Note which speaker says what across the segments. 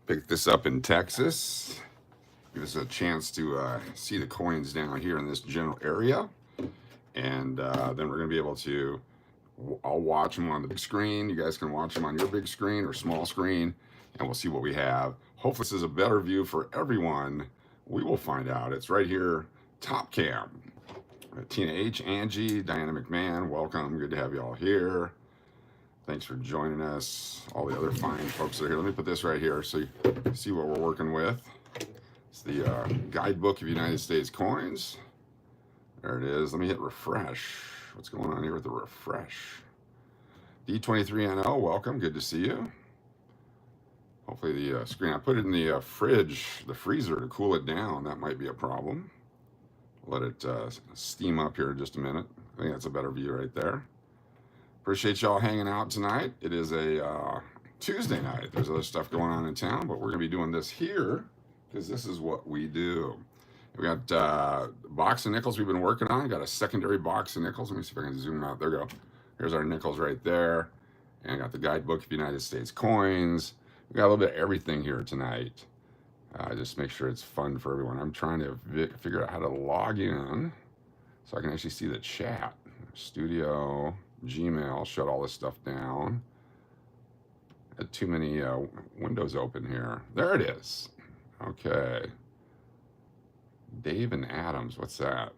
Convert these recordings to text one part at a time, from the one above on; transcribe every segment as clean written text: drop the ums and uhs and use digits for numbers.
Speaker 1: Picked this up in Texas. Give us a chance to see the coins down here in this general area. And then we're going to be able to, I'll watch them on the big screen. You guys can watch them on your big screen or small screen, and we'll see what we have. Hopefully this is a better view for everyone. We will find out. It's right here, Top Cam. Tina H, Angie, Diana McMahon, welcome. Good to have you all here. Thanks for joining us. All the other fine folks that are here. Let me put this right here so you see what we're working with. It's the guidebook of United States coins. There it is. Let me hit refresh. What's going on here with the refresh? D23NO, welcome. Good to see you. Hopefully the screen, I put it in the fridge, the freezer to cool it down. That might be a problem. Let it steam up here in just a minute. I think that's a better view right there. Appreciate y'all hanging out tonight. It is a Tuesday night. There's other stuff going on in town, but we're going to be doing this here because this is what we do. We got a box of nickels we've been working on. Got a secondary box of nickels. Let me see if I can zoom out. There we go. Here's our nickels right there. And I got the guidebook of United States coins. We got a little bit of everything here tonight. Just make sure it's fun for everyone. I'm trying to figure out how to log in so I can actually see the chat. Studio, Gmail, shut all this stuff down. Had too many windows open here. There it is. Okay. Dave and Adams, what's that?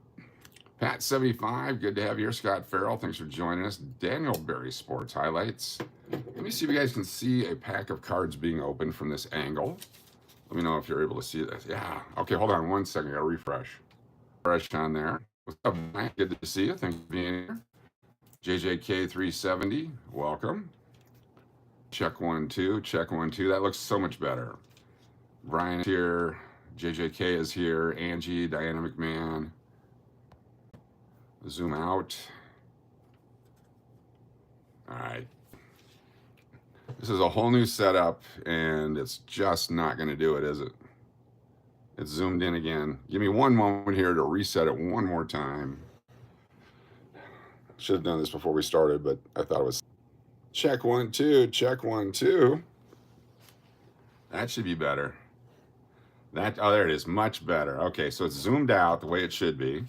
Speaker 1: Pat75, good to have you here. Scott Farrell, thanks for joining us. Daniel Berry Sports Highlights. Let me see if you guys can see a pack of cards being opened from this angle. Let me know if you're able to see this. Yeah. Okay, hold on one second. I got to refresh. Refresh on there. What's up, Mike? Good to see you. Thanks for being here. JJK370, welcome. Check 1, 2. Check 1, 2. That looks so much better. Brian is here. JJK is here. Angie, Diana McMahon. Zoom out. All right. This is a whole new setup, and it's just not going to do it, is it? It's zoomed in again. Give me one moment here to reset it one more time. Should have done this before we started, but I thought it was check 1, 2, check 1, 2. That should be better. Oh, there it is. Much better. Okay, so it's zoomed out the way it should be.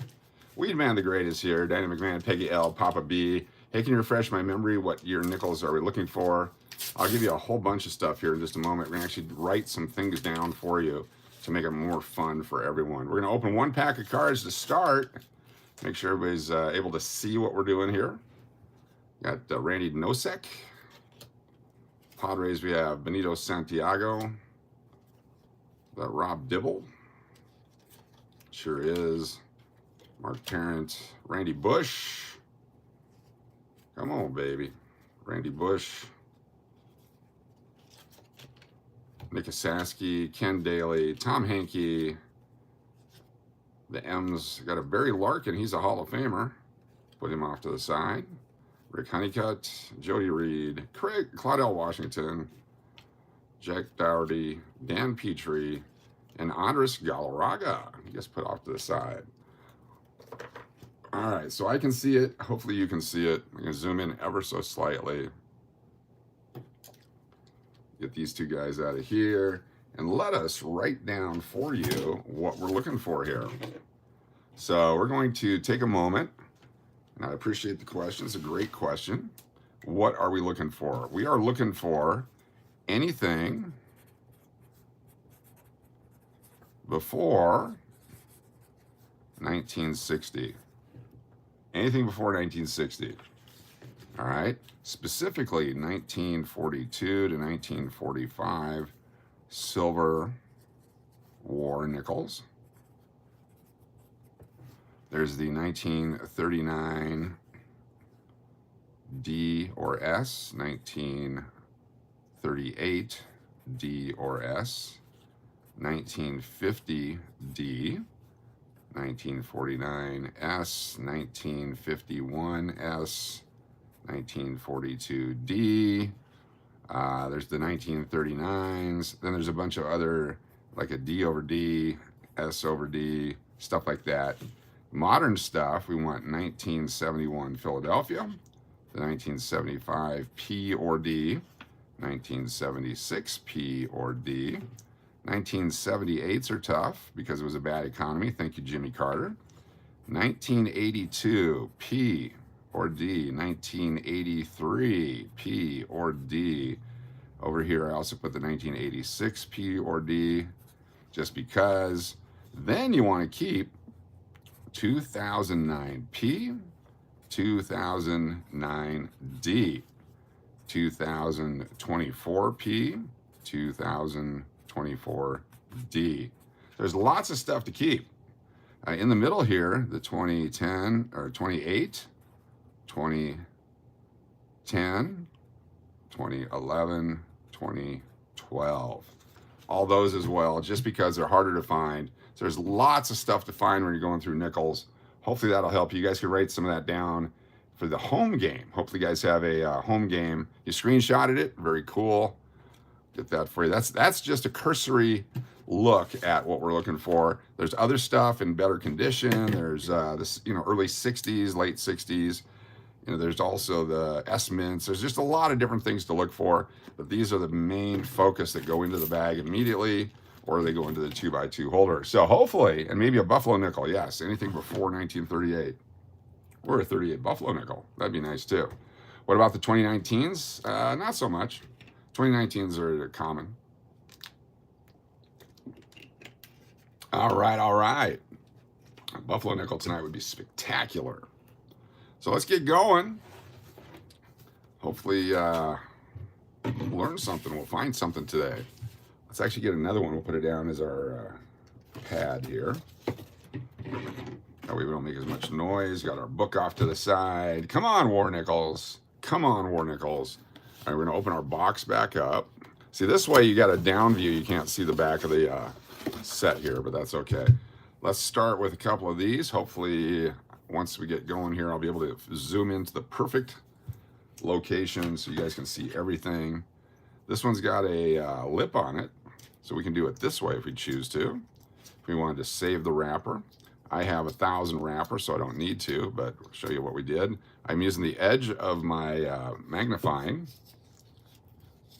Speaker 1: Weedman the Great is here. Diana McMahon, Peggy L, Papa B. Hey, can you refresh my memory? What your nickels are we looking for? I'll give you a whole bunch of stuff here in just a moment. We're going to actually write some things down for you to make it more fun for everyone. We're going to open one pack of cards to start. Make sure everybody's able to see what we're doing here. Got Randy Nosek. Padres, we have Benito Santiago. That Rob Dibble. Sure is. Mark Tarrant. Randy Bush. Come on, baby. Randy Bush. Nick Asaski. Ken Daly. Tom Hankey. The M's got a Barry Larkin. He's a Hall of Famer. Put him off to the side. Rick Honeycutt. Jody Reed. Claudel Washington. Jack Dougherty, Dan Petrie, and Andres Galarraga. He gets put off to the side. All right, so I can see it. Hopefully you can see it. I'm going to zoom in ever so slightly. Get these two guys out of here. And let us write down for you what we're looking for here. So we're going to take a moment. And I appreciate the question. It's a great question. What are we looking for? We are looking for anything before 1960. Anything before 1960. All right. Specifically 1942 to 1945 Silver War nickels. There's the 1939 D or S, 1938 D or S, 1950 D, 1949 S, 1951 S, 1942 D. There's the 1939s. Then there's a bunch of other, like a D over D, S over D, stuff like that. Modern stuff, we want 1971 Philadelphia, the 1975 P or D, 1976, P or D. 1978s are tough because it was a bad economy. Thank you, Jimmy Carter. 1982, P or D. 1983, P or D. Over here, I also put the 1986 P or D, just because. Then you want to keep 2009 P, 2009 D, 2024 P, 2024 D. There's lots of stuff to keep. In the middle here, the 2010 or 28, 2010, 2011, 2012. All those as well, just because they're harder to find. So there's lots of stuff to find when you're going through nickels. Hopefully that'll help you. You guys can write some of that down for the home game. Hopefully you guys have a home game. You screenshotted it, very cool. Get that for you. That's just a cursory look at what we're looking for. There's other stuff in better condition. There's this, early 60s, late 60s. There's also the S-mints. There's just a lot of different things to look for, but these are the main focus that go into the bag immediately, or they go into the 2x2 holder. So hopefully, and maybe a buffalo nickel, yes, anything before 1938, or a 38 buffalo nickel. That'd be nice too. What about the 2019s? Not so much. 2019s are common. All right. A buffalo nickel tonight would be spectacular. So let's get going. Hopefully we'll learn something. We'll find something today. Let's actually get another one. We'll put it down as our pad here. That way we don't make as much noise. Got our book off to the side. Come on, War Nickels. Come on, War Nickels. All right, we're gonna open our box back up. See, this way you got a down view. You can't see the back of the set here, but that's okay. Let's start with a couple of these. Hopefully, once we get going here, I'll be able to zoom into the perfect location so you guys can see everything. This one's got a lip on it, so we can do it this way if we choose to. If we wanted to save the wrapper. I have 1,000 wrappers, so I don't need to, but I'll show you what we did. I'm using the edge of my magnifying.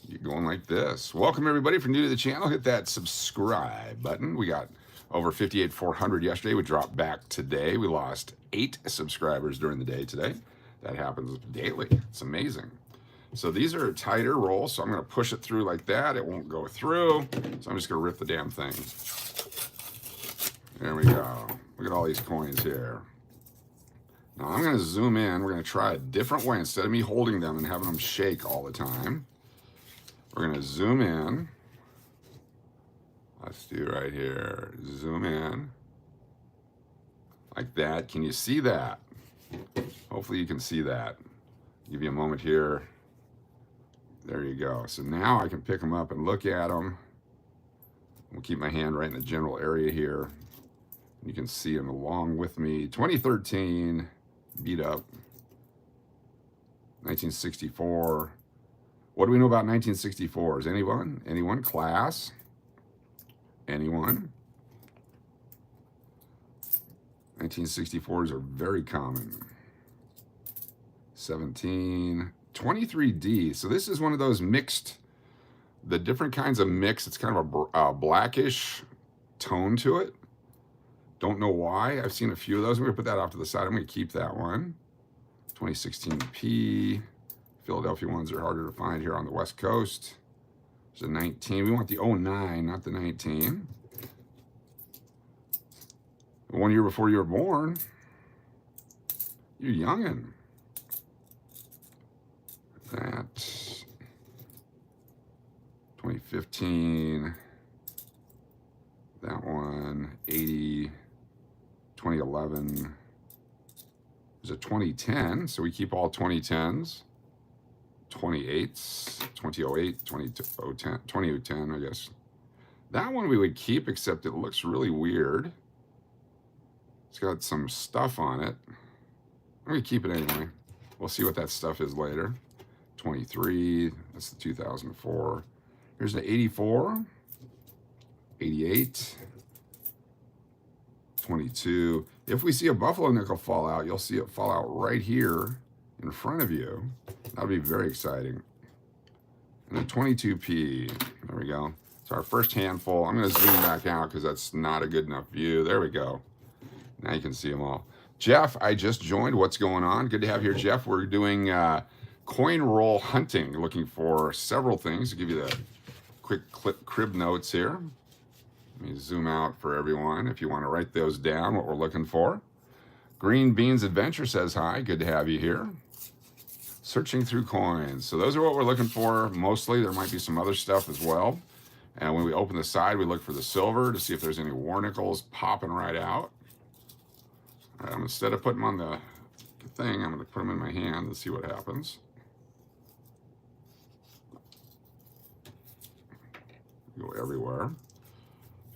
Speaker 1: You're going like this. Welcome everybody. If you're new to the channel, hit that subscribe button. We got over 58,400 yesterday. We dropped back today. We lost 8 subscribers during the day today. That happens daily. It's amazing. So these are tighter rolls, so I'm going to push it through like that. It won't go through, so I'm just going to rip the damn thing. There we go. Look at all these coins here. Now I'm going to zoom in. We're going to try a different way. Instead of me holding them and having them shake all the time, we're going to zoom in. Let's do right here. Zoom in. Like that. Can you see that? Hopefully you can see that. Give you a moment here. There you go. So now I can pick them up and look at them. We'll keep my hand right in the general area here. You can see them along with me. 2013, beat up. 1964. What do we know about 1964? Is anyone? Anyone? Class? Anyone? 1964s are very common. 17. 23D. So this is one of those mixed, the different kinds of mix. It's kind of a blackish tone to it. Don't know why. I've seen a few of those. I'm going to put that off to the side. I'm going to keep that one. 2016 P. Philadelphia ones are harder to find here on the West Coast. There's a 19. We want the 09, not the 19. 1 year before you were born. You're youngin'. That. 2015. That one. 80. 2011. There's a 2010, so we keep all 2010s. 28s, 2008, 2010, I guess. That one we would keep, except it looks really weird. It's got some stuff on it. I'm going to keep it anyway. We'll see what that stuff is later. 23, that's the 2004. Here's an 84, 88, 22. If we see a buffalo nickel fall out, you'll see it fall out right here in front of you. That'll be very exciting. and a 22p. There we go. It's our first handful. I'm going to zoom back out because that's not a good enough view. There we go. Now you can see them all. Jeff, I just joined. What's going on? Good to have you here, Jeff. We're doing coin roll hunting, looking for several things. I'll give you the quick crib notes here. Let me zoom out for everyone if you want to write those down, what we're looking for. Green Beans Adventure says hi. Good to have you here. Searching through coins. So those are what we're looking for mostly. There might be some other stuff as well. And when we open the side, we look for the silver to see if there's any warnicles popping right out. Instead of putting them on the thing, I'm going to put them in my hand and see what happens. Go everywhere.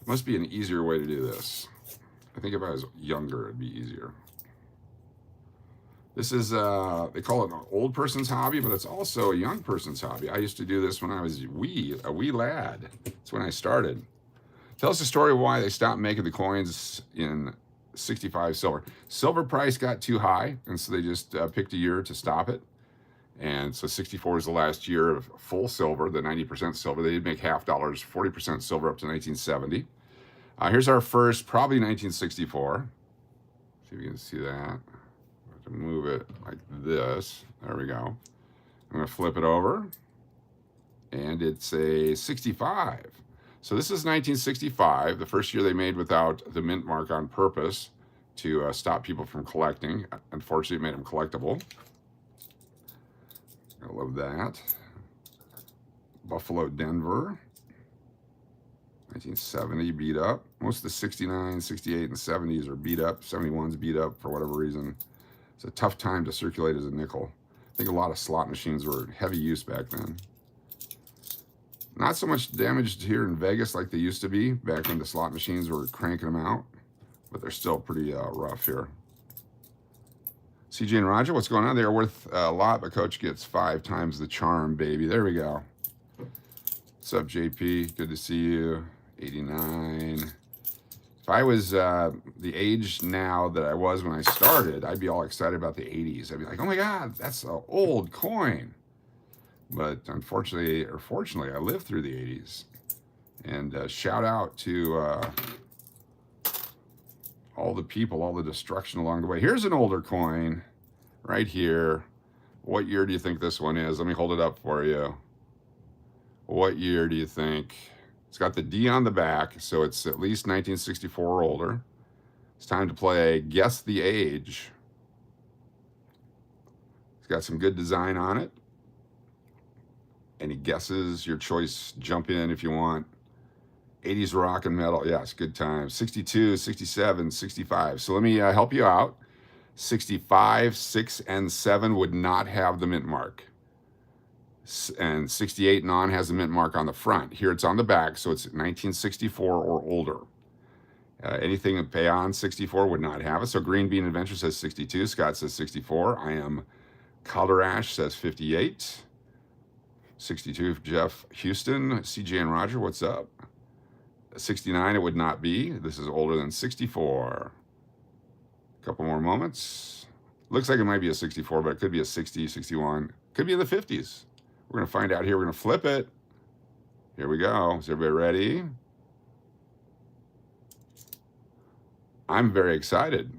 Speaker 1: Must be an easier way to do this. I think if I was younger, it'd be easier. This is, they call it an old person's hobby, but it's also a young person's hobby. I used to do this when I was a wee lad. That's when I started. Tell us a story of why they stopped making the coins in 65 silver. Silver price got too high, and so they just picked a year to stop it. And so 64 is the last year of full silver, the 90% silver. They did make half dollars, 40% silver up to 1970. Here's our first, probably 1964. See if you can see that. I have to move it like this. There we go. I'm going to flip it over. And it's a 65. So this is 1965, the first year they made without the mint mark on purpose to stop people from collecting. Unfortunately, it made them collectible. I love that. Buffalo, Denver. 1970, beat up. Most of the 69, 68, and 70s are beat up. 71's beat up for whatever reason. It's a tough time to circulate as a nickel. I think a lot of slot machines were heavy use back then. Not so much damaged here in Vegas like they used to be back when the slot machines were cranking them out, but they're still pretty rough here. CJ and Roger, what's going on? They're worth a lot, but Coach gets 5 times the charm, baby. There we go. What's up, JP? Good to see you. 89. If I was the age now that I was when I started, I'd be all excited about the 80s. I'd be like, oh my God, that's an old coin. But unfortunately, or fortunately, I lived through the 80s. And shout out to all the people, all the destruction along the way. Here's an older coin right here. What year do you think this one is? Let me hold it up for you. What year do you think? It's got the D on the back, so it's at least 1964 or older. It's time to play Guess the Age. It's got some good design on it. Any guesses? Your choice. Jump in if you want. 80s rock and metal. Yes, good times. 62, 67, 65. So let me help you out. 65, 6, and 7 would not have the mint mark. And 68 and on has the mint mark on the front. Here it's on the back, so it's 1964 or older. Anything beyond 64 would not have it. So Green Bean Adventure says 62. Scott says 64. I am Color Ash says 58. 62, Jeff Houston. CJ and Roger, what's up? 69, it would not be. This is older than 64. A couple more moments. Looks like it might be a 64, but it could be a 60, 61. Could be in the 50s. We're going to find out here. We're going to flip it. Here we go. Is everybody ready? I'm very excited.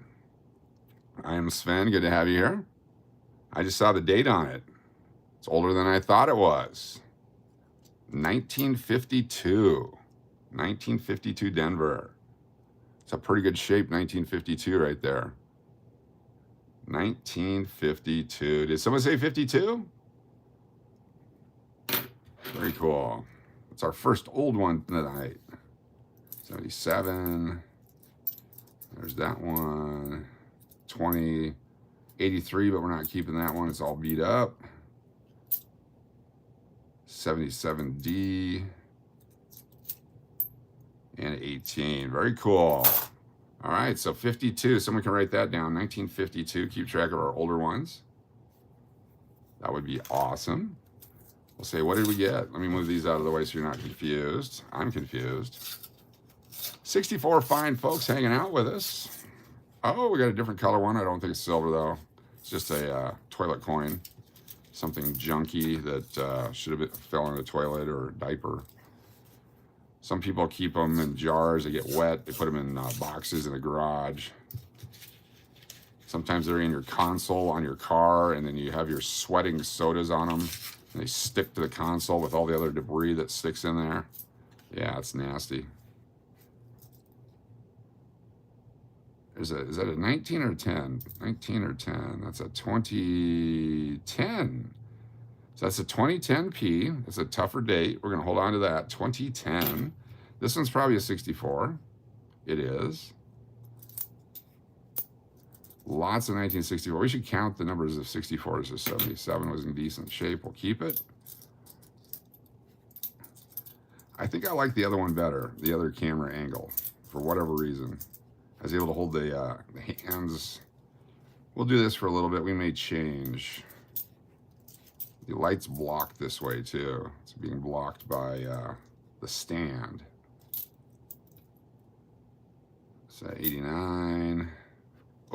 Speaker 1: I am Sven. Good to have you here. I just saw the date on it. It's older than I thought it was. 1952. 1952 Denver. It's a pretty good shape, 1952 right there. 1952. Did someone say 52? Very cool. It's our first old one tonight. 77. There's that one. 20. 83, but we're not keeping that one. It's all beat up. 77D. And 18. Very cool. All right, so 52. Someone can write that down. 1952. Keep track of our older ones. That would be awesome. We'll say, what did we get? Let me move these out of the way so you're not confused. I'm confused. 64 fine folks hanging out with us. Oh, we got a different color one. I don't think it's silver, though. It's just a toilet coin. something junky that should have fell in the toilet or a diaper. Some people keep them in jars. They get wet. They put them in boxes in the garage. Sometimes they're in your console on your car, and then you have your sweating sodas on them, and they stick to the console with all the other debris that sticks in there. Yeah, it's nasty. Is that a 19 or 10? 19 or 10. That's a 2010. So that's a 2010P. It's a tougher date. We're going to hold on to that. 2010. This one's probably a 64. It is. Lots of 1964. We should count the numbers of 64s. So 77 was in decent shape. We'll keep it. I think I like the other one better, the other camera angle, for whatever reason. I was able to hold the hands. We'll do this for a little bit. We may change. The light's blocked this way too. It's being blocked by the stand. So 89,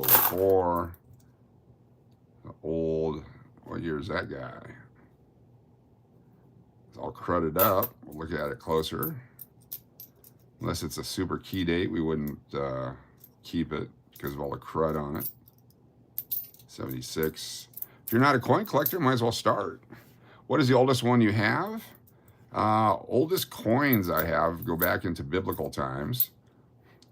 Speaker 1: 04, the old, what year is that guy? It's all crudded up. We'll look at it closer. Unless it's a super key date, we wouldn't keep it because of all the crud on it. 76. If you're not a coin collector, might as well start. What is the oldest one you have? Oldest coins I have go back into biblical times.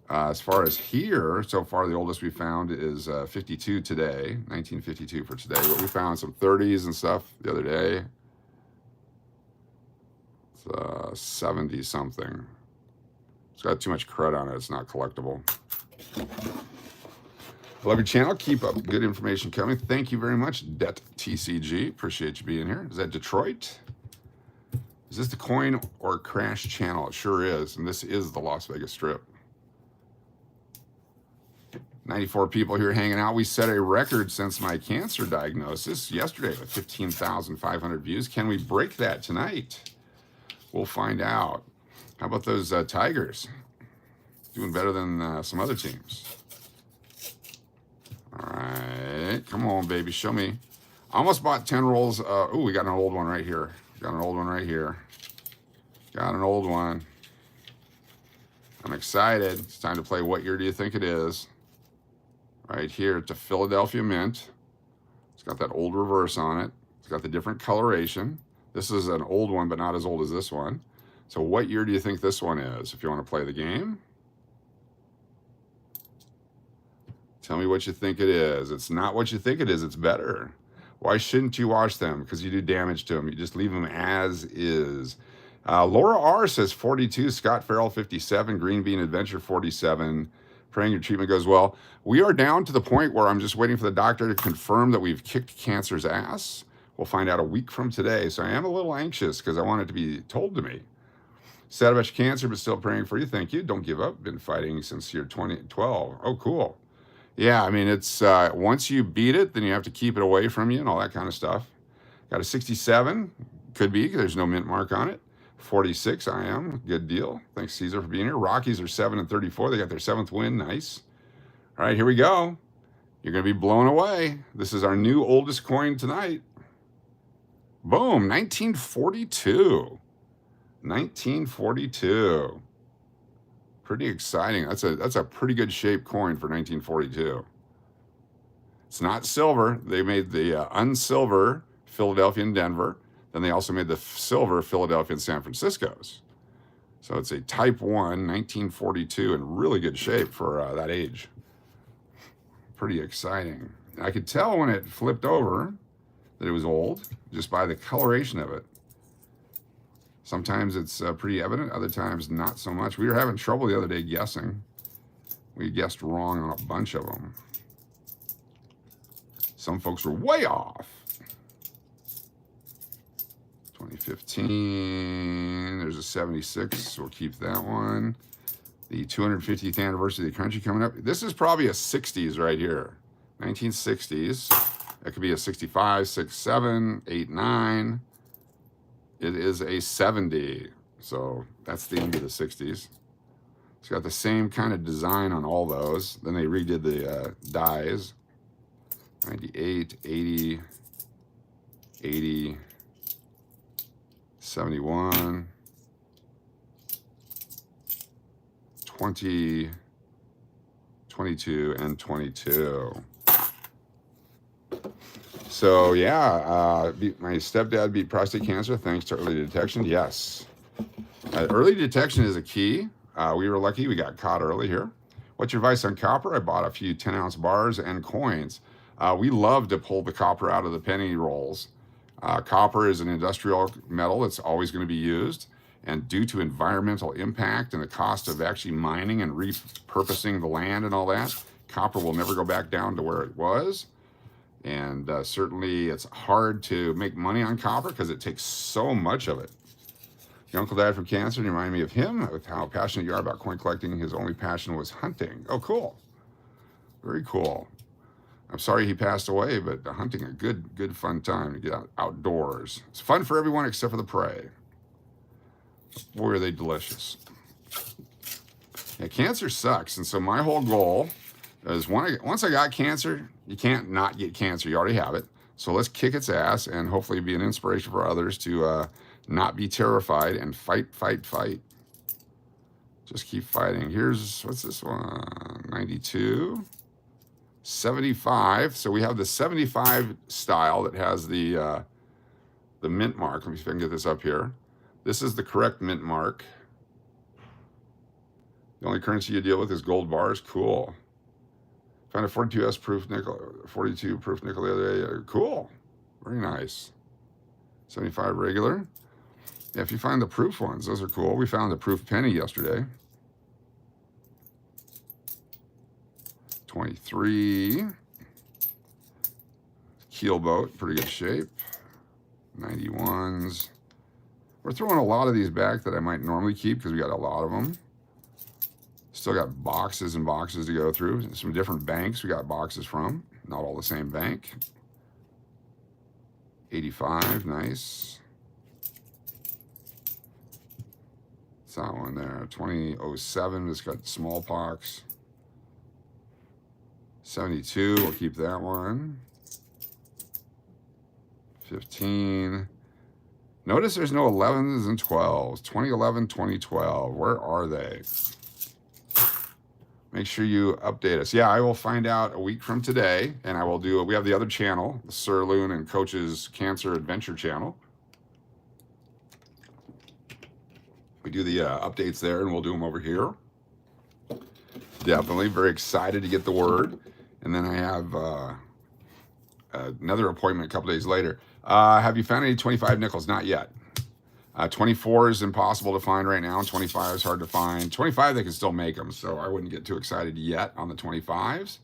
Speaker 1: As far as here, so far the oldest we found is 52 today, 1952 for today. But we found some 30s and stuff the other day. It's 70 something. It's got too much crud on it. It's not collectible. I love your channel. Keep up good information coming. Thank you very much, TCG. Appreciate you being here. Is that Detroit? Is this the coin or crash channel? It sure is. And this is the Las Vegas Strip. 94 people here hanging out. We set a record since my cancer diagnosis yesterday with 15,500 views. Can we break that tonight? We'll find out. How about those Tigers? Doing better than some other teams. All right, come on, baby, show me. I almost bought 10 rolls. Oh, we got an old one right here. Got an old one right here. Got an old one. I'm excited. It's time to play What Year Do You Think It Is? Right here, it's a Philadelphia Mint. It's got that old reverse on it. It's got the different coloration. This is an old one, but not as old as this one. So what year do you think this one is, if you want to play the game? Tell me what you think it is. It's not what you think it is. It's better. Why shouldn't you wash them? Because you do damage to them. You just leave them as is. Laura R. says 42. Scott Farrell, 57. Green Bean Adventure, 47. Praying your treatment goes well. We are down to the point where I'm just waiting for the doctor to confirm that we've kicked cancer's ass. We'll find out a week from today. So I am a little anxious because I want it to be told to me. Sad about your cancer, but still praying for you. Thank you. Don't give up. Been fighting since year 2012. Oh, cool. Yeah, I mean, it's once you beat it, then you have to keep it away from you and all that kind of stuff. Got a 67. Could be. There's no mint mark on it. 46, I am. Good deal. Thanks, Caesar, for being here. Rockies are 7 and 34. They got their 7th win. Nice. All right, here we go. You're going to be blown away. This is our new oldest coin tonight. Boom, 1942. 1942. Pretty exciting. That's a pretty good shaped coin for 1942. It's not silver. They made the unsilver Philadelphia and Denver. Then they also made the silver Philadelphia and San Francisco's. So it's a Type 1 1942 in really good shape for that age. Pretty exciting. I could tell when it flipped over that it was old just by the coloration of it. Sometimes it's pretty evident, other times not so much. We were having trouble the other day guessing. We guessed wrong on a bunch of them. Some folks were way off. 2015, there's a 76, so we'll keep that one. The 250th anniversary of the country coming up. This is probably a 60s right here. 1960s. That could be a 65, 6, 7, 8, 9. It is a 70, so that's the end of the 60s. It's got the same kind of design on all those. Then they redid the dies. 98, 80, 80, 71, 20, 22, and 22. So yeah, my stepdad beat prostate cancer thanks to early detection. Yes, early detection is a key. We were lucky; we got caught early here. What's your advice on copper? I bought a few 10-ounce bars and coins. We love to pull the copper out of the penny rolls. Copper is an industrial metal that's always going to be used, and due to environmental impact and the cost of actually mining and repurposing the land and all that, copper will never go back down to where it was. And certainly it's hard to make money on copper because it takes so much of it. Your uncle died from cancer and you remind me of him, with how passionate you are about coin collecting. His only passion was hunting. Oh, cool. Very cool. I'm sorry he passed away, but hunting a good fun time to get outdoors. It's fun for everyone except for the prey. Boy, are they delicious. Yeah, cancer sucks. And so my whole goal is once I got cancer, you can't not get cancer. You already have it. So let's kick its ass and hopefully be an inspiration for others to not be terrified and fight. Just keep fighting. Here's, what's this one? 92, 75. So we have the 75 style that has the mint mark. Let me see if I can get this up here. This is the correct mint mark. The only currency you deal with is gold bars. Cool. Found a 42S proof nickel, 42 proof nickel the other day. Cool. Very nice. 75 regular. Yeah, if you find the proof ones, those are cool. We found the proof penny yesterday. 23. Keel boat, pretty good shape. 91s. We're throwing a lot of these back that I might normally keep because we got a lot of them. Still got boxes and boxes to go through. Some different banks we got boxes from. Not all the same bank. 85, nice. What's that one there? 2007, it's got smallpox. 72, we'll keep that one. 15. Notice there's no 11s and 12s. 2011, 2012. Where are they? Make sure you update us. Yeah, I will find out a week from today, and I will do, we have the other channel, the Sirloon and Coach's Cancer Adventure channel. We do the updates there, and we'll do them over here. Definitely very excited to get the word. And then I have another appointment a couple days later. Have you found any 25 nickels? Not yet. 24 is impossible to find right now, and 25 is hard to find. 25, they can still make them, so I wouldn't get too excited yet on the 25s.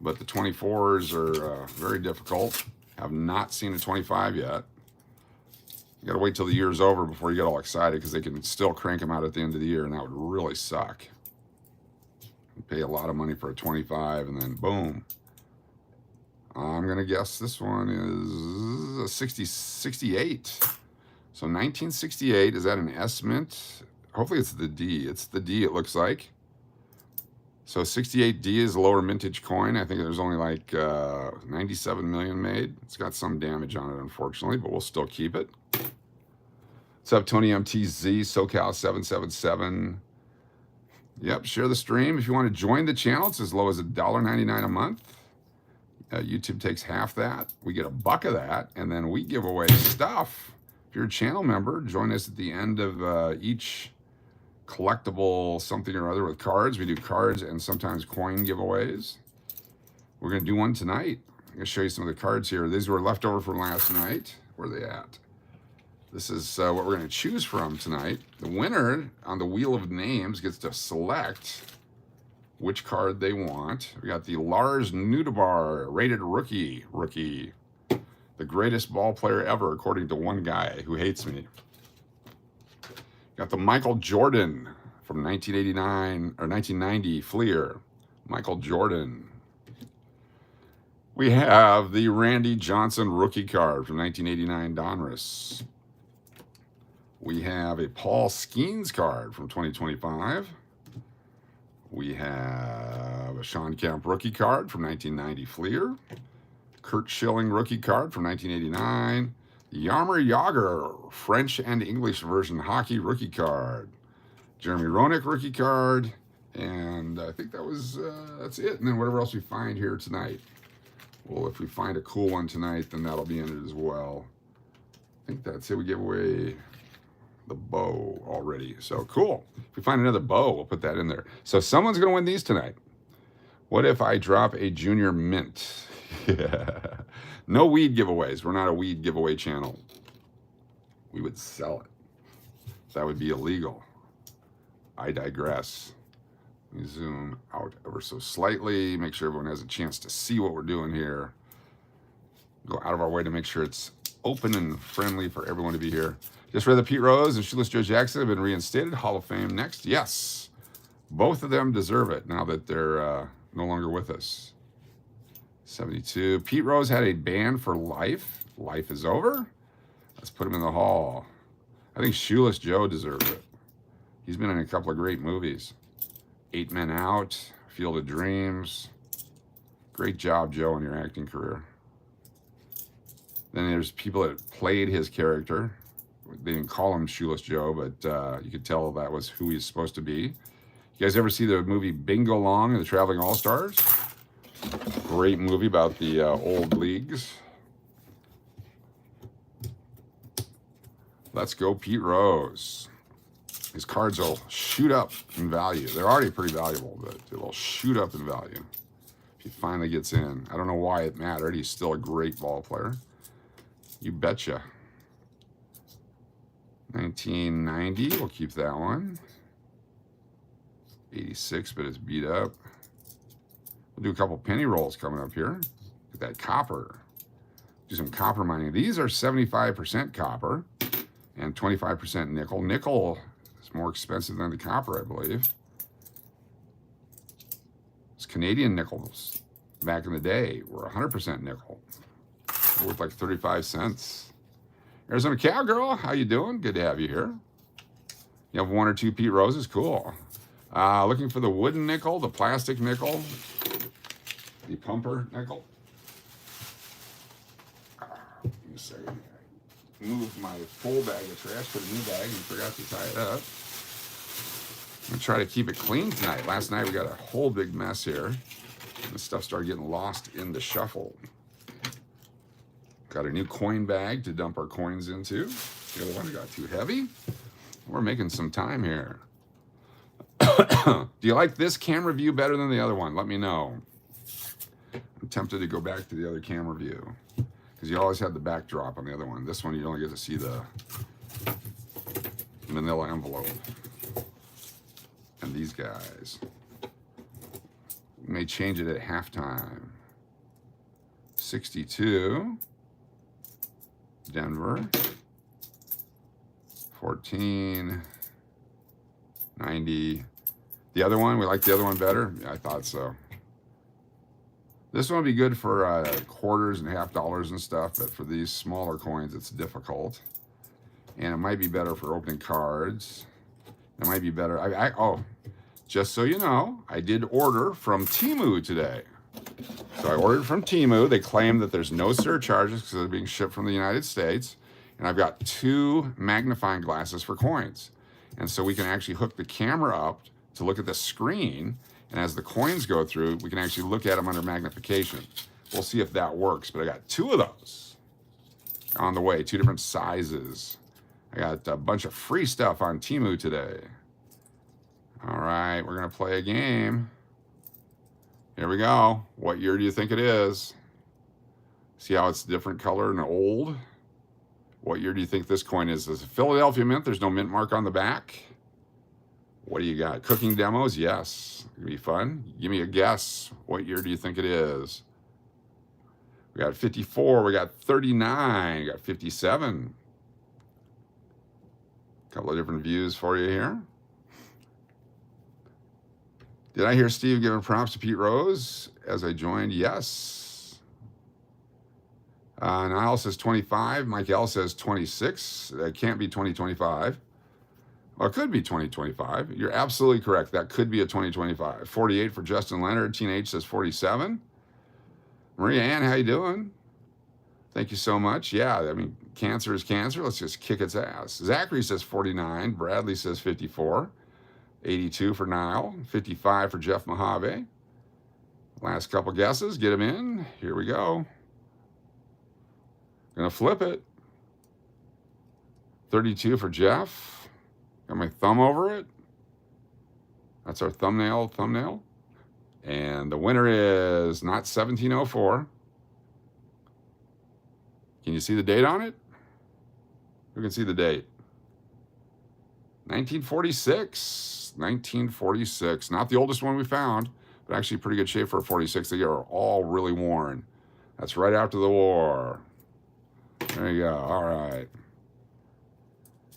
Speaker 1: But the 24s are very difficult. Have not seen a 25 yet. You got to wait till the year's over before you get all excited, because they can still crank them out at the end of the year, and that would really suck. You pay a lot of money for a 25, and then boom. I'm going to guess this one is a 68. So 1968, is that an S mint? Hopefully it's the D. It's the D, it looks like. So 68D is a lower mintage coin. I think there's only like 97 million made. It's got some damage on it, unfortunately, but we'll still keep it. What's up, Tony MTZ, SoCal 777. Yep, share the stream. If you want to join the channel, it's as low as $1.99 a month. YouTube takes half that. We get $1 of that, and then we give away stuff. If you're a channel member, join us at the end of each collectible something or other with cards. We do cards and sometimes coin giveaways. We're going to do one tonight. I'm going to show you some of the cards here. These were left over from last night. Where are they at? This is what we're going to choose from tonight. The winner on the Wheel of Names gets to select which card they want. We got the Lars Nudebar, rated rookie. The greatest ball player ever, according to one guy who hates me. Got the Michael Jordan from 1989 or 1990 Fleer. Michael Jordan. We have the Randy Johnson rookie card from 1989 Donruss. We have a Paul Skeens card from 2025. We have a Sean Kemp rookie card from 1990 Fleer. Kurt Schilling rookie card from 1989. Yarmer Yager, French and English version hockey rookie card. Jeremy Roenick rookie card. And I think that's it. And then whatever else we find here tonight. Well, if we find a cool one tonight, then that'll be in it as well. I think that's it. We gave away the bow already. So cool. If we find another bow, we'll put that in there. So someone's going to win these tonight. What if I drop a junior mint? Yeah. No weed giveaways. We're not a weed giveaway channel. We would sell it. That would be illegal. I digress. Let me zoom out ever so slightly. Make sure everyone has a chance to see what we're doing here. Go out of our way to make sure it's open and friendly for everyone to be here. Just read that Pete Rose and Shoeless Joe Jackson have been reinstated. Hall of Fame next. Yes. Both of them deserve it now that they're no longer with us. 72. Pete Rose had a ban for life. Life is over. Let's put him in the hall. I think Shoeless Joe deserves it. He's been in a couple of great movies. 8 Men Out, Field of Dreams. Great job, Joe, in your acting career. Then there's people that played his character. They didn't call him Shoeless Joe, but you could tell that was who he's supposed to be. You guys ever see the movie Bingo Long and the Traveling All-Stars? Great movie about the old leagues. Let's go Pete Rose. His cards will shoot up in value. They're already pretty valuable, but it'll shoot up in value if he finally gets in. I don't know why it mattered. He's still a great ball player. You betcha. 1990, we'll keep that one. 86, but it's beat up. We'll do a couple penny rolls coming up here. Get that copper. Do some copper mining. These are 75% copper and 25% nickel. Nickel is more expensive than the copper, I believe. It's Canadian nickels back in the day were 100% nickel. Worth like 35 cents. Arizona Cowgirl, how you doing? Good to have you here. You have 1 or 2 Pete Roses? Cool. Looking for the wooden nickel, the plastic nickel, the pumper nickel. Give me a second. I moved my full bag of trash to the new bag and forgot to tie it up. I'm going to try to keep it clean tonight. Last night we got a whole big mess here. The stuff started getting lost in the shuffle. Got a new coin bag to dump our coins into. The other one got too heavy. We're making some time here. Do you like this camera view better than the other one? Let me know. I'm tempted to go back to the other camera view because you always had the backdrop on the other one. This one you only get to see the manila envelope. And these guys. We may change it at halftime. 62. Denver. 14. 90. The other one, we like the other one better? Yeah, I thought so. This one would be good for quarters and half dollars and stuff, but for these smaller coins, it's difficult. And it might be better for opening cards. It might be better. Oh, just so you know, I did order from Temu today. So I ordered from Temu. They claim that there's no surcharges because they're being shipped from the United States. And I've got 2 magnifying glasses for coins. And so we can actually hook the camera up to look at the screen. And as the coins go through, we can actually look at them under magnification. We'll see if that works. But I got 2 of those on the way, 2 different sizes. I got a bunch of free stuff on Temu today. All right, we're going to play a game. Here we go. What year do you think it is? See how it's different color and old? What year do you think this coin is? Is it Philadelphia Mint? There's no mint mark on the back. What do you got? Cooking demos? Yes. It'll be fun. Give me a guess. What year do you think it is? We got 54. We got 39. We got 57. A couple of different views for you here. Did I hear Steve giving props to Pete Rose as I joined? Yes. Niall says 25. Mike L says 26. That can't be 2025. Well, it could be 2025. You're absolutely correct. That could be a 2025. 48 for Justin Leonard. Teen H says 47. Maria Ann, how you doing? Thank you so much. Yeah, I mean, cancer is cancer. Let's just kick its ass. Zachary says 49. Bradley says 54. 82 for Niall. 55 for Jeff Mojave. Last couple guesses. Get them in. Here we go. Gonna flip it. 32 for Jeff. Got my thumb over it. That's our thumbnail. And the winner is not 1704. Can you see the date on it? Who can see the date? 1946. 1946. Not the oldest one we found, but actually pretty good shape for a 46. They are all really worn. That's right after the war. There you go. All right.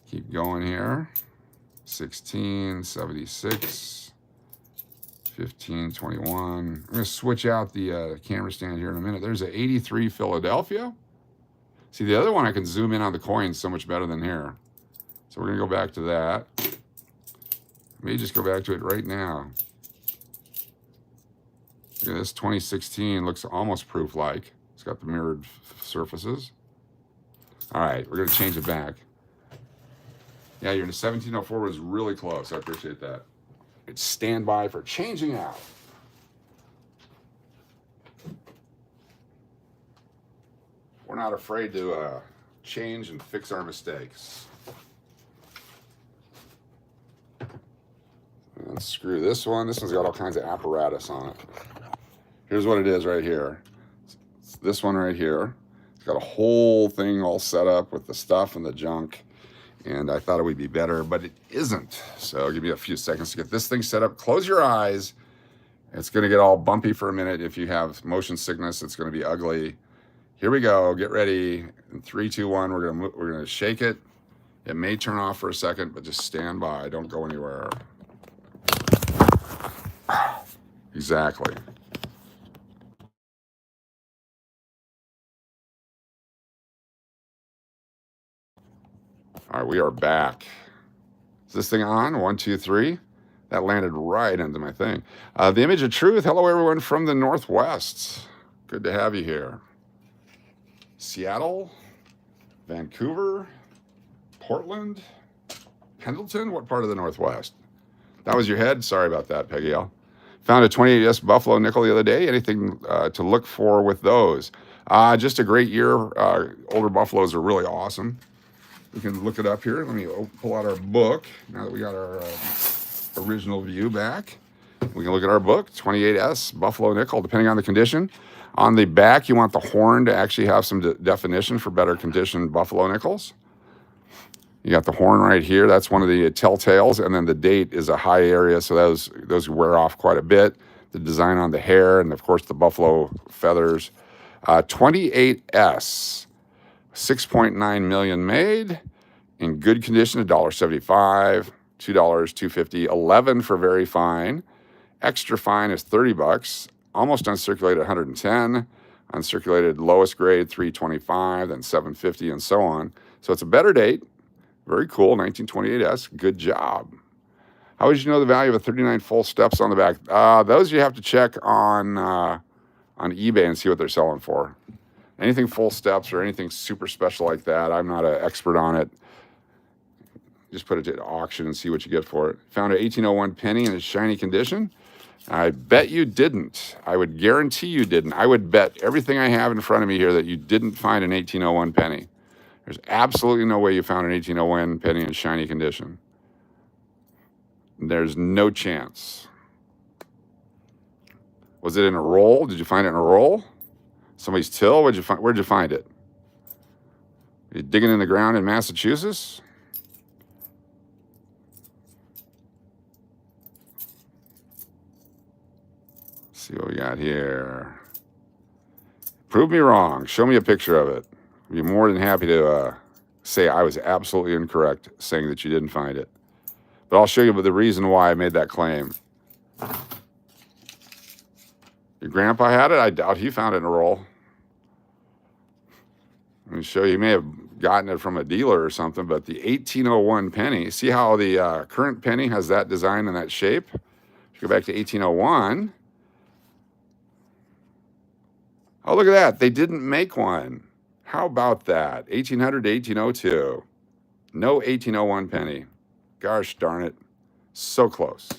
Speaker 1: Keep going here. 16, 76, 15, 21. I'm going to switch out the camera stand here in a minute. There's an 83 Philadelphia. See, the other one I can zoom in on the coins so much better than here. So we're going to go back to that. May just go back to it right now. Look at this 2016. Looks almost proof-like. It's got the mirrored surfaces. All right, we're going to change it back. Yeah, you're in 1704 was really close. I appreciate that. It's standby for changing out. We're not afraid to change and fix our mistakes. Let's screw this one. This one's got all kinds of apparatus on it. Here's what it is right here. It's this one right here. It's got a whole thing all set up with the stuff and the junk. And I thought it would be better, but it isn't. So give me a few seconds to get this thing set up. Close your eyes. It's going to get all bumpy for a minute. If you have motion sickness, it's going to be ugly. Here we go. Get ready. In 3, 2, 1, we're going to shake it. It may turn off for a second, but just stand by. Don't go anywhere. Exactly. All right, we are back. Is this thing on? 1, 2, 3. That landed right into my thing. The image of truth. Hello, everyone from the Northwest. Good to have you here. Seattle, Vancouver, Portland, Pendleton. What part of the Northwest? That was your head? Sorry about that, Peggy L. Found a 28S Buffalo nickel the other day. Anything to look for with those? Just a great year. Older Buffaloes are really awesome. We can look it up here. Let me pull out our book. Now that we got our original view back, we can look at our book, 28S Buffalo nickel, depending on the condition. On the back, you want the horn to actually have some definition for better conditioned Buffalo nickels. You got the horn right here. That's one of the telltales. And then the date is a high area, so those wear off quite a bit. The design on the hair and, of course, the buffalo feathers. 28S, 6.9 million made, in good condition, $1.75, $2, $2.50, 11 for very fine. Extra fine is $30, almost uncirculated 110, uncirculated lowest grade 325, then 750, and so on. So it's a better date. Very cool, 1928S. Good job. How would you know the value of a 39 full steps on the back? Those you have to check on eBay and see what they're selling for. Anything full steps or anything super special like that, I'm not an expert on it. Just put it to auction and see what you get for it. Found an 1801 penny in a shiny condition. I bet you didn't. I would guarantee you didn't. I would bet everything I have in front of me here that you didn't find an 1801 penny. There's absolutely no way you found an 1801 penny in shiny condition. There's no chance. Was it in a roll? Did you find it in a roll? Somebody's till? Where'd you find it? Are you digging in the ground in Massachusetts? Let's see what we got here. Prove me wrong. Show me a picture of it. I'd be more than happy to say I was absolutely incorrect saying that you didn't find it. But I'll show you the reason why I made that claim. Your grandpa had it? I doubt he found it in a roll. Let me show you. He may have gotten it from a dealer or something, but the 1801 penny, see how the current penny has that design and that shape? If you go back to 1801, oh, look at that. They didn't make one. How about that? 1800 to 1802. No 1801 penny. Gosh darn it. So close.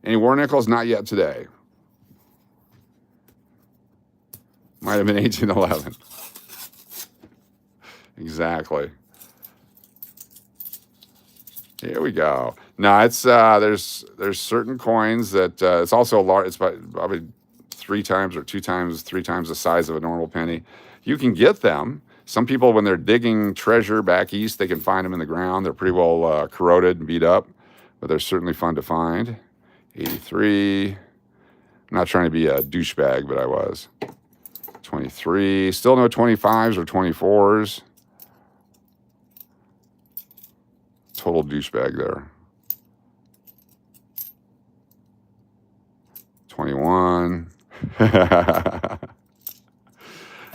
Speaker 1: Any war nickels? Not yet today. Might have been 1811. Exactly. Here we go. No, it's there's certain coins that it's also a large. It's probably 3 times or 2 times, 3 times the size of a normal penny. You can get them. Some people, when they're digging treasure back east, they can find them in the ground. They're pretty well corroded and beat up, but they're certainly fun to find. 83. I'm not trying to be a douchebag, but I was. 23. Still no 25s or 24s. Total douchebag there. 21. All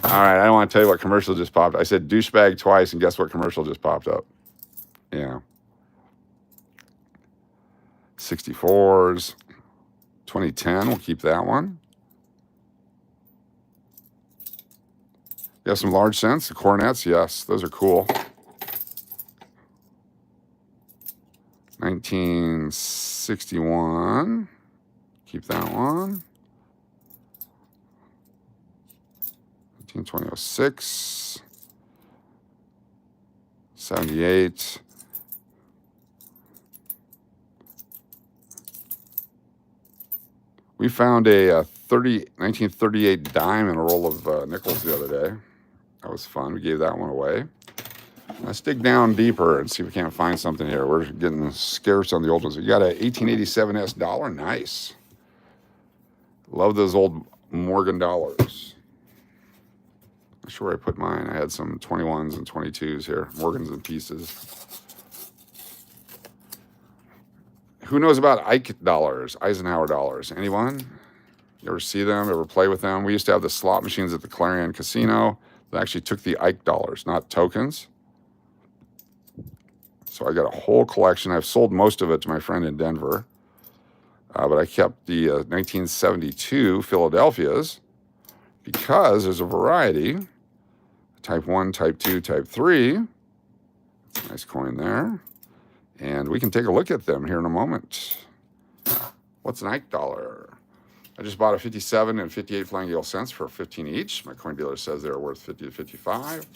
Speaker 1: right, I don't want to tell you what commercial just popped. I said douchebag twice, and guess what commercial just popped up? Yeah. 64s. 2010, we'll keep that one. You have some large cents, the cornets, yes, those are cool. 1961, keep that one. 2006, 78. We found a 1938 dime in a roll of nickels the other day. That was fun. We gave that one away. Let's dig down deeper and see if we can't find something here. We're getting scarce on the old ones. You got a 1887 dollar. Nice. Love those old Morgan dollars. Not sure where I put mine. I had some 21s and 22s here. Morgans and pieces. Who knows about Ike dollars, Eisenhower dollars? Anyone? You ever see them? Ever play with them? We used to have the slot machines at the Clarion Casino that actually took the Ike dollars, not tokens. So I got a whole collection. I've sold most of it to my friend in Denver. But I kept the 1972 Philadelphias because there's a variety. Type 1, Type 2, Type 3. Nice coin there. And we can take a look at them here in a moment. What's an Ike dollar? I just bought a 57 and 58 flying gill cents for 15 each. My coin dealer says they're worth 50 to 55.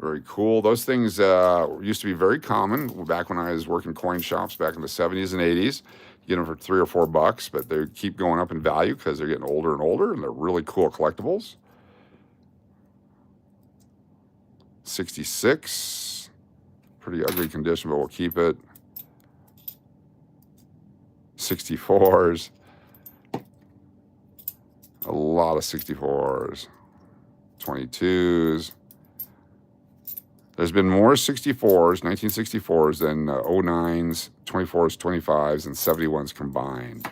Speaker 1: Very cool. Those things used to be very common back when I was working coin shops back in the 70s and 80s. You get them for $3 or $4, but they keep going up in value because they're getting older and older, and they're really cool collectibles. 66. Pretty ugly condition, but we'll keep it. 64s. A lot of 64s. 22s. There's been more 64s, 1964s, than 09s, 24s, 25s, and 71s combined.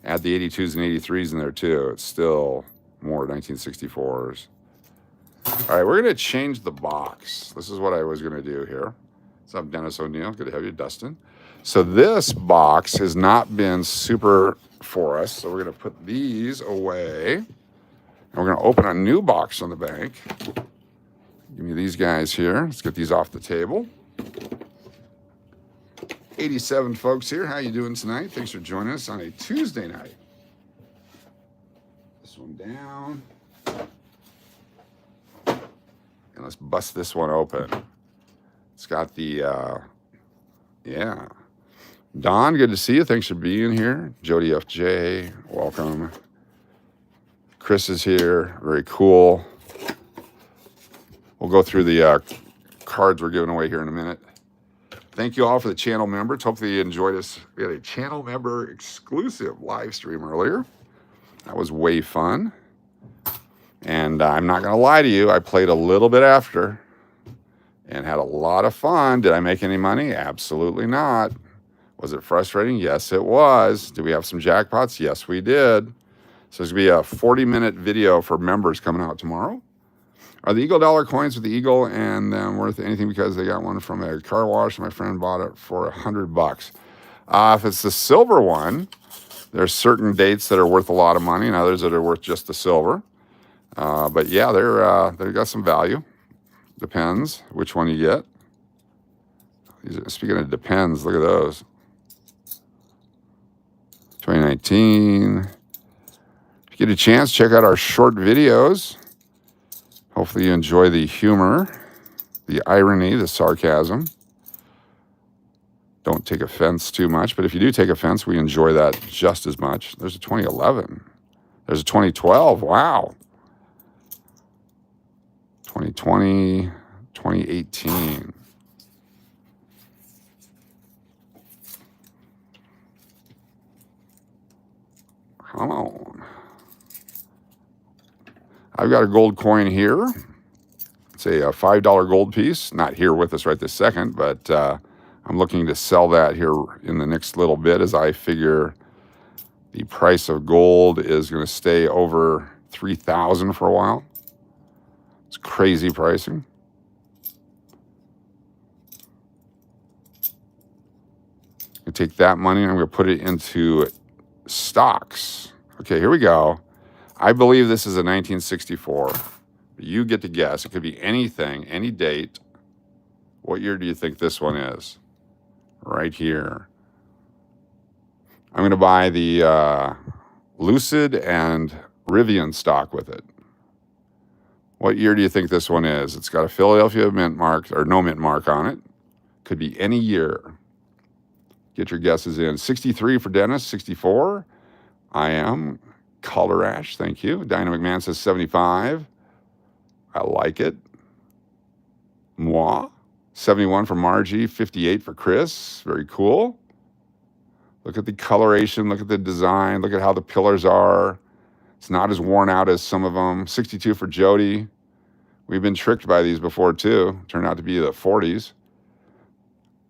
Speaker 1: Add the 82s and 83s in there, too. It's still more 1964s. All right, we're going to change the box. This is what I was going to do here. What's up, Dennis O'Neill? Good to have you, Dustin. So this box has not been super for us, so we're going to put these away. And we're going to open a new box on the bank. Give me these guys here. Let's get these off the table. 87 folks here. How you doing tonight? Thanks for joining us on a Tuesday night. This one down. And let's bust this one open. It's got the, yeah. Don, good to see you. Thanks for being here. Jody FJ, welcome. Chris is here. Very cool. We'll go through the cards we're giving away here in a minute. Thank you all for the channel members. Hopefully you enjoyed us. We had a channel member exclusive live stream earlier. That was way fun. And I'm not going to lie to you. I played a little bit after and had a lot of fun. Did I make any money? Absolutely not. Was it frustrating? Yes, it was. Did we have some jackpots? Yes, we did. So there's going to be a 40-minute video for members coming out tomorrow. Are the Eagle dollar coins with the Eagle and them worth anything because they got one from a car wash? My friend bought it for $100. If it's the silver one, There's certain dates that are worth a lot of money and others that are worth just the silver. But yeah, they've got some value. Depends which one you get. Speaking of depends, look at those. 2019. If you get a chance, check out our short videos. Hopefully you enjoy the humor, the irony, the sarcasm. Don't take offense too much, but if you do take offense, we enjoy that just as much. There's a 2011. There's a 2012. Wow. 2020, 2018. Come on. I've got a gold coin here. It's a $5 gold piece. Not here with us right this second, but I'm looking to sell that here in the next little bit as I figure the price of gold is going to stay over $3,000 for a while. It's crazy pricing. I take that money and I'm going to put it into stocks. Okay, here we go. I believe this is a 1964. You get to guess. It could be anything, any date. What year do you think this one is? Right here. I'm going to buy the Lucid and Rivian stock with it. What year do you think this one is? It's got a Philadelphia mint mark, or no mint mark on it. Could be any year. Get your guesses in. 63 for Dennis, 64. I am. Color Ash, thank you. Diane McMahon says 75. I like it. Moi. 71 for Margie, 58 for Chris. Very cool. Look at the coloration. Look at the design. Look at how the pillars are. It's not as worn out as some of them. 62 for Jody. We've been tricked by these before, too. Turned out to be the 40s.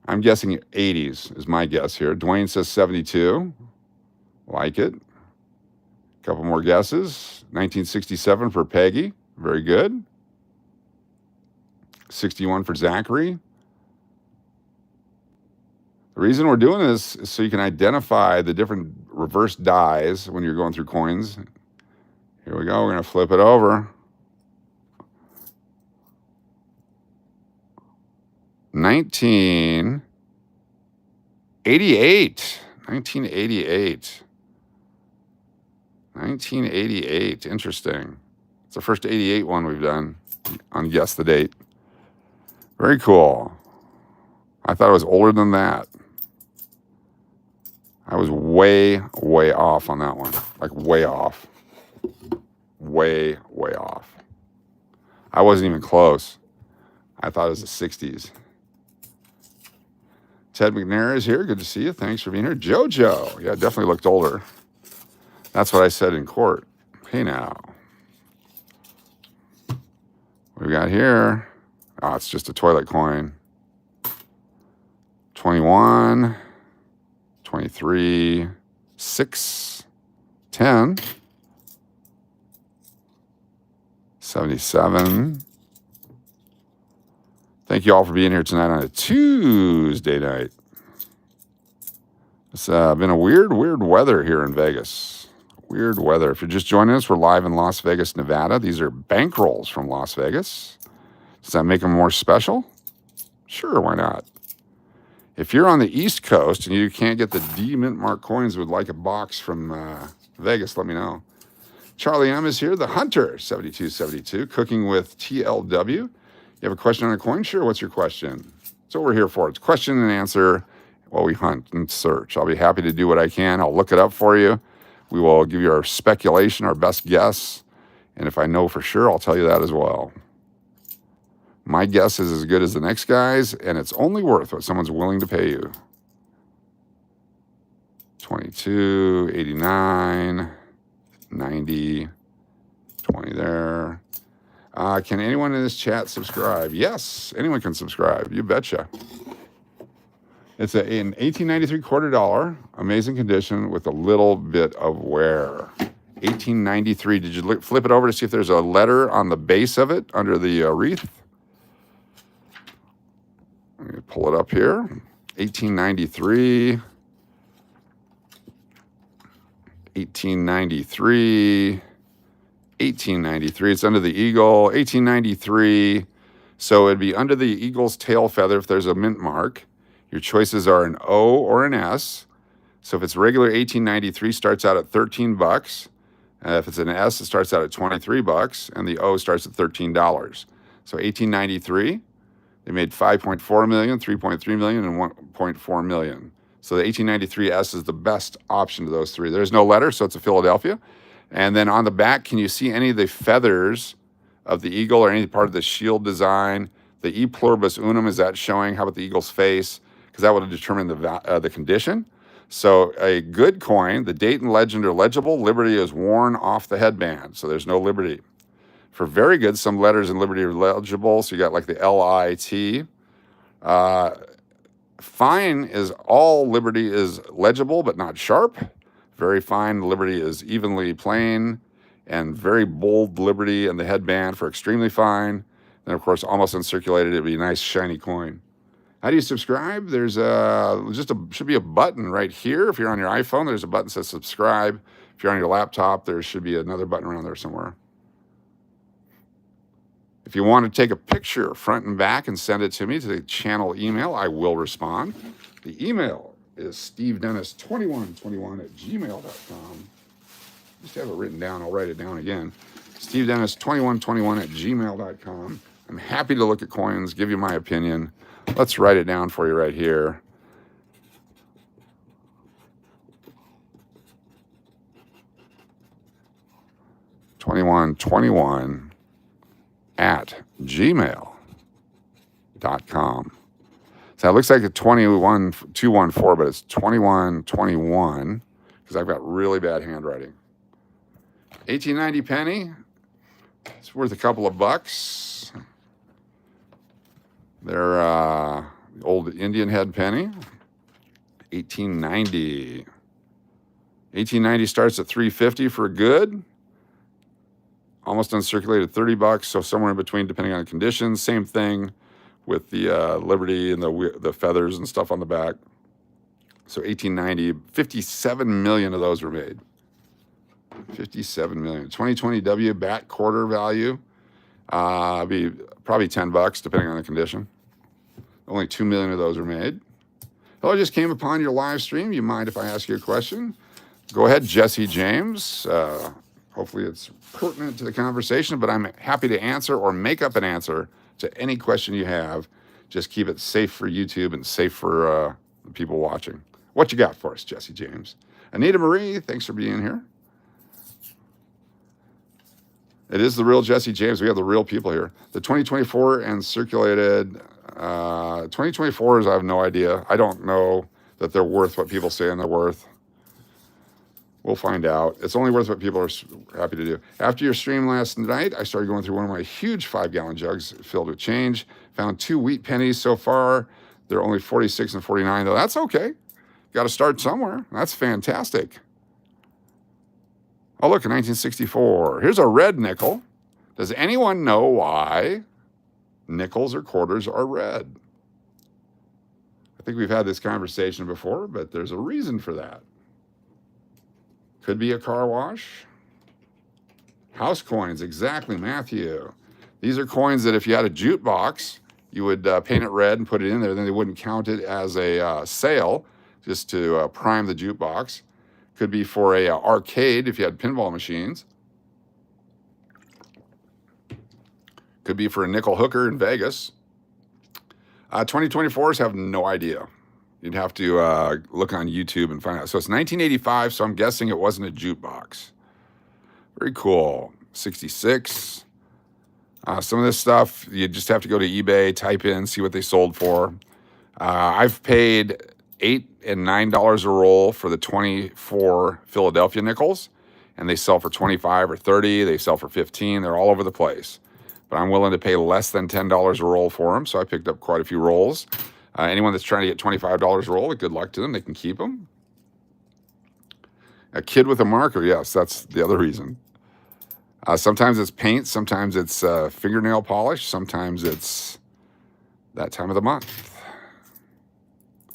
Speaker 1: I'm guessing 80s is my guess here. Dwayne says 72. Like it. Couple more guesses. 1967 for Peggy. Very good. 61 for Zachary. The reason we're doing this is so you can identify the different reverse dies when you're going through coins. Here we go. We're going to flip it over. 1988. 1988. 1988. Interesting. It's the first 88 one we've done on Guess the Date. Very cool. I thought it was older than that. I was way, way off on that one. Like way off. Way, way off. I wasn't even close. I thought it was the 60s. Ted McNair is here. Good to see you. Thanks for being here. JoJo. Yeah, definitely looked older. That's what I said in court. Hey now. What we got here? Oh, it's just a toilet coin. 21, 23, 6, 10, 77. Thank you all for being here tonight on a Tuesday night. It's been a weird weather here in Vegas. Weird weather. If you're just joining us, we're live in Las Vegas, Nevada. These are bankrolls from Las Vegas. Does that make them more special? Sure, why not? If you're on the East Coast and you can't get the D mint mark coins, would like a box from Vegas, let me know. Charlie M is here. The Hunter, 7272, cooking with TLW. You have a question on a coin? Sure, what's your question? That's what we're here for. It's question and answer while we hunt and search. I'll be happy to do what I can. I'll look it up for you. We will give you our speculation, our best guess. And if I know for sure, I'll tell you that as well. My guess is as good as the next guy's, and it's only worth what someone's willing to pay you. 22, 89, 90, 20 there. Can anyone in this chat subscribe? Yes, anyone can subscribe. You betcha. It's an 1893 $2, amazing condition with a little bit of wear. 1893. Did you flip it over to see if there's a letter on the base of it under the wreath? Let me pull it up here. 1893. 1893. 1893. It's under the eagle. 1893. So it'd be under the eagle's tail feather if there's a mint mark. Your choices are an O or an S. So if it's regular 1893, starts out at 13 bucks. If it's an S, it starts out at 23 bucks, and the O starts at $13. So 1893, they made 5.4 million, 3.3 million, and 1.4 million. So the 1893 S is the best option to those three. There's no letter, so it's a Philadelphia. And then on the back, can you see any of the feathers of the eagle or any part of the shield design? The E pluribus unum, is that showing? How about the eagle's face? Because that would determine the condition. So a good coin, the date and legend are legible. Liberty is worn off the headband, so there's no Liberty. For very good, some letters in Liberty are legible. So you got like the L-I-T. Fine is all Liberty is legible, but not sharp. Very fine Liberty is evenly plain, and very bold Liberty in the headband for extremely fine. And of course, almost uncirculated, it'd be a nice shiny coin. How do you subscribe? There's should be a button right here. If you're on your iPhone, there's a button that says subscribe. If you're on your laptop, there should be another button around there somewhere. If you want to take a picture front and back and send it to me to the channel email, I will respond. The email is stevedennis2121@gmail.com. Just have it written down. I'll write it down again. stevedennis2121@gmail.com. I'm happy to look at coins, give you my opinion. Let's write it down for you right here. @gmail.com. So it looks like a 21214, but it's 2121 because I've got really bad handwriting. 1890 penny. It's worth a couple of bucks. They're old Indian head penny. 1890. 1890 starts at 350 for good. Almost uncirculated, 30 bucks. So somewhere in between, depending on the conditions. Same thing with the Liberty and the feathers and stuff on the back. So 1890, 57 million of those were made. 57 million. 2020 W bat quarter value. Be probably 10 bucks, depending on the condition. Only 2 million of those are made. Hello, I just came upon your live stream. You mind if I ask you a question? Go ahead, Jesse James. Hopefully it's pertinent to the conversation, but I'm happy to answer or make up an answer to any question you have. Just keep it safe for YouTube and safe for the people watching. What you got for us, Jesse James? Anita Marie, thanks for being here. It is the real Jesse James. We have the real people here. The 2024 and circulated 2024s, I have no idea. I don't know that they're worth what people say they're worth. We'll find out. It's only worth what people are happy to do. After your stream last night, I started going through one of my huge 5-gallon jugs filled with change. Found 2 wheat pennies so far. They're only 46 and 49, though. That's okay. Got to start somewhere. That's fantastic. Oh, look, in 1964. Here's a red nickel. Does anyone know why nickels or quarters are red? I think we've had this conversation before, but there's a reason for that. Could be a car wash. House coins, exactly, Matthew. These are coins that if you had a jute box, you would paint it red and put it in there. Then they wouldn't count it as a sale, just to prime the jute box. Could be for a arcade if you had pinball machines. Could be for a nickel hooker in Vegas. 2024s have no idea. You'd have to look on YouTube and find out. So it's 1985, so I'm guessing it wasn't a jukebox. Very cool. 66. Some of this stuff, you just have to go to eBay, type in, see what they sold for. I've paid $8 and $9 a roll for the 24 Philadelphia nickels, and they sell for 25 or 30. They sell for 15. They're all over the place. But I'm willing to pay less than $10 a roll for them, so I picked up quite a few rolls. Anyone that's trying to get $25 a roll, good luck to them. They can keep them. A kid with a marker, yes, that's the other reason. Sometimes it's paint, sometimes it's fingernail polish, sometimes it's that time of the month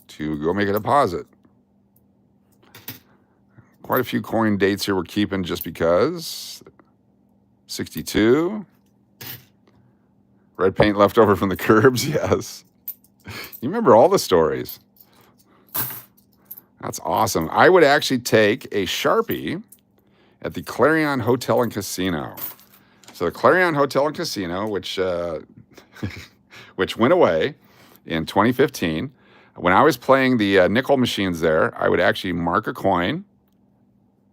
Speaker 1: to go make a deposit. Quite a few coin dates here we're keeping just because. 62. Red paint left over from the curbs, yes. You remember all the stories. That's awesome. I would actually take a Sharpie at the Clarion Hotel and Casino. So the Clarion Hotel and Casino, which went away in 2015. When I was playing the nickel machines there, I would actually mark a coin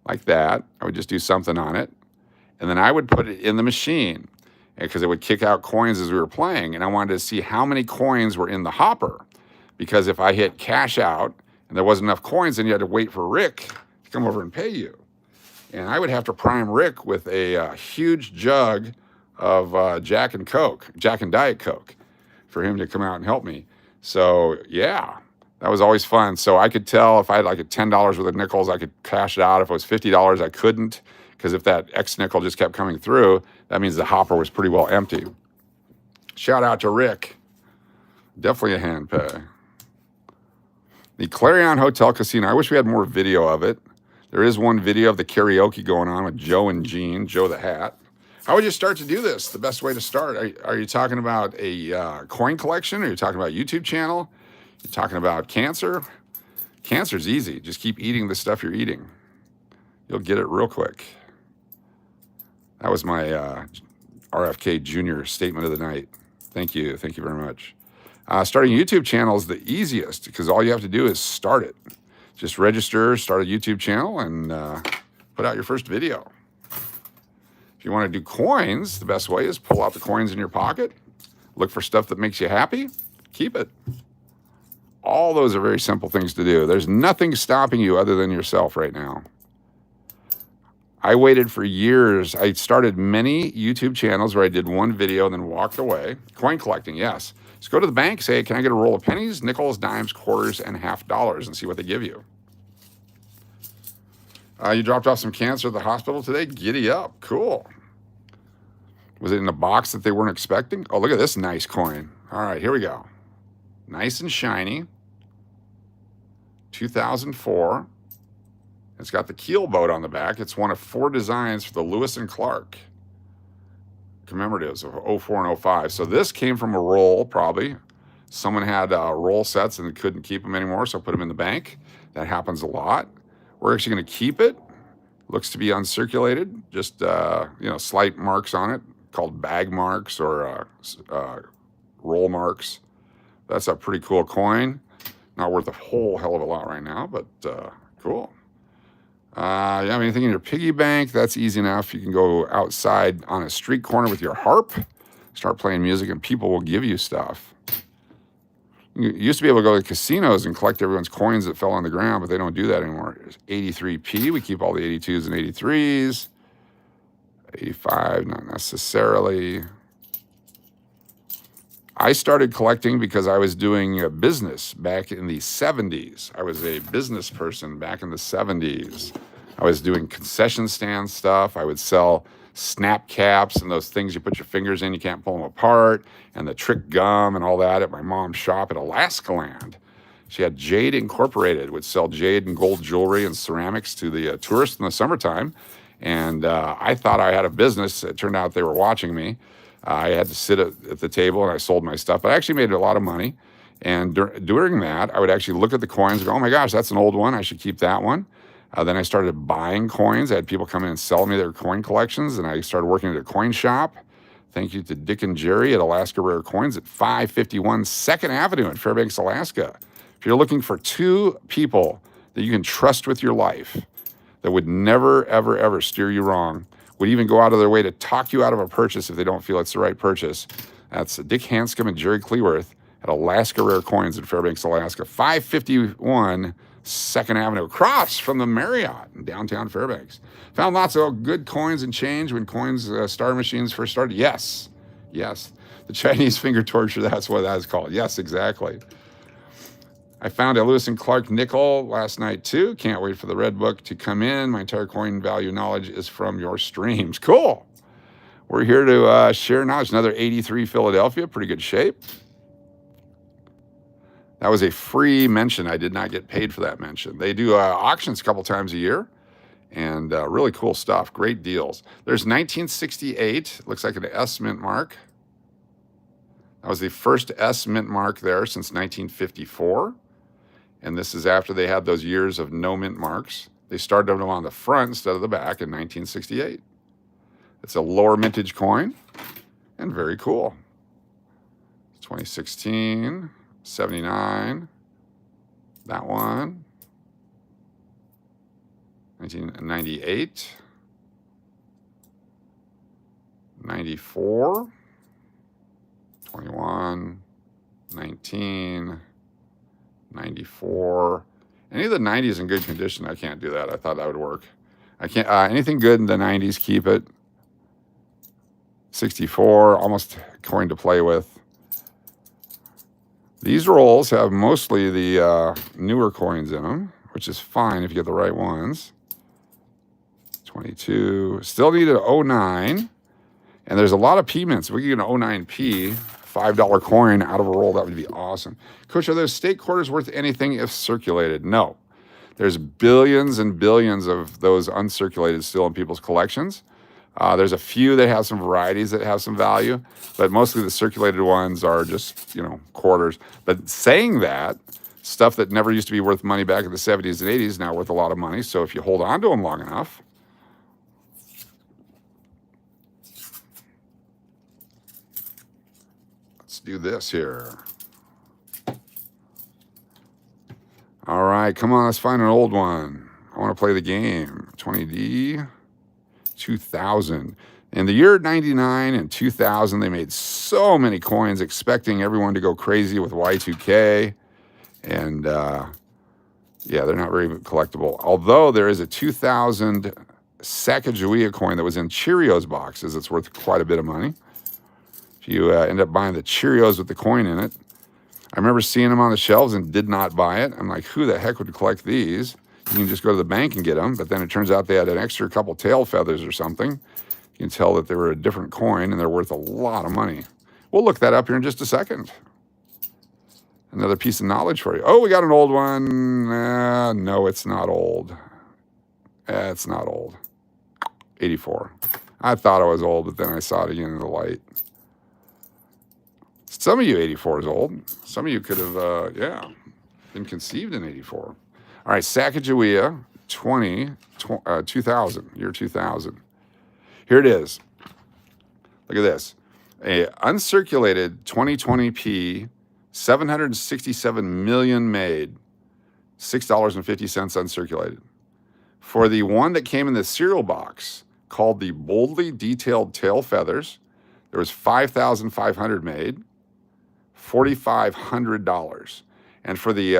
Speaker 1: like that. I would just do something on it. And then I would put it in the machine because it would kick out coins as we were playing. And I wanted to see how many coins were in the hopper. Because if I hit cash out and there wasn't enough coins, then you had to wait for Rick to come over and pay you. And I would have to prime Rick with a huge jug of Jack and Diet Coke for him to come out and help me. So yeah, that was always fun. So I could tell if I had like a $10 worth of nickels, I could cash it out. If it was $50, I couldn't, because if that X nickel just kept coming through, that means the hopper was pretty well empty. Shout out to Rick. Definitely a hand pay. The Clarion Hotel Casino. I wish we had more video of it. There is one video of the karaoke going on with Joe and Gene, Joe the Hat. How would you start to do this? The best way to start? Are you talking about a coin collection? Are you talking about a YouTube channel? You're talking about cancer? Cancer's easy. Just keep eating the stuff you're eating. You'll get it real quick. That was my RFK Jr. statement of the night. Thank you. Thank you very much. Starting a YouTube channel is the easiest because all you have to do is start it. Just register, start a YouTube channel, and put out your first video. If you want to do coins, the best way is pull out the coins in your pocket, look for stuff that makes you happy, keep it. All those are very simple things to do. There's nothing stopping you other than yourself right now. I waited for years. I started many YouTube channels where I did one video and then walked away. Coin collecting, yes. Just go to the bank, say, can I get a roll of pennies, nickels, dimes, quarters, and $50 and see what they give you. You dropped off some cancer at the hospital today? Giddy up. Cool. Was it in a box that they weren't expecting? Oh, look at this nice coin. All right, here we go. Nice and shiny. 2004. It's got the keel boat on the back. It's one of 4 designs for the Lewis and Clark commemoratives of 04 and 05. So this came from a roll, probably. Someone had roll sets and couldn't keep them anymore, so put them in the bank. That happens a lot. We're actually going to keep it. Looks to be uncirculated. Just, slight marks on it called bag marks or roll marks. That's a pretty cool coin. Not worth a whole hell of a lot right now, but cool. You have anything in your piggy bank? That's easy enough. You can go outside on a street corner with your harp, start playing music, and people will give you stuff. You used to be able to go to casinos and collect everyone's coins that fell on the ground, but they don't do that anymore. There's 83p. We keep all the 82s and 83s. 85, not necessarily. I started collecting because I was doing a business back in the 70s. I was a business person back in the 70s. I was doing concession stand stuff. I would sell snap caps and those things you put your fingers in, you can't pull them apart, and the trick gum and all that at my mom's shop at Alaska Land. She had Jade Incorporated, would sell jade and gold jewelry and ceramics to the tourists in the summertime. And I thought I had a business. It turned out they were watching me. I had to sit at the table and I sold my stuff, but I actually made a lot of money. And during that, I would actually look at the coins and go, oh my gosh, that's an old one. I should keep that one. Then I started buying coins. I had people come in and sell me their coin collections, and I started working at a coin shop. Thank you to Dick and Jerry at Alaska Rare Coins at 551 2nd Avenue in Fairbanks, Alaska. If you're looking for 2 people that you can trust with your life, that would never, ever, ever steer you wrong, would even go out of their way to talk you out of a purchase if they don't feel it's the right purchase. That's Dick Hanscom and Jerry Cleworth at Alaska Rare Coins in Fairbanks, Alaska. 551 2nd Avenue, across from the Marriott in downtown Fairbanks. Found lots of good coins and change when coins star machines first started. Yes. The Chinese finger torture, that's what that's called. Yes, exactly. I found a Lewis and Clark nickel last night too. Can't wait for the red book to come in. My entire coin value knowledge is from your streams. Cool. We're here to share knowledge. Another 83 Philadelphia, pretty good shape. That was a free mention. I did not get paid for that mention. They do auctions a couple times a year. And really cool stuff. Great deals. There's 1968. Looks like an S mint mark. That was the first S mint mark there since 1954. And this is after they had those years of no mint marks. They started them on the front instead of the back in 1968. It's a lower mintage coin and very cool. 2016, 79, that one. 1998, 94, 21, 19, 94. Any of the 90s in good condition, I can't do that. I thought that would work. I can't, anything good in the 90s, keep it. 64, almost a coin to play with. These rolls have mostly the newer coins in them, which is fine if you get the right ones. 22, still need an 09. And there's a lot of P mints. If we could get an 09P, $5 coin out of a roll, that would be awesome. Coach, are those state quarters worth anything if circulated? No. There's billions and billions of those uncirculated still in people's collections. There's a few that have some varieties that have some value, but mostly the circulated ones are just, quarters. But saying that, stuff that never used to be worth money back in the 70s and 80s now worth a lot of money. So if you hold on to them long enough, let's do this here. All right, come on, let's find an old one. I want to play the game. 20D, 2000. In the year 99 and 2000, they made so many coins expecting everyone to go crazy with Y2K. And yeah, they're not very collectible. Although there is a 2000 Sacagawea coin that was in Cheerios boxes. It's worth quite a bit of money. If you end up buying the Cheerios with the coin in it. I remember seeing them on the shelves and did not buy it. I'm like, who the heck would collect these? You can just go to the bank and get them. But then it turns out they had an extra couple tail feathers or something. You can tell that they were a different coin and they're worth a lot of money. We'll look that up here in just a second. Another piece of knowledge for you. Oh, we got an old one. No, it's not old. It's not old. 84. I thought it was old, but then I saw it again in the light. Some of you 84 is old. Some of you could have, been conceived in 84. All right, Sacagawea, 2000, year 2000. Here it is. Look at this. A uncirculated 2020p, 767 million made, $6.50 uncirculated. For the one that came in the cereal box called the boldly detailed tail feathers, there was 5,500 made, $4,500. And for the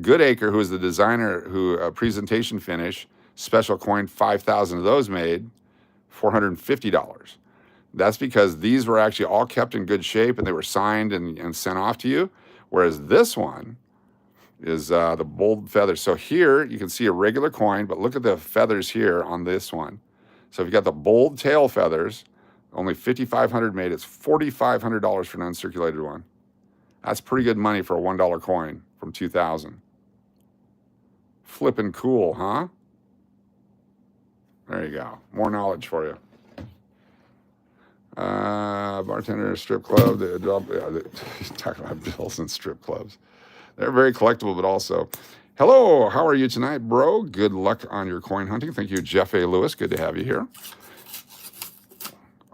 Speaker 1: Goodacre, who was the designer, who presentation finish, special coin, 5,000 of those made, $450. That's because these were actually all kept in good shape and they were signed and sent off to you. Whereas this one is the bold feathers. So here you can see a regular coin, but look at the feathers here on this one. So if you got the bold tail feathers, only 5,500 made, it's $4,500 for an uncirculated one. That's pretty good money for a $1 coin from 2000. Flippin' cool, huh? There you go. More knowledge for you. Bartender, strip club. Talking about bills and strip clubs. They're very collectible, but also. Hello, how are you tonight, bro? Good luck on your coin hunting. Thank you, Jeff A. Lewis. Good to have you here.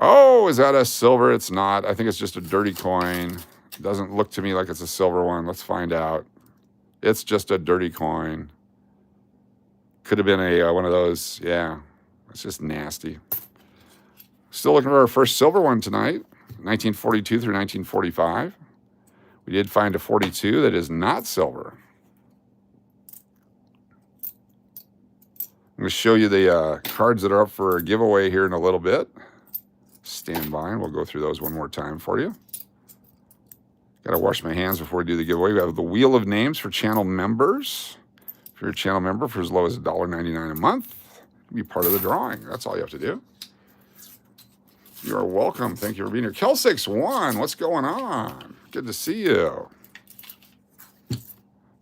Speaker 1: Oh, is that a silver? It's not. I think it's just a dirty coin. It doesn't look to me like it's a silver one. Let's find out. It's just a dirty coin. Could have been a one of those. Yeah, it's just nasty. Still looking for our first silver one tonight, 1942 through 1945. We did find a 42 that is not silver. I'm going to show you the cards that are up for a giveaway here in a little bit. Stand by and we'll go through those one more time for you. Got to wash my hands before we do the giveaway. We have the Wheel of Names for channel members. If you're a channel member for as low as $1.99 a month, be part of the drawing. That's all you have to do. You are welcome. Thank you for being here. Kel61, what's going on? Good to see you.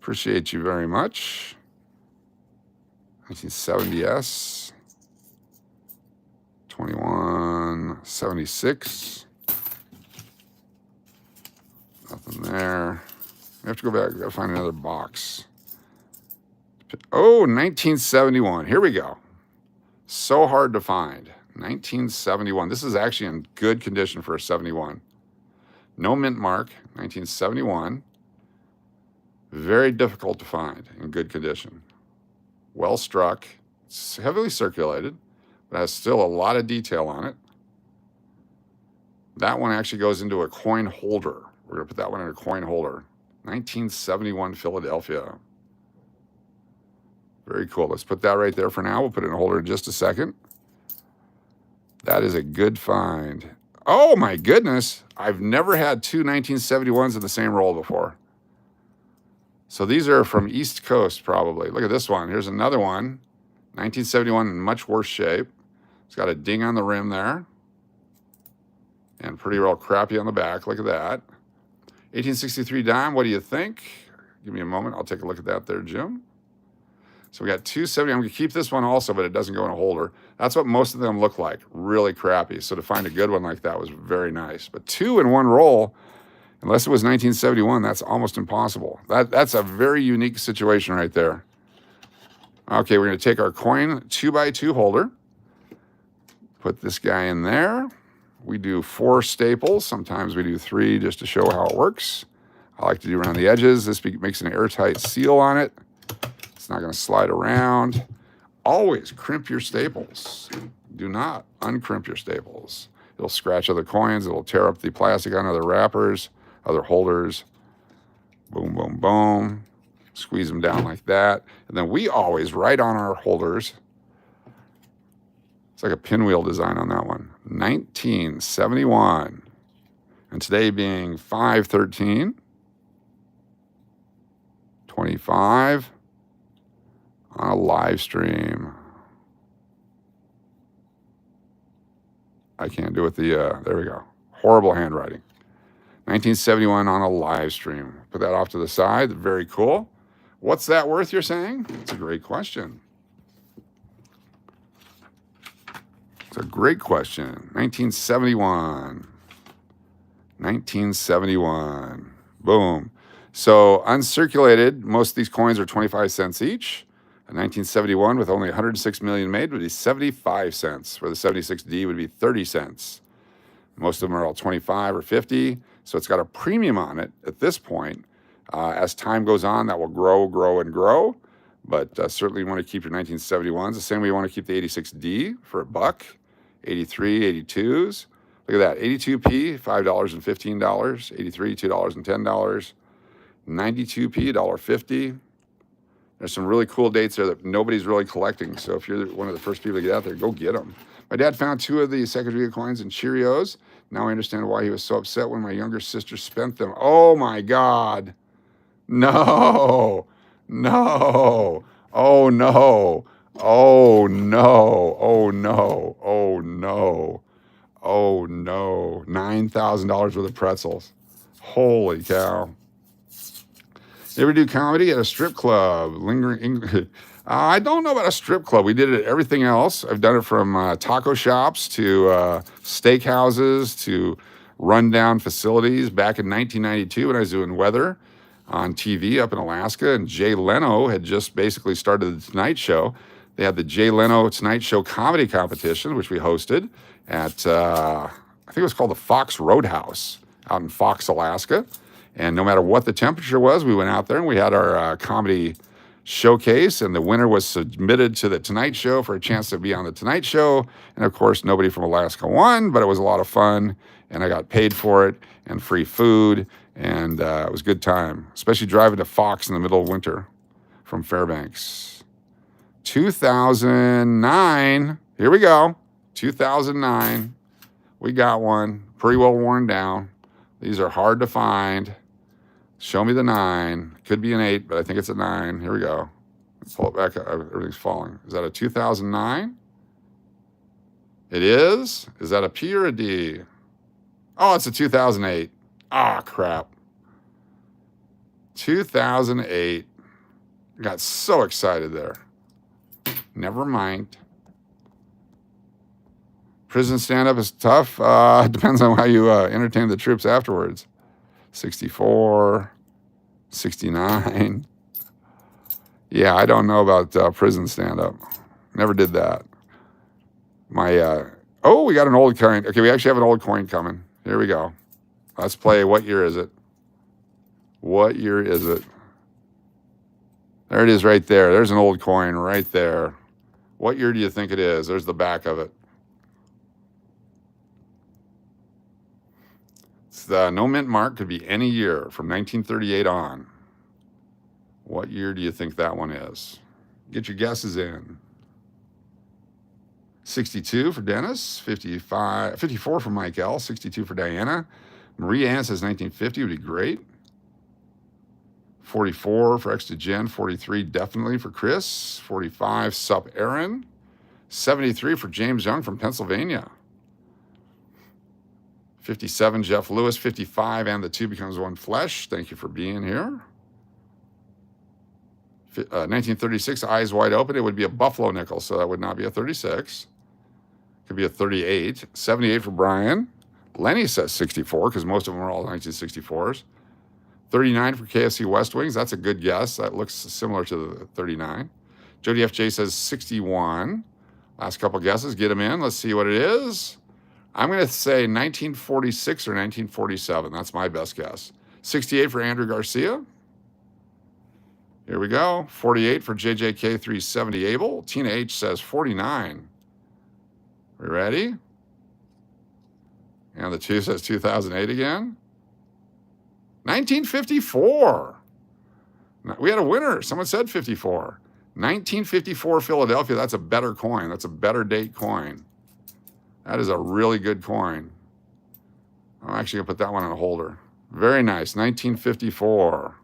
Speaker 1: Appreciate you very much. 1970S. 76. Nothing there. We have to go back. We got to find another box. Oh, 1971. Here we go. So hard to find. 1971. This is actually in good condition for a 71. No mint mark. 1971. Very difficult to find in good condition. Well struck. It's heavily circulated, but has still a lot of detail on it. That one actually goes into a coin holder. We're going to put that one in a coin holder. 1971 Philadelphia. Very cool. Let's put that right there for now. We'll put it in a holder in just a second. That is a good find. Oh my goodness. I've never had two 1971s in the same roll before. So these are from East Coast probably. Look at this one. Here's another one. 1971 in much worse shape. It's got a ding on the rim there. And pretty real crappy on the back. Look at that. 1863 dime. What do you think? Give me a moment. I'll take a look at that there, Jim. So we got 270. I'm going to keep this one also, but it doesn't go in a holder. That's what most of them look like. Really crappy. So to find a good one like that was very nice. But two in one roll, unless it was 1971, that's almost impossible. That's a very unique situation right there. Okay, we're going to take our coin 2x2 holder. Put this guy in there. We do 4 staples. Sometimes we do 3 just to show how it works. I like to do around the edges. This makes an airtight seal on it. It's not going to slide around. Always crimp your staples. Do not uncrimp your staples. It'll scratch other coins. It'll tear up the plastic on other wrappers, other holders. Boom, boom, boom. Squeeze them down like that. And then we always write on our holders. It's like a pinwheel design on that one. 1971. And today being 5/13. 25. On a live stream. I can't do it there we go. Horrible handwriting. 1971 on a live stream. Put that off to the side. Very cool. What's that worth, you're saying? It's a great question. It's a great question. 1971. 1971. Boom. So uncirculated, most of these coins are 25 cents each. A 1971 with only 106 million made would be 75 cents, where the 76D would be 30 cents. Most of them are all 25 or 50, so it's got a premium on it at this point. As time goes on, that will grow, and grow, but certainly you want to keep your 1971s. The same way you want to keep the 86D for $1, 83, 82s. Look at that, 82p, $5.15, 83, $2.10, 92p, $1.50. There's some really cool dates there that nobody's really collecting. So if you're one of the first people to get out there, go get them. My dad found 2 of the Secretary coins in Cheerios. Now I understand why he was so upset when my younger sister spent them. Oh my God. No. No. Oh no. Oh no. Oh no. Oh no. Oh no. $9,000 worth of pretzels. Holy cow. You ever do comedy at a strip club? I don't know about a strip club. We did it at everything else. I've done it from taco shops to steakhouses to rundown facilities. Back in 1992 when I was doing weather on TV up in Alaska, and Jay Leno had just basically started the Tonight Show. They had the Jay Leno Tonight Show comedy competition, which we hosted at, I think it was called the Fox Roadhouse out in Fox, Alaska. And no matter what the temperature was, we went out there and we had our comedy showcase, and the winner was submitted to the Tonight Show for a chance to be on the Tonight Show. And of course, nobody from Alaska won, but it was a lot of fun, and I got paid for it, and free food, and it was a good time, especially driving to Fox in the middle of winter from Fairbanks. 2009, here we go, 2009, we got one, pretty well worn down. These are hard to find. Show me the 9. Could be an 8, but I think it's a 9. Here we go. Let's pull it back up. Everything's falling. Is that a 2009? It is? Is that a P or a D? Oh, it's a 2008. Ah, crap. 2008. I got so excited there. Never mind. Prison stand-up is tough. Depends on how you entertain the troops afterwards. 64, 69. Yeah, I don't know about prison stand-up. Never did that. Oh, we got an old coin. Okay, we actually have an old coin coming. Here we go. Let's play. What year is it? What year is it? There it is right there. There's an old coin right there. What year do you think it is? There's the back of it. It's the no mint mark. Could be any year from 1938 on. What year do you think that one is? Get your guesses in. 62 for Dennis. 54 for Mike L. 62 for Diana. Maria Ann says 1950 would be great. 44 for Extra Jen. 43 definitely for Chris. 45 Sup Aaron. 73 for James Young from Pennsylvania. 57 Jeff Lewis. 55 and the 2 becomes 1 flesh. Thank you for being here. 1936 Eyes Wide Open. It would be a Buffalo nickel, so that would not be a 36. Could be a 38. 78 for Brian. Lenny says 64 because most of them are all 1964s. 39 for KFC West Wings. That's a good guess. That looks similar to the 39. Jody FJ says 61. Last couple guesses. Get them in. Let's see what it is. I'm going to say 1946 or 1947. That's my best guess. 68 for Andrew Garcia. Here we go. 48 for JJK370 Abel. Tina H says 49. We ready? And the 2 says 2008 again. 1954. We had a winner. Someone said 54. 1954 Philadelphia. That's a better coin. That's a better date coin. That is a really good coin. I'm actually going to put that one in a holder. Very nice. 1954.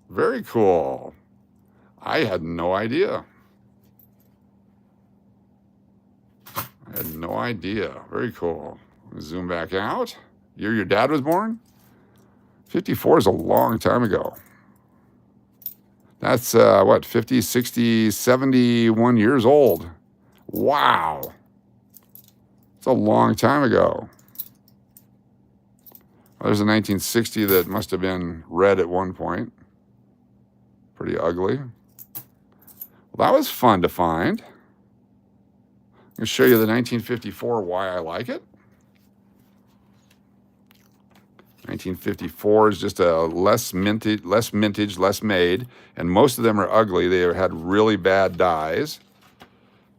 Speaker 1: Very cool. I had no idea. I had no idea. Very cool. Zoom back out. Year your dad was born? 54 is a long time ago. That's, 50, 60, 71 years old. Wow. It's a long time ago. There's a 1960 that must have been red at one point. Pretty ugly. Well, that was fun to find. I'm going to show you the 1954 why I like it. 1954 is just a less mintage, less made, and most of them are ugly. They had really bad dyes.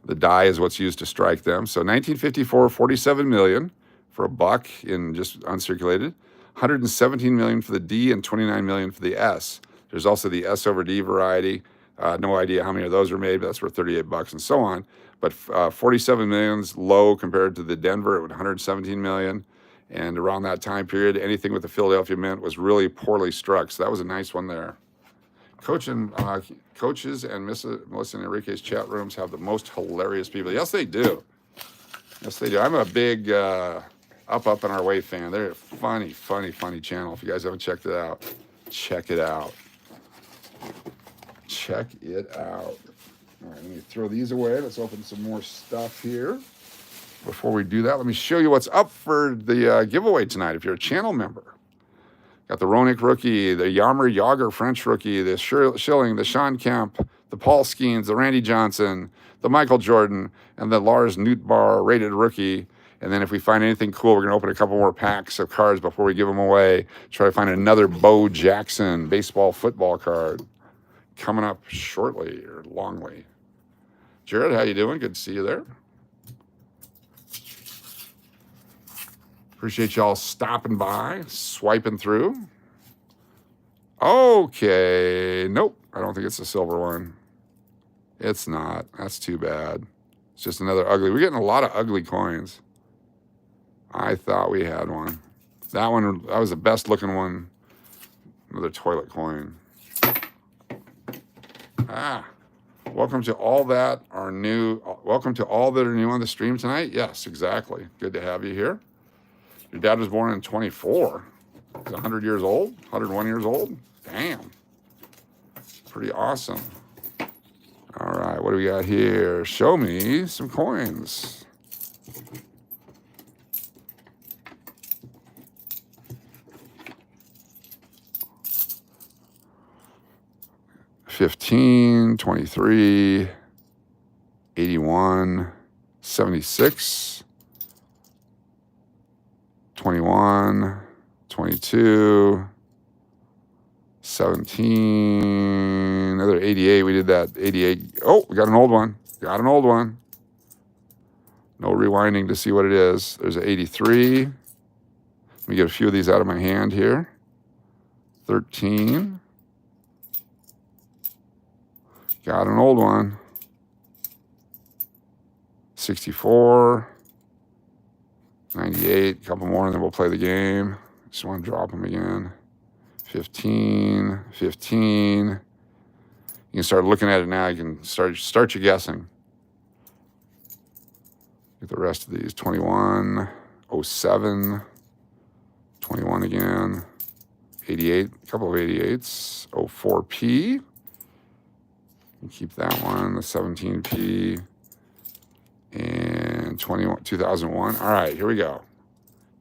Speaker 1: The dye is what's used to strike them. So 1954, 47 million for a buck in just uncirculated, 117 million for the D and 29 million for the S. There's also the S over D variety. No idea how many of those are made, but that's worth 38 bucks and so on. But 47 million's low compared to the Denver at 117 million. And around that time period, anything with the Philadelphia Mint was really poorly struck. So that was a nice one there. Coaches and Melissa and Enrique's chat rooms have the most hilarious people. Yes, they do. Yes, they do. I'm a big Up and Our Way fan. They're a funny channel. If you guys haven't checked it out, check it out. Check it out. All right, let me throw these away. Let's open some more stuff here. Before we do that, let me show you what's up for the giveaway tonight if you're a channel member. Got the Ronick rookie, the Yarmer Yager French rookie, the Schilling, the Sean Kemp, the Paul Skeens, the Randy Johnson, the Michael Jordan, and the Lars Nootbaar rated rookie. And then if we find anything cool, we're going to open a couple more packs of cards before we give them away. Try to find another Bo Jackson baseball football card coming up shortly or longly. Jared, how you doing? Good to see you there. Appreciate y'all stopping by, swiping through. Okay. Nope. I don't think it's a silver one. It's not. That's too bad. It's just another ugly. We're getting a lot of ugly coins. I thought we had one. That was the best looking one. Another toilet coin. Welcome to all that are new. Welcome to all that are new on the stream tonight. Yes, exactly. Good to have you here. Your dad was born in 24. He's 100 years old, 101 years old. Damn. Pretty awesome. All right, what do we got here? Show me some coins. 15, 23, 81, 76, 21, 22, 17, another 88. We did that 88. Oh, we got an old one. Got an old one. No rewinding to see what it is. There's an 83. Let me get a few of these out of my hand here. 13. Got an old one. 64. 98. A couple more and then we'll play the game. Just want to drop them again. 15. 15. You can start looking at it now. You can start your guessing. Get the rest of these. 21. 07. 21 again. 88. A couple of 88s. 04P. Keep that one. The 17P. And 2001. All right, here we go.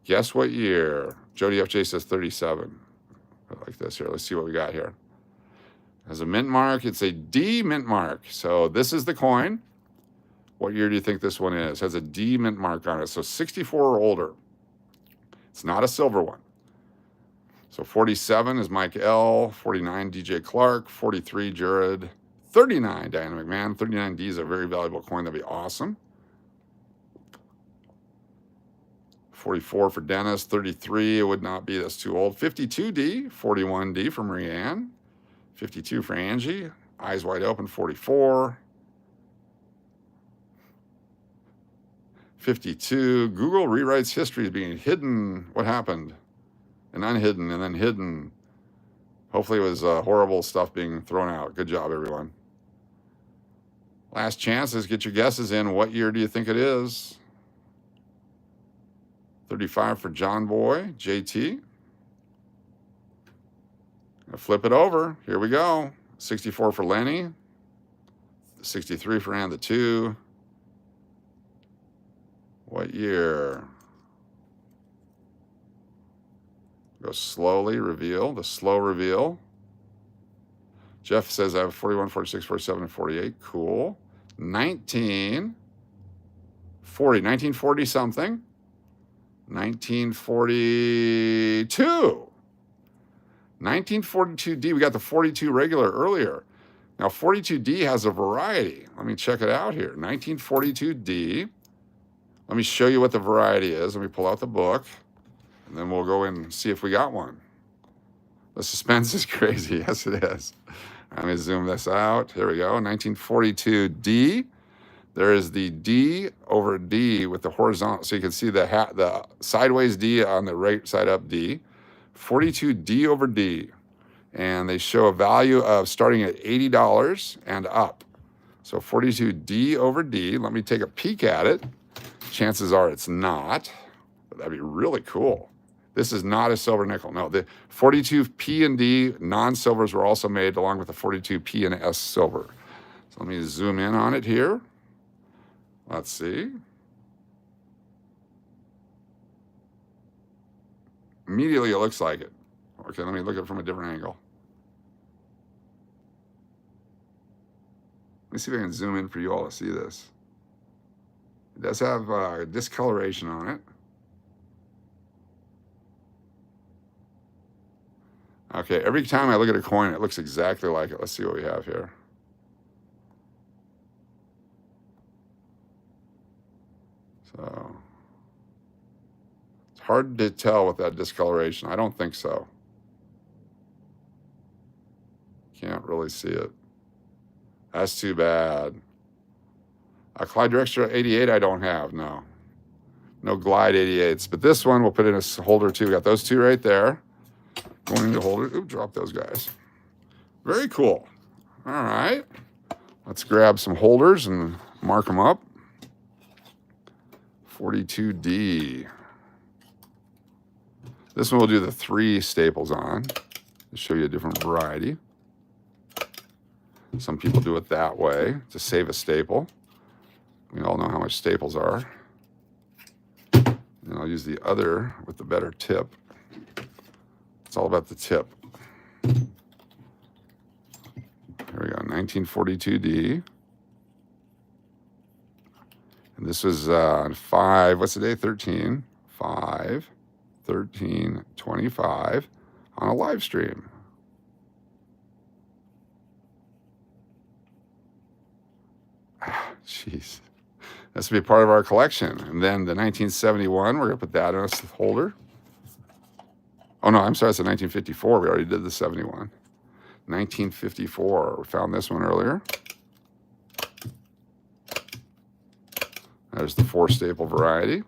Speaker 1: Guess what year? Jody FJ says 37. I like this here. Let's see what we got here. As a mint mark, it's a D mint mark. So this is the coin. What year do you think this one is? Has a D mint mark on it. So 64 or older. It's not a silver one. So 47 is Mike L. 49, DJ Clark. 43, Jared. 39, Diane McMahon. 39D is a very valuable coin. That'd be awesome. 44 for Dennis. 33, it would not be. That's too old. 52D. 41D for Marie Ann. 52 for Angie. Eyes wide open. 44. 52. Google rewrites history as being hidden. What happened? And unhidden and then hidden. Hopefully it was horrible stuff being thrown out. Good job, everyone. Last chances. Get your guesses in. What year do you think it is? 35 for John Boy. JT. I'll flip it over. Here we go. 64 for Lenny. 63 for Ann the 2. What year? Go slowly, reveal, the slow reveal. Jeff says I have 41, 46, 47, and 48. Cool. 1940 something. 1942. 1942D. We got the 42 regular earlier. Now 42D has a variety. Let me check it out here. 1942D. Let me show you what the variety is. Let me pull out the book. And then we'll go in and see if we got one. The suspense is crazy. Yes, it is. Let me zoom this out. Here we go. 1942D. There is the D over D with the horizontal. So you can see the sideways D on the right side up D. 42D over D. And they show a value of starting at $80 and up. So 42D over D. Let me take a peek at it. Chances are it's not. But that'd be really cool. This is not a silver nickel. No, the 42P and D non-silvers were also made along with the 42P and S silver. So let me zoom in on it here. Let's see. Immediately it looks like it. Okay, let me look at it from a different angle. Let me see if I can zoom in for you all to see this. It does have discoloration on it. Okay, every time I look at a coin, it looks exactly like it. Let's see what we have here. So, it's hard to tell with that discoloration. I don't think so. Can't really see it. That's too bad. A Clyde Drexler 88 I don't have, no. No Glide 88s. But this one we'll put in a holder too. We got those two right there. Going into holder. Ooh, drop those guys. Very cool. All right. Let's grab some holders and mark them up. 42D. This one we'll do the 3 staples on to show you a different variety. Some people do it that way to save a staple. We all know how much staples are. And I'll use the other with the better tip. It's all about the tip. Here we 1942D. And this was on 5, what's the day? 13. 5/13/25 on a live stream. Jeez. This will be part of our collection. And then the 1971, we're going to put that in a holder. Oh, no, I'm sorry, it's a 1954. We already did the 71. 1954. We found this one earlier. There's the 4-staple variety.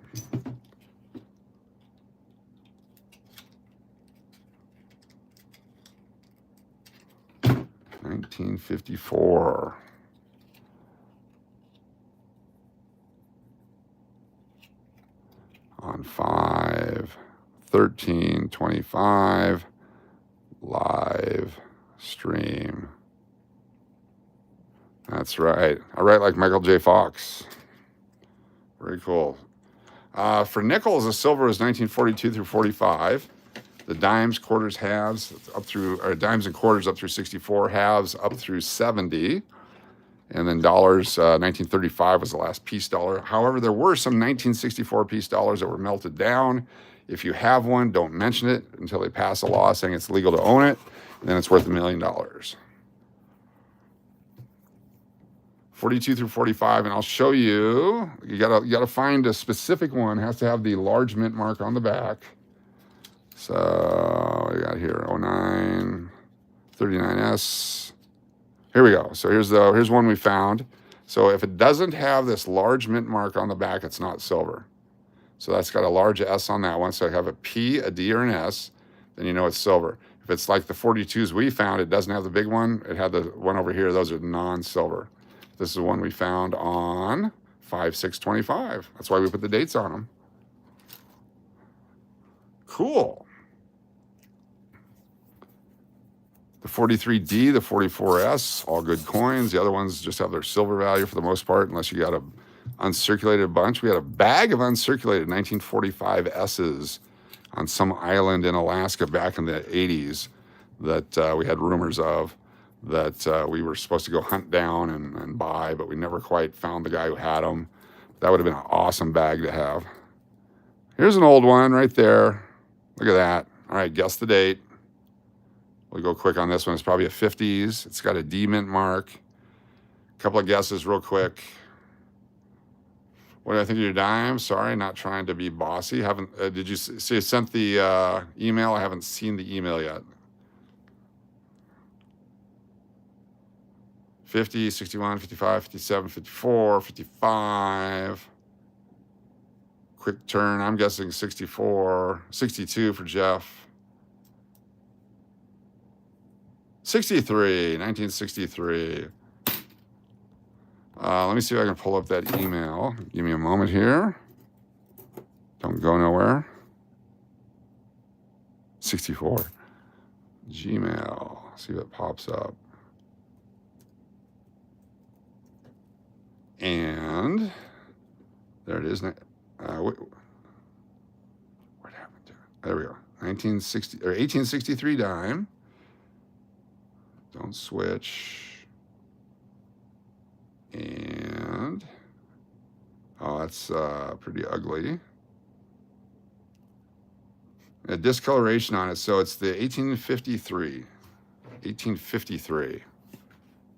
Speaker 1: $19.54. On 5/13/25 live stream. That's right. I write like Michael J. Fox. Very cool. For nickels, the silver is 1942 through 45. The dimes, quarters, halves up through, or dimes and quarters up through 64, halves up through 70. And then dollars, 1935 was the last peace dollar. However, there were some 1964 peace dollars that were melted down. If you have one, don't mention it until they pass a law saying it's legal to own it. And then it's worth $1 million. 42 through 45, and I'll show you. You gotta find a specific one. It has to have the large mint mark on the back. So what do you got here? 09, 39S. Here we go. So here's one we found. So if it doesn't have this large mint mark on the back, it's not silver. So that's got a large S on that one. So I have a P, a D, or an S, then you know it's silver. If it's like the 42s we found, it doesn't have the big one. It had the one over here. Those are non-silver. This is the one we found on 5/6/25. That's why we put the dates on them. Cool. The 43D, the 44S, all good coins. The other ones just have their silver value for the most part, unless you got a uncirculated bunch. We had a bag of uncirculated 1945 S's on some island in Alaska back in the 80s that we had rumors of, that we were supposed to go hunt down and buy, but we never quite found the guy who had them. That would have been an awesome bag to have. Here's an old one right there. Look at that. All right, guess the date. We'll go quick on this one. It's probably a 50s. It's got a D mint mark. A couple of guesses real quick. What do I think of your dime? Sorry, not trying to be bossy. Did you see you sent the email? I haven't seen the email yet. 50, 61, 55, 57, 54, 55. Quick turn. I'm guessing 64, 62 for Jeff. 63, 1963. Let me see if I can pull up that email. Give me a moment here. Don't go nowhere. 64. Gmail. See what pops up. And there it is. What happened to it? There we go. 1863 dime. Don't switch. And oh, that's pretty ugly. A discoloration on it, so it's the 1853. 1853,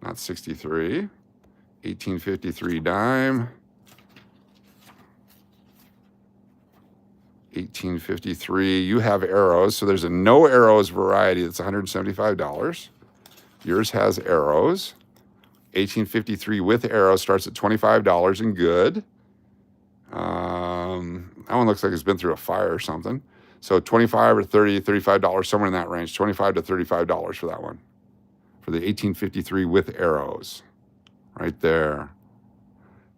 Speaker 1: not 63. 1853 dime. 1853. You have arrows, so there's a no arrows variety that's $175. Yours has arrows. 1853 with arrows starts at $25 and good. That one looks like it's been through a fire or something. So $25 or $30, $35, somewhere in that range. $25 to $35 for that one. For the 1853 with arrows. Right there.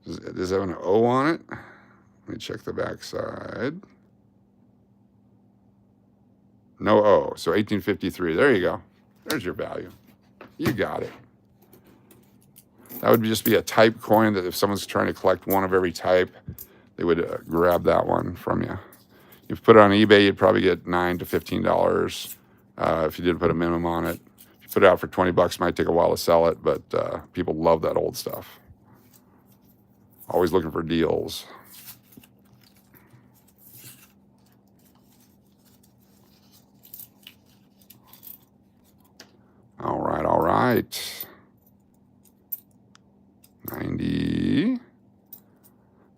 Speaker 1: Does it have an O on it? Let me check the back side. No O. So 1853. There you go. There's your value. You got it. That would just be a type coin that if someone's trying to collect one of every type, they would grab that one from you. If you put it on eBay, you'd probably get $9 to $15 if you did put a minimum on it. If you Put it out for 20 bucks. Might take a while to sell it, but people love that old stuff. Always looking for deals. All right, all right. 90.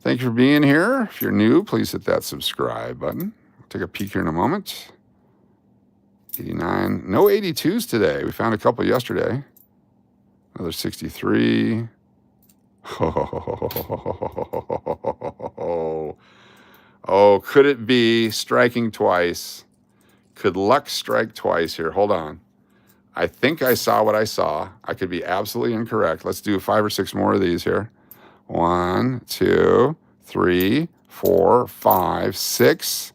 Speaker 1: Thank you for being here. If you're new, please hit that subscribe button. I'll take a peek here in a moment. 89. No 82s today. We found a couple yesterday. Another 63. Oh, could it be striking twice? Could luck strike twice here? Hold on. I think I saw what I saw. I could be absolutely incorrect. Let's do 5 or 6 more of these here. 1, 2, 3, 4, 5, 6.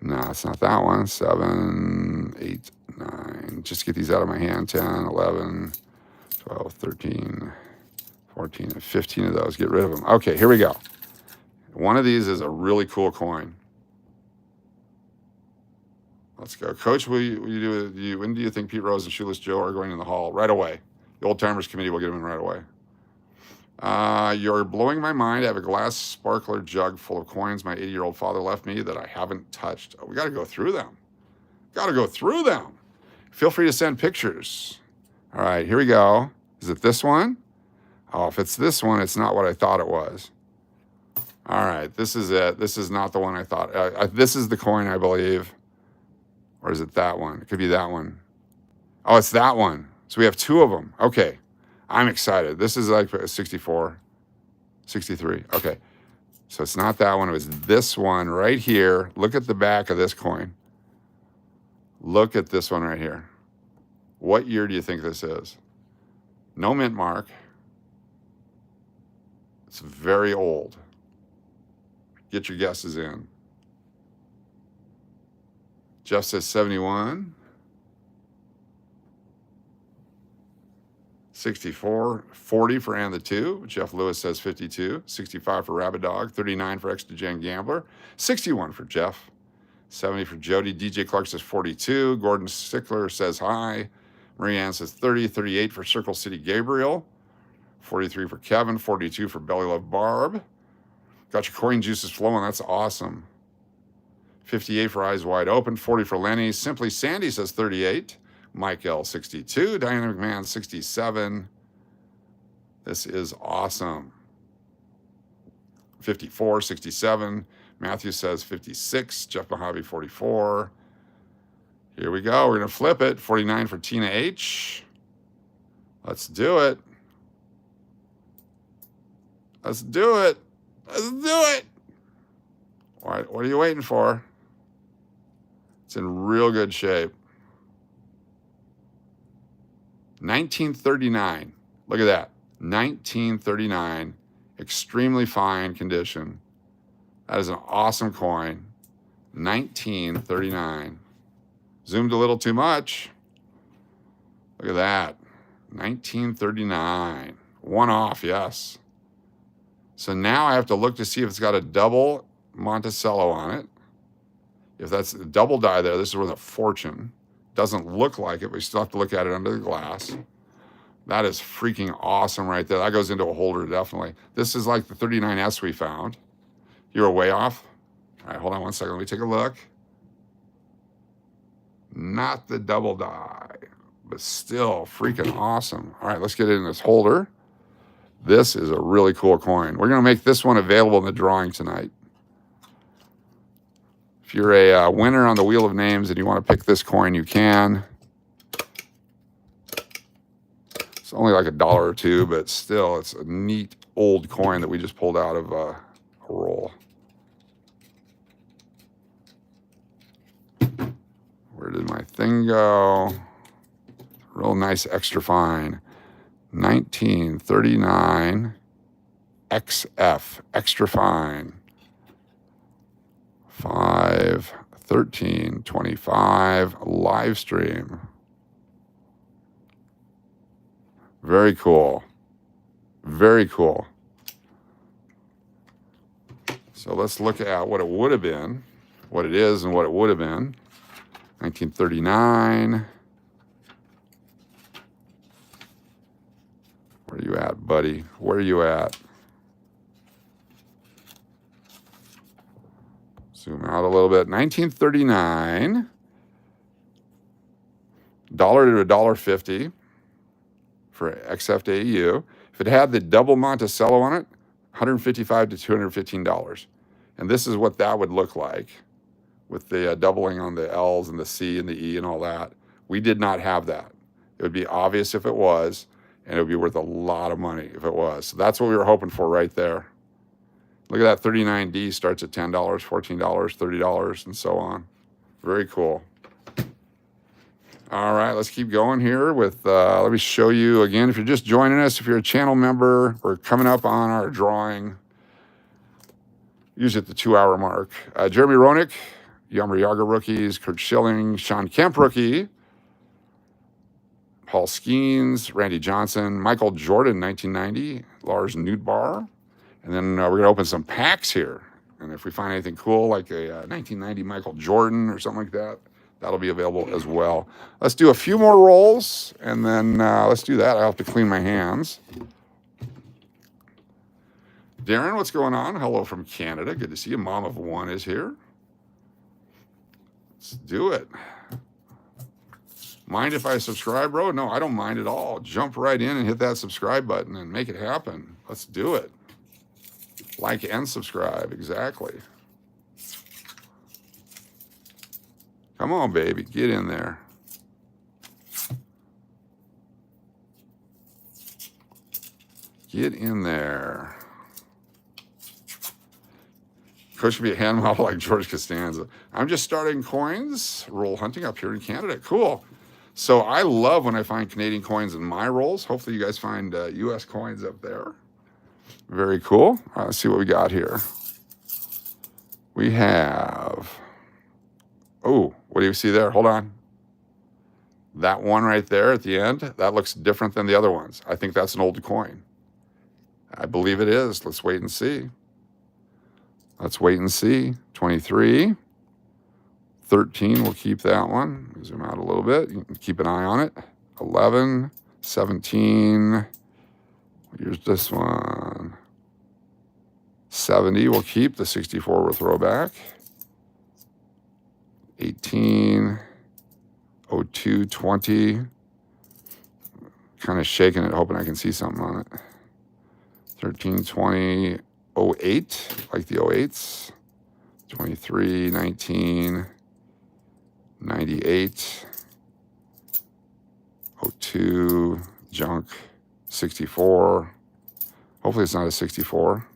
Speaker 1: No, it's not that one. 7, 8, 9. Just get these out of my hand. 10, 11, 12, 13, 14, and 15 of those. Get rid of them. Okay, here we go. One of these is a really cool coin. Let's go. Coach, when do you think Pete Rose and Shoeless Joe are going in the hall? Right away. The Old Timers Committee will get them in right away. You're blowing my mind. I have a glass sparkler jug full of coins my 80-year-old father left me that I haven't touched. Oh, we got to go through them. Got to go through them. Feel free to send pictures. All right, here we go. Is it this one? Oh, if it's this one, it's not what I thought it was. All right, this is it. This is not the one I thought. This is the coin, I believe. Or is it that one? It could be that one. Oh, it's that one. So we have 2 of them. Okay. I'm excited. This is like 64, 63. Okay. So it's not that one. It was this one right here. Look at the back of this coin. Look at this one right here. What year do you think this is? No mint mark. It's very old. Get your guesses in. Jeff says 71. 64. 40 for and the 2. Jeff Lewis says 52. 65 for Rabbit Dog. 39 for Extra Gen Gambler. 61 for Jeff. 70 for Jody. DJ Clark says 42. Gordon Stickler says hi. Marianne says 30. 38 for Circle City Gabriel. 43 for Kevin. 42 for Belly Love Barb. Got your coin juices flowing. That's awesome. 58 for Eyes Wide Open. 40 for Lenny. Simply Sandy says 38. Mike L 62. Diane McMahon 67. This is awesome. 54, 67. Matthew says 56. Jeff Mojave 44. Here we go. We're going to flip it. 49 for Tina H. Let's do it. Let's do it. Let's do it. All right, what are you waiting for? It's in real good shape. 1939. Look at that. 1939. Extremely fine condition. That is an awesome coin. 1939. Zoomed a little too much. Look at that. 1939. One off, yes. So now I have to look to see if it's got a double Monticello on it. If that's a double die there, this is worth a fortune. Doesn't look like it, but you still have to look at it under the glass. That is freaking awesome right there. That goes into a holder, definitely. This is like the 39S we found. You were way off. All right, hold on one second. Let me take a look. Not the double die, but still freaking awesome. All right, let's get it in this holder. This is a really cool coin. We're going to make this one available in the drawing tonight. If you're a winner on the Wheel of Names and you want to pick this coin, you can. It's only like $1 or $2, but still, it's a neat old coin that we just pulled out of a roll. Where did my thing go? Real nice, extra fine. 1939 XF, extra fine. 5, 13, 25, live stream. Very cool. Very cool. So let's look at what it would have been, what it is and what it would have been. 1939. Where you at, buddy? Where you at? Zoom out a little bit. 1939. $1 to $1.50 for XFAU. If it had the double Monticello on it, $155 to $215. And this is what that would look like with the doubling on the L's and the C and the E and all that. We did not have that. It would be obvious if it was, and it would be worth a lot of money if it was. So that's what we were hoping for right there. Look at that 39D starts at $10, $14, $30, and so on. Very cool. All right, let's keep going here with, let me show you again. If you're just joining us, if you're a channel member, we're coming up on our drawing, usually at the 2-hour mark. Jeremy Roenick, Yummer Yager rookies, Kurt Schilling, Sean Kemp rookie, Paul Skeens, Randy Johnson, Michael Jordan, 1990, Lars Nudbar. And then we're going to open some packs here. And if we find anything cool, like a 1990 Michael Jordan or something like that, that'll be available as well. Let's do a few more rolls, and then let's do that. I'll have to clean my hands. Darren, what's going on? Hello from Canada. Good to see you. Mom of One is here. Let's do it. Mind if I subscribe, bro? No, I don't mind at all. Jump right in and hit that subscribe button and make it happen. Let's do it. Like and subscribe, exactly. Come on, baby, get in there. Get in there. Coach should be a hand model like George Costanza. I'm just starting coins, roll hunting up here in Canada. Cool. So I love when I find Canadian coins in my rolls. Hopefully you guys find US coins up there. Very cool. Let's see what we got here. We have, oh, what do you see there? Hold on. That one right there at the end, that looks different than the other ones. I think that's an old coin. I believe it is. Let's wait and see. Let's wait and see. 23. 13, we'll keep that one. Zoom out a little bit. You can keep an eye on it. 11, 17. Here's this one. 70, we'll keep. The 64 we'll throw back. 18, 02, 20. Kind of shaking it, hoping I can see something on it. 13, 20, 08, like the 08s. 23, 19, 98, 02, junk, 64. Hopefully it's not a 64.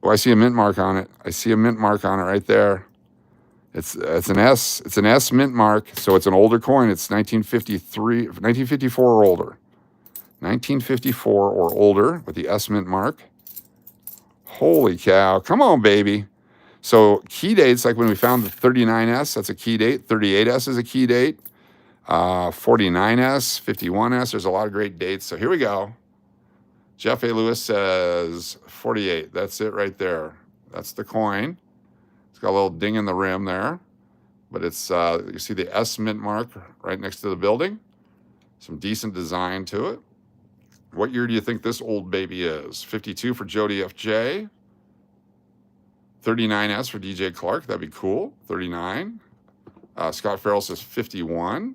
Speaker 1: Oh, I see a mint mark on it. I see a mint mark on it right there. It's an S. It's an S mint mark, so it's an older coin. It's 1954 or older. 1954 or older with the S mint mark. Holy cow. Come on, baby. So key dates, like when we found the 39S, that's a key date. 38S is a key date. 49S, 51S. There's a lot of great dates. So here we go. Jeff A. Lewis says 48. That's it right there. That's the coin. It's got a little ding in the rim there. But it's, you see the S mint mark right next to the building. Some decent design to it. What year do you think this old baby is? 52 for Jody FJ. 39S for DJ Clark. That'd be cool. 39. Scott Farrell says 51.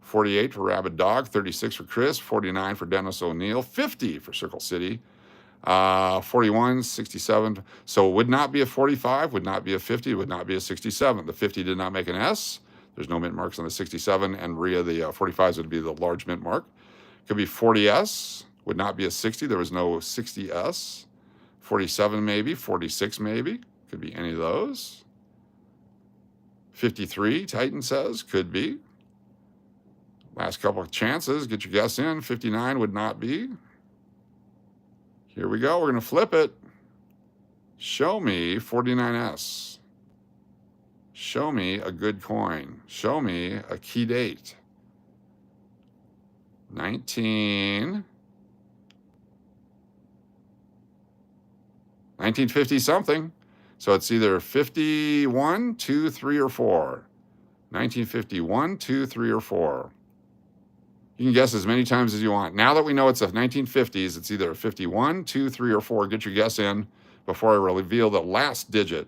Speaker 1: 48 for Rabid Dog. 36 for Chris. 49 for Dennis O'Neill. 50 for Circle City. 41, 67. So it would not be a 45, would not be a 50, would not be a 67. The 50 did not make an S. There's no mint marks on the 67. And Rhea, the 45s would be the large mint mark. Could be 40S, would not be a 60. There was no 60S. 47 maybe, 46 maybe. Could be any of those. 53, Titan says, could be. Last couple of chances, get your guess in. 59 would not be. Here we go, we're gonna flip it. Show me 49S. Show me a good coin. Show me a key date. 1950 something. So it's either 51, 2, 3, or 4. 1951, 2, 3, or 4. You can guess as many times as you want. Now that we know it's a 1950s, it's either a 51, 2, 3, or 4. Get your guess in before I reveal the last digit.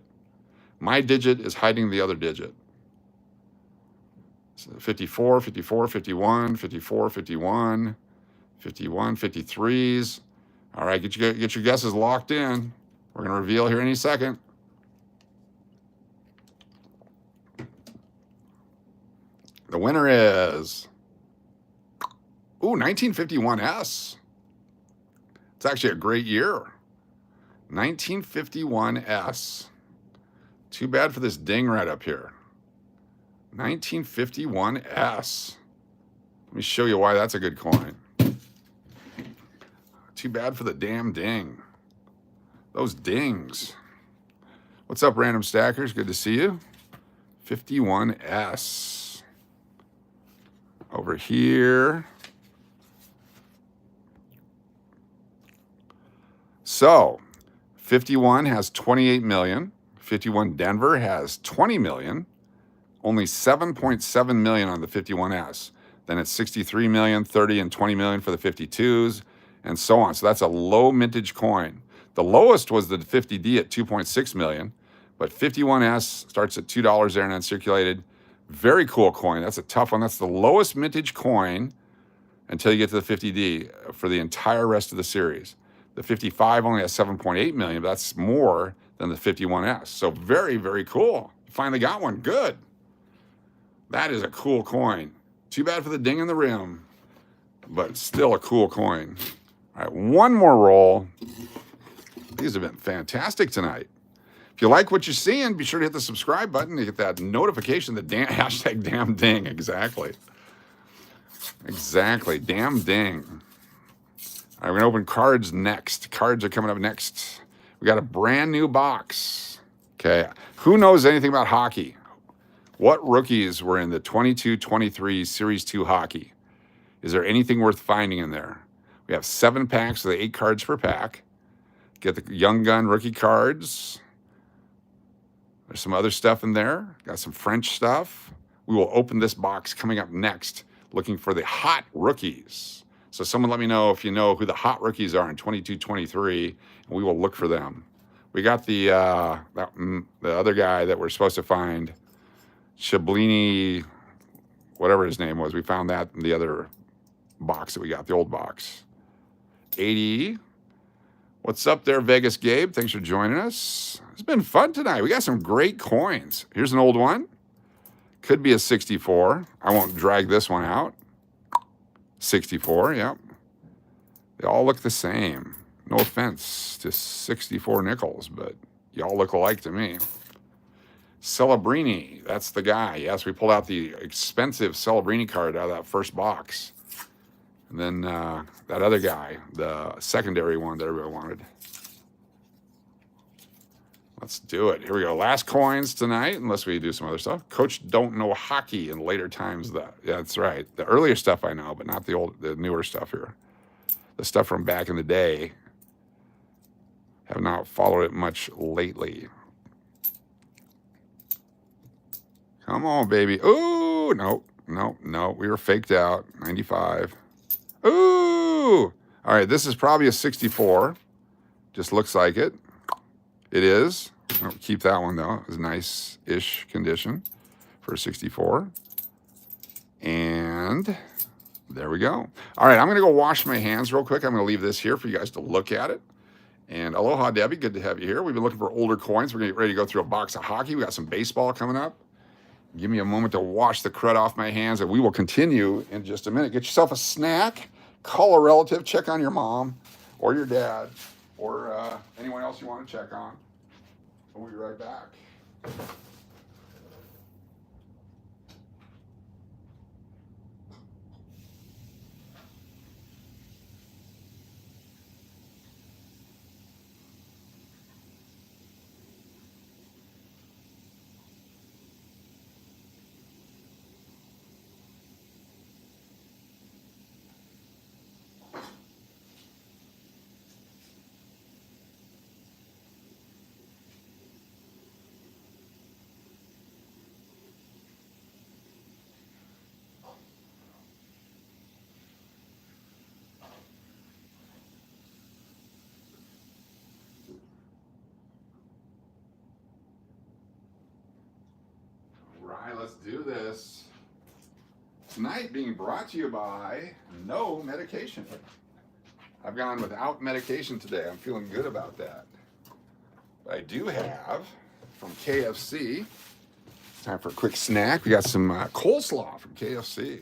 Speaker 1: My digit is hiding the other digit. So 54, 54, 51, 54, 51, 51, 53s. All right, get your guesses locked in. We're going to reveal here any second. The winner is, 1951S. It's actually a great year. 1951S. Too bad for this ding right up here. 1951S. Let me show you why that's a good coin. Too bad for the damn ding. Those dings. What's up, random stackers? Good to see you. 51S. Over here. So, 51 has 28 million. 51 Denver has 20 million. Only 7.7 million on the 51S. Then it's 63 million, 30, and 20 million for the 52s, and so on. So that's a low mintage coin. The lowest was the 50D at 2.6 million, but 51S starts at $2 there and uncirculated. Very cool coin. That's a tough one. That's the lowest mintage coin until you get to the 50D for the entire rest of the series. The 55 only has 7.8 million, but that's more than the 51S. So very, very cool. Finally got one. Good. That is a cool coin. Too bad for the ding in the rim, but still a cool coin. All right, one more roll. These have been fantastic tonight. If you like what you're seeing, be sure to hit the subscribe button to get that notification, the hashtag damn ding. Exactly. Exactly. Damn ding. All right, we're going to open cards next. Cards are coming up next. We got a brand new box. Okay. Who knows anything about hockey? What rookies were in the 22-23 Series 2 hockey? Is there anything worth finding in there? We have 7 packs with 8 cards per pack. Get the Young Gun rookie cards. There's some other stuff in there. Got some French stuff. We will open this box coming up next, looking for the hot rookies. So someone let me know if you know who the hot rookies are in 22-23, and we will look for them. We got the other guy that we're supposed to find, Shablini, whatever his name was. We found that in the other box that we got, the old box. 80. What's up there, Vegas Gabe? Thanks for joining us. It's been fun tonight. We got some great coins. Here's an old one. Could be a 64. I won't drag this one out. 64, yep. They all look the same. No offense to 64 nickels, but y'all look alike to me. Celebrini, that's the guy. Yes, we pulled out the expensive Celebrini card out of that first box. And then that other guy, the secondary one that everybody wanted. Let's do it. Here we go. Last coins tonight, unless we do some other stuff. Coach don't know hockey in later times. Yeah, that's right. The earlier stuff I know, but not the newer stuff here. The stuff from back in the day. Have not followed it much lately. Come on, baby. Ooh, no. We were faked out. 95. Ooh. All right, this is probably a 64. Just looks like it. It is. I'll keep that one, though. It's nice-ish condition for a 64. And there we go. All right, I'm going to go wash my hands real quick. I'm going to leave this here for you guys to look at it. And aloha, Debbie. Good to have you here. We've been looking for older coins. We're going to get ready to go through a box of hockey. We got some baseball coming up. Give me a moment to wash the crud off my hands, and we will continue in just a minute. Get yourself a snack. Call a relative. Check on your mom or your dad or anyone else you want to check on. We'll be right back. let's do this. Tonight being brought to you by no medication. I've gone without medication today. I'm feeling good about that. But I do have from KFC. Time for a quick snack. We got some coleslaw from KFC.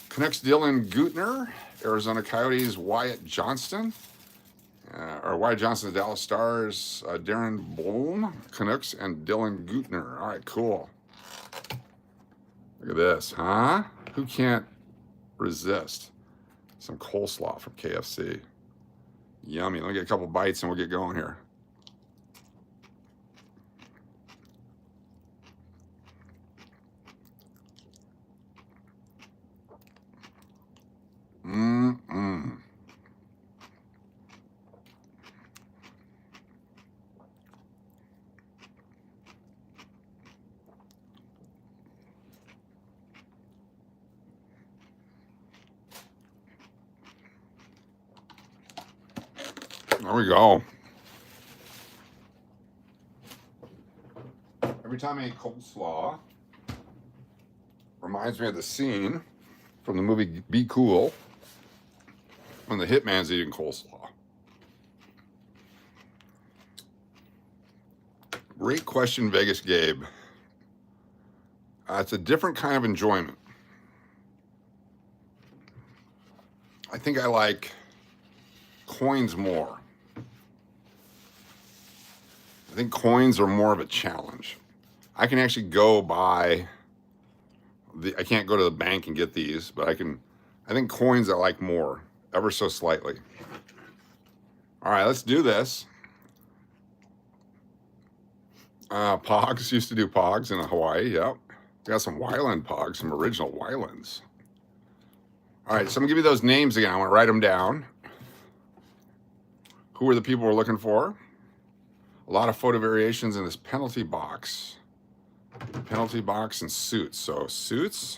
Speaker 1: Canucks Dylan Gutner, Arizona Coyotes Wyatt Johnston, Wyatt Johnston, the Dallas Stars, Darren Blom, Canucks, and Dylan Gutner. All right, cool. Look at this, huh? Who can't resist some coleslaw from KFC? Yummy. Let me get a couple bites and we'll get going here. Mmm. There we go. Every time I eat coleslaw, reminds me of the scene from the movie Be Cool when the hitman's eating coleslaw. Great question, Vegas Gabe. It's a different kind of enjoyment. I think I like coins more. I think coins are more of a challenge. I can actually go buy I can't go to the bank and get these, but I think coins I like more, ever so slightly. All right, let's do this. Pogs, used to do Pogs in Hawaii, yep. Got some Wyland Pogs, some original Wylands. All right, so I'm gonna give you those names again. I wanna write them down. Who are the people we're looking for? A lot of photo variations in this penalty box. Penalty box and suits. So suits,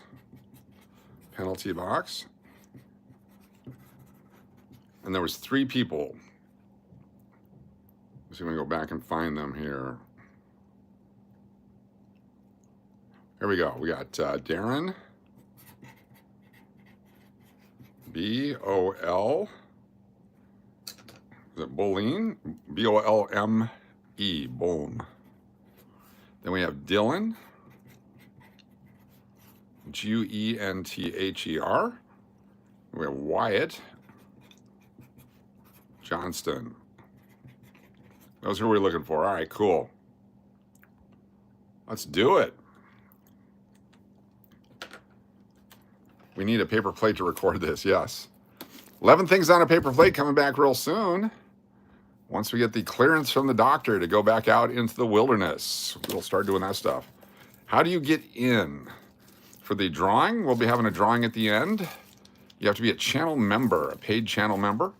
Speaker 1: penalty box. And there was 3 people. So I'm gonna go back and find them here. Here we go. We got Darren, B-O-L, is it Bolin? B-O-L-M-E, Bolm. Then we have Dylan, G-U-E-N-T-H-E-R. We have Wyatt Johnston. Those are who we're looking for. All right, cool. Let's do it. We need a paper plate to record this, yes. 11 things on a paper plate coming back real soon. Once we get the clearance from the doctor to go back out into the wilderness, we'll start doing that stuff. How do you get in? For the drawing, we'll be having a drawing at the end. You have to be a channel member, a paid channel member.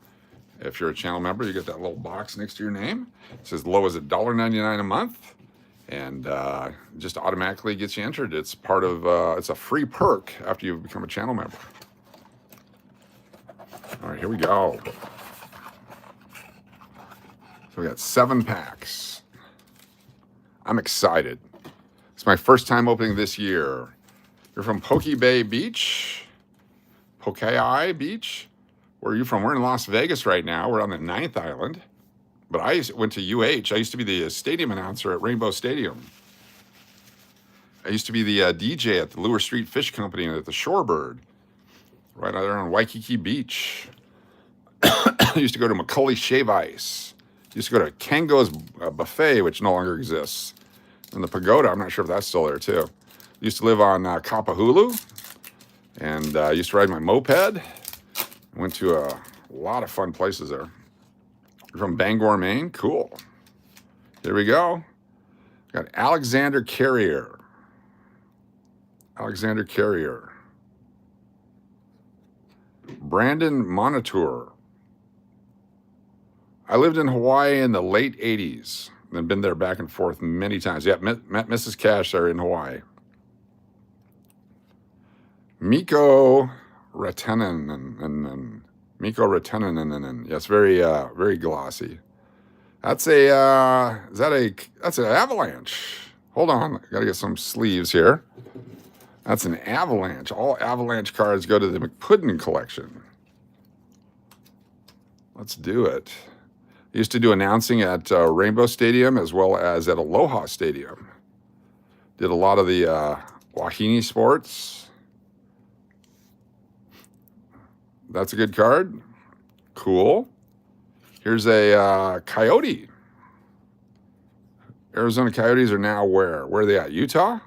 Speaker 1: If you're a channel member, you get that little box next to your name. It's as low as $1.99 a month, and just automatically gets you entered. It's part of, it's a free perk after you become a channel member. All right, here we go. So we got 7 packs. I'm excited. It's my first time opening this year. You're from Pokey Bay Beach, Pokey Beach. Where are you from? We're in Las Vegas right now. We're on the 9th island. But I went to UH. I used to be the stadium announcer at Rainbow Stadium. I used to be the DJ at the Lure Street Fish Company and at the Shorebird, right out there on Waikiki Beach. I used to go to McCully Shave Ice. Used to go to Kango's Buffet, which no longer exists. And the Pagoda, I'm not sure if that's still there too. Used to live on Kapahulu, and used to ride my moped. Went to a lot of fun places there. From Bangor, Maine, cool. Here we go. Got Alexander Carrier. Alexander Carrier. Brandon Monitor. I lived in Hawaii in the late 80s and been there back and forth many times. Yeah, met Mrs. Cash there in Hawaii. Mikko Ratenen and Mikko Ratenen. Yes, very glossy. That's an avalanche. Hold on. I got to get some sleeves here. That's an Avalanche. All Avalanche cards go to the McPuddin collection. Let's do it. I used to do announcing at Rainbow Stadium as well as at Aloha Stadium. Did a lot of the Wahine sports. That's a good card. Cool. Here's a Coyote. Arizona Coyotes are now where? Where are they at? Utah?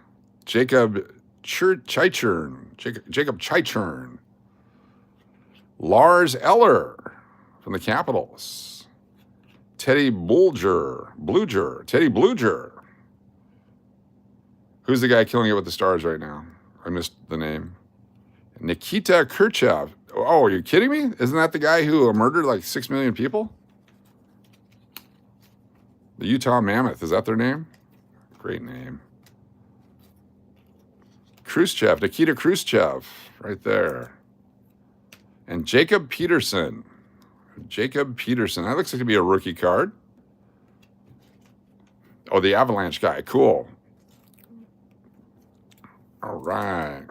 Speaker 1: Jacob Chichern. Jacob Chichern. Lars Eller from the Capitals. Teddy Bluger. Teddy Bluger. Who's the guy killing it with the Stars right now? I missed the name. Nikita Khrushchev. Oh, are you kidding me? Isn't that the guy who murdered like 6 million people? The Utah Mammoth, is that their name? Great name. Khrushchev, Nikita Khrushchev, right there. And Jacob Peterson. Jacob Peterson, that looks like to be a rookie card. Oh, the Avalanche guy, cool. All right.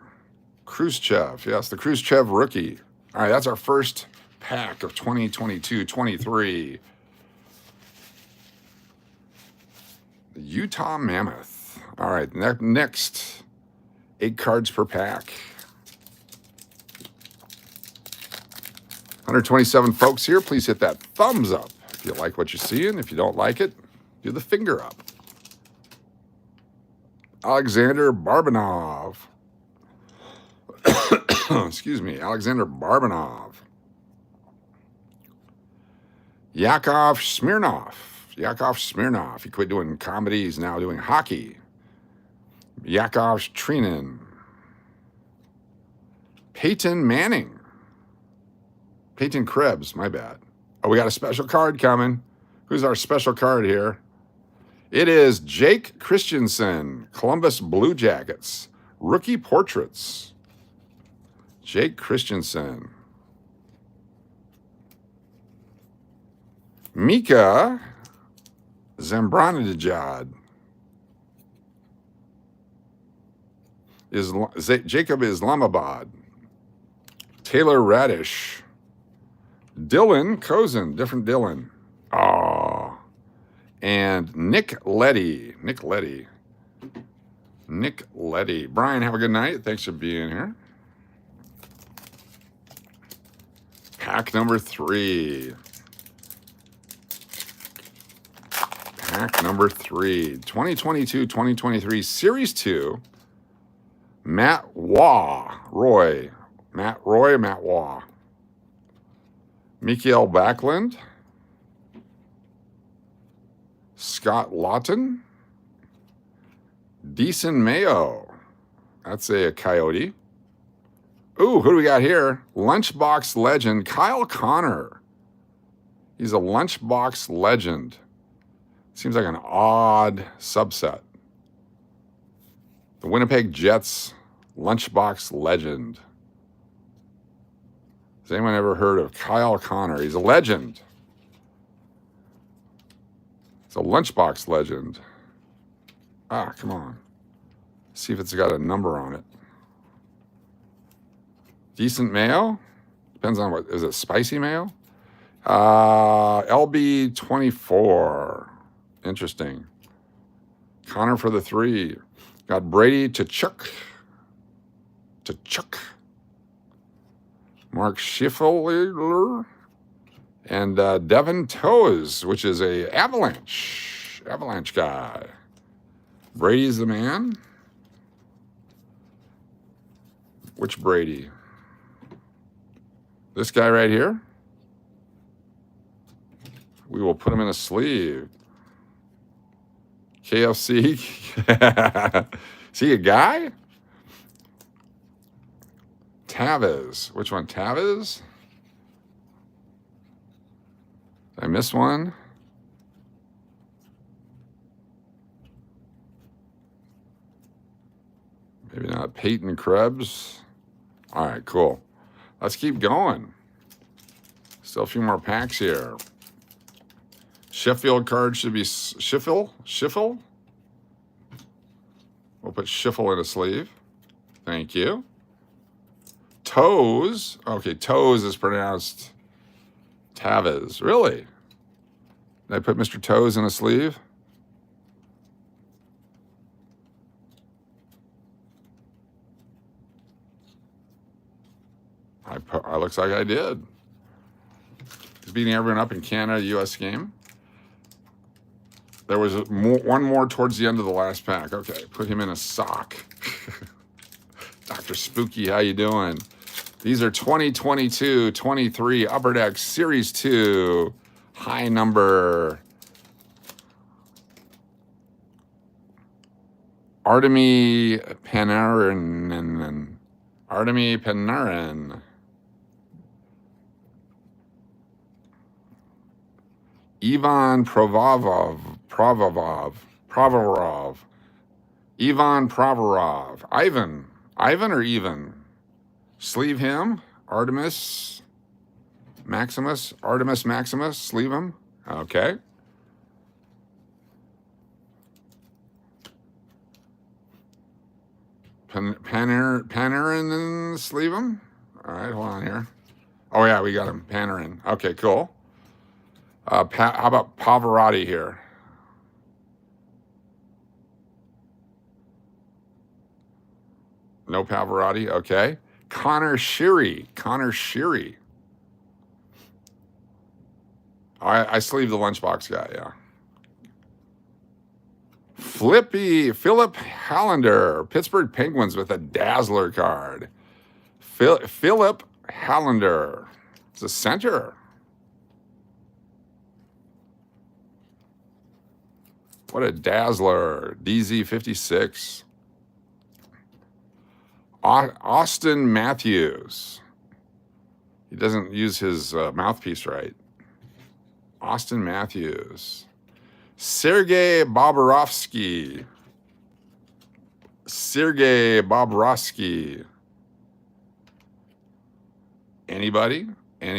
Speaker 1: Khrushchev, yes, the Khrushchev rookie. All right, that's our first pack of 2022-23. The Utah Mammoth. All right, next 8 cards per pack. 127 folks here. Please hit that thumbs up if you like what you're seeing. If you don't like it, do the finger up. Alexander Barbanov. Excuse me, Alexander Barbanov. Yakov Smirnov. He quit doing comedy. He's now doing hockey. Yakov Trinin. Peyton Manning. Peyton Krebs, my bad. Oh, we got a special card coming. Who's our special card here? It is Jake Christensen, Columbus Blue Jackets. Rookie Portraits. Jake Christensen. Mika Zambranidjad. Jacob Islamabad. Taylor Radish. Dylan Kozin, different Dylan. Oh. And Nick Leddy. Brian, have a good night. Thanks for being here. Pack number 3. Pack number 3. 2022-2023 Series 2. Matt Waugh. Matt Waugh. Mikael Backlund. Scott Lawton. Deason Mayo. That's a Coyote. Ooh, who do we got here? Lunchbox legend, Kyle Connor. He's a Lunchbox legend. Seems like an odd subset. The Winnipeg Jets Lunchbox legend. Has anyone ever heard of Kyle Connor? He's a legend. It's a Lunchbox legend. Ah, come on. See if it's got a number on it. Decent mayo? Depends on what, is it spicy mayo? LB24. Interesting. Connor for the 3. Got Brady to Chuck. Mark Schiffler. And Devin Toes, which is a Avalanche guy. Brady's the man. Which Brady? This guy right here. We will put him in a sleeve. KFC. Is he a guy? Tavez. Which one? Tavez? Did I miss one? Maybe not. Peyton Krebs. All right, cool. Let's keep going. Still a few more packs here. Sheffield card should be Schiffel? We'll put Schiffel in a sleeve. Thank you. Toes. Okay, Toes is pronounced Tavez. Really? Did I put Mr. Toes in a sleeve? Looks like I did. He's beating everyone up in Canada, U.S. game. There was one more towards the end of the last pack. Okay, put him in a sock. Dr. Spooky, how you doing? These are 2022-23 Upper Deck Series 2. High number. Artemi Panarin. Artemi Panarin. Ivan Provorov. Ivan Provorov. Ivan or even? Sleeve him. Artemis Maximus. Sleeve him. Okay. Panarin, sleeve him. All right, hold on here. Oh yeah, we got him. Panarin. Okay, cool. How about Pavarotti here? No Pavarotti. Okay. Connor Sheary. I sleeved the lunchbox guy. Yeah. Philip Hallander, Pittsburgh Penguins with a Dazzler card. Philip Hallander. It's a center. What a Dazzler. DZ56. Austin Matthews. He doesn't use his mouthpiece right. Austin Matthews. Sergei Bobrovsky. Anybody? I'm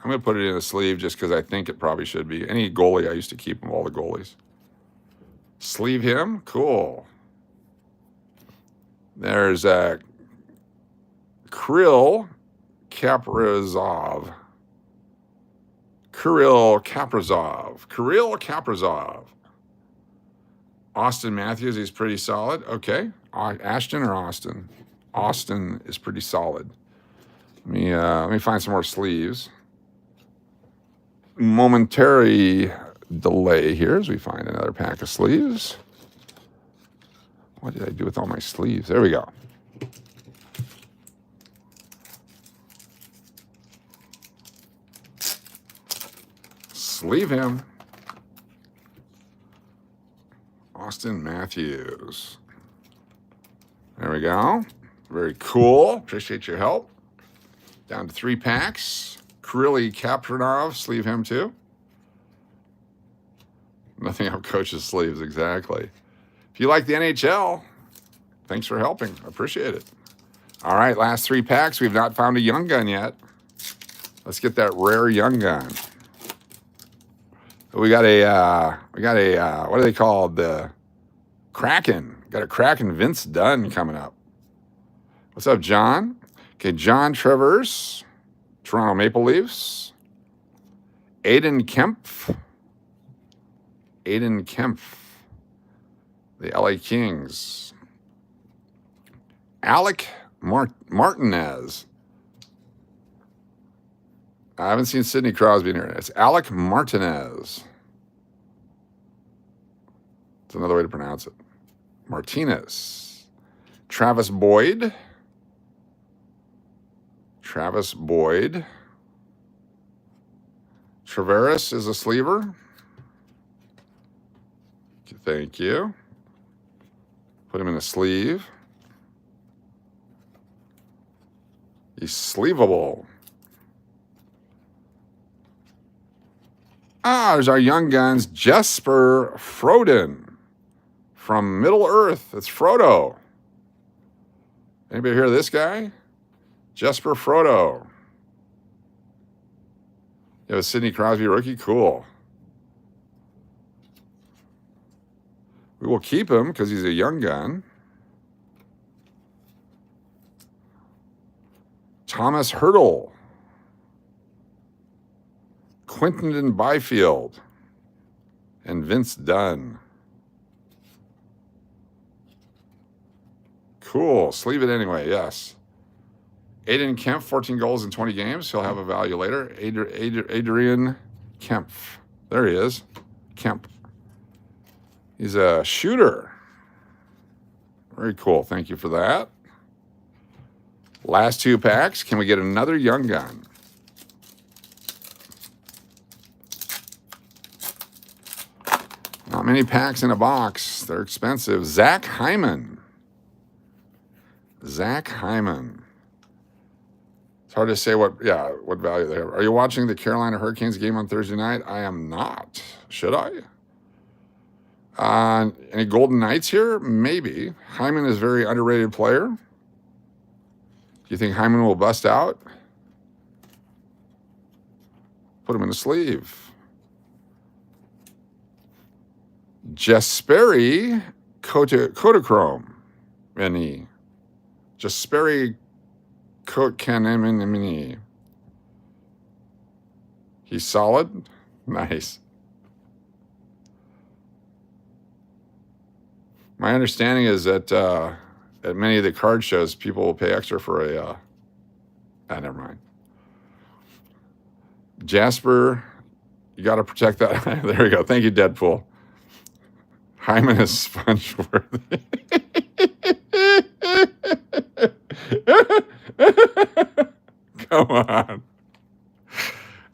Speaker 1: going to put it in a sleeve just because I think it probably should be. Any goalie, I used to keep them, all the goalies. Sleeve him. Cool. There's Kirill Kaprizov. Austin Matthews, he's pretty solid. Okay. Ashton or Austin? Austin is pretty solid. Let me find some more sleeves. Momentary delay here as we find another pack of sleeves. What did I do with all my sleeves? There we go. Sleeve him. Austin Matthews. There we go. Very cool. Appreciate your help. Down to 3 packs. Kirill Kaprizov, sleeve him too. Nothing up coach's sleeves, exactly. If you like the NHL, thanks for helping. I appreciate it. All right, last 3 packs. We've not found a young gun yet. Let's get that rare young gun. We got a what are they called? The Kraken. Got a Kraken Vince Dunn coming up. What's up, John? Okay, John Trevors, Toronto Maple Leafs. Aiden Kempf, the LA Kings. Alec Martinez. I haven't seen Sidney Crosby in here. It's Alec Martinez. It's another way to pronounce it. Martinez. Travis Boyd. Traveris is a sleever. Thank you. Put him in a sleeve. He's sleevable. There's our young guns. Jesper Froden from Middle Earth. It's Frodo. Anybody hear of this guy? Jesper Frodo. You have a Sidney Crosby rookie? Cool. We will keep him because he's a young gun. Thomas Hurdle. Quinton Byfield. And Vince Dunn. Cool. Sleeve it anyway, yes. Aiden Kemp, 14 goals in 20 games. He'll have a value later. Adrian Kemp. There he is. Kemp. He's a shooter. Very cool. Thank you for that. Last 2 packs. Can we get another young gun? Not many packs in a box. They're expensive. Zach Hyman. Zach Hyman. It's hard to say what value they have. Are you watching the Carolina Hurricanes game on Thursday night? I am not. Should I? Any Golden Knights here? Maybe. Hyman is a very underrated player. Do you think Hyman will bust out? Put him in the sleeve. Jesperi Kodachrome. McMahon. Jesperi McMahon. He's solid. Nice. My understanding is that at many of the card shows, people will pay extra for a... never mind. Jasper, you got to protect that. There we go. Thank you, Deadpool. Hyman is sponge-worthy. Come on.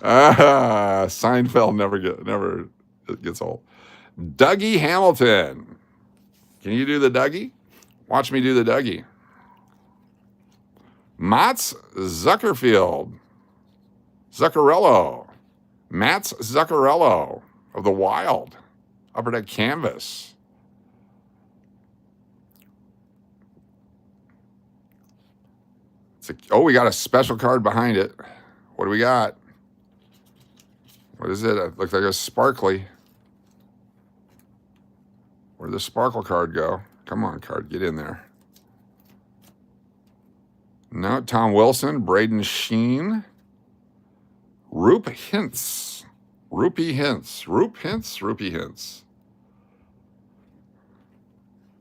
Speaker 1: Seinfeld never gets old. Dougie Hamilton. Can you do the Dougie? Watch me do the Dougie. Mats Zuccarello. Mats Zuccarello of the Wild. Upper Deck Canvas. We got a special card behind it. What do we got? What is it? It looks like a sparkly. Where'd the sparkle card go? Come on, card, get in there. No, Tom Wilson, Braden Sheen, Roop Hintz, Rupee Hintz,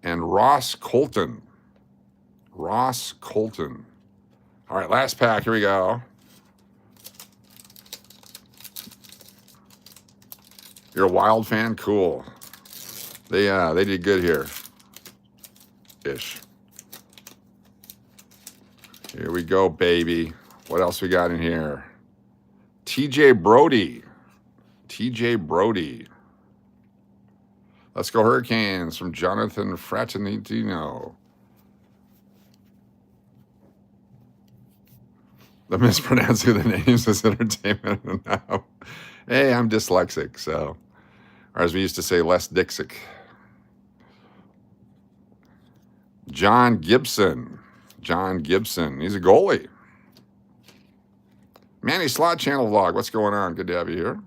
Speaker 1: and Ross Colton. All right, last pack, here we go. You're a Wild fan? Cool. They did good here. Ish. Here we go, baby. What else we got in here? TJ Brody. Let's go Hurricanes from Jonathan Fratellino. The mispronouncing of the names is entertainment now. Hey, I'm dyslexic, so. Or as we used to say, less Dixic. John Gibson. He's a goalie. Manny Slot Channel Vlog. What's going on? Good to have you here.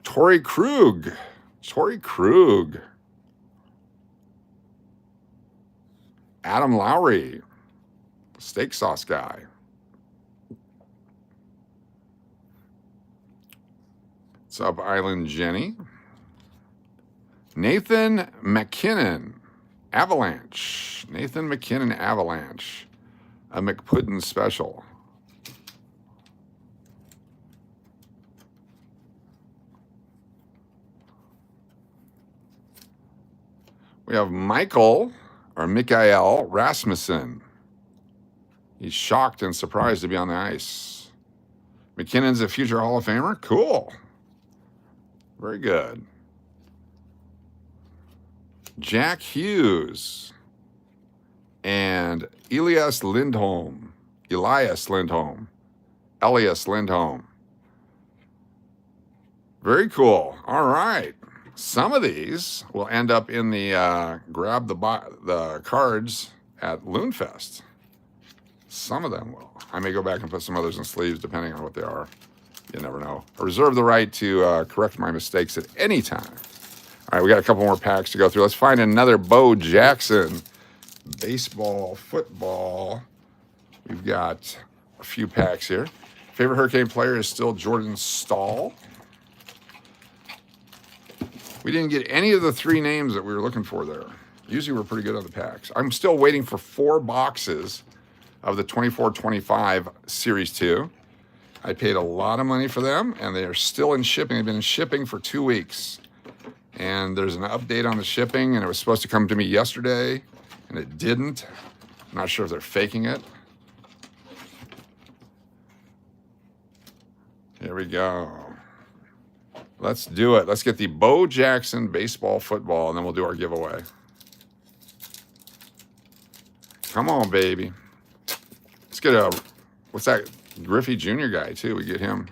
Speaker 1: Torrey Krug. Adam Lowry. Steak sauce guy. What's up, Island Jenny? Nathan McKinnon. Avalanche. A McPuddin special. We have Mikael Rasmussen. He's shocked and surprised to be on the ice. McKinnon's a future Hall of Famer? Cool. Very good. Jack Hughes and Elias Lindholm. Very cool. All right. Some of these will end up in the grab the cards at Loonfest. Some of them will. I may go back and put some others in sleeves depending on what they are. You never know. I reserve the right to correct my mistakes at any time. All right, we got a couple more packs to go through. Let's find another Bo Jackson. Baseball, football. We've got a few packs here. Favorite Hurricane player is still Jordan Stahl. We didn't get any of the 3 names that we were looking for there. Usually we're pretty good on the packs. I'm still waiting for 4 boxes of the 24-25 Series 2. I paid a lot of money for them, and they are still in shipping. They've been in shipping for 2 weeks. And there's an update on the shipping, and it was supposed to come to me yesterday, and it didn't. I'm not sure if they're faking it. Here we go. Let's do it. Let's get the Bo Jackson baseball, football, and then we'll do our giveaway. Come on, baby. Let's get a, what's that? Griffey Jr. guy, too. We get him.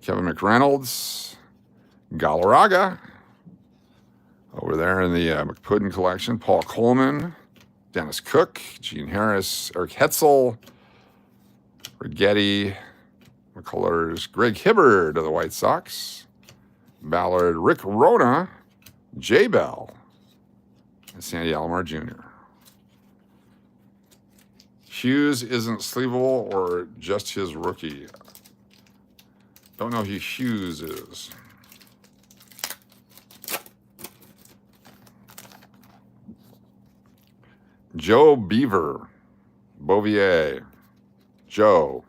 Speaker 1: Kevin McReynolds. Galarraga. Over there in the McPuddin collection. Paul Coleman. Dennis Cook. Gene Harris. Eric Hetzel. Rigetti. McCullers. Greg Hibbard of the White Sox. Ballard. Rick Rona. J. Bell. And Sandy Alomar Jr. Hughes isn't sleevable or just his rookie. Don't know who Hughes is. Joe Beaver. Bouvier. Joe.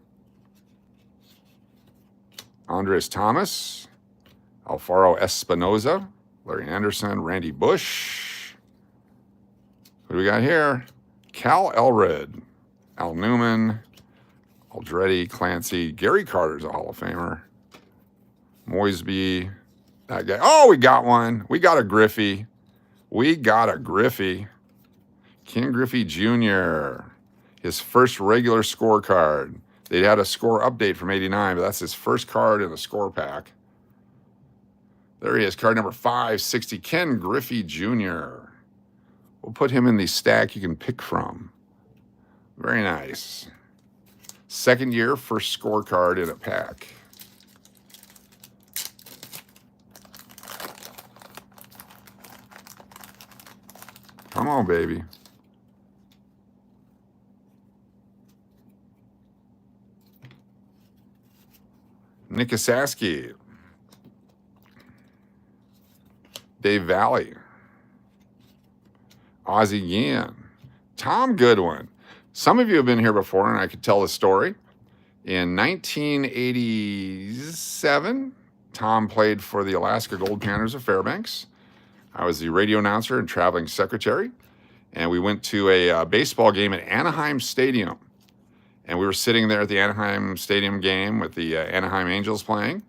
Speaker 1: Andres Thomas. Alfaro Espinoza. Larry Anderson. Randy Bush. What do we got here? Cal Elred. Al Newman, Aldretti, Clancy, Gary Carter's a Hall of Famer. Moisby, that guy. Oh, we got one. We got a Griffey. We got a Griffey. Ken Griffey Jr., his first regular scorecard. They had a score update from 89, but that's his first card in the score pack. There he is, card number 560, Ken Griffey Jr. We'll put him in the stack you can pick from. Very nice. Second year, first scorecard in a pack. Come on, baby. Nick Asaski. Dave Valley. Ozzie Guillen. Tom Goodwin. Some of you have been here before, and I could tell the story. In 1987, Tom played for the Alaska Gold Panthers of Fairbanks. I was the radio announcer and traveling secretary, and we went to a baseball game at Anaheim Stadium. And we were sitting there at the Anaheim Stadium game with the Anaheim Angels playing,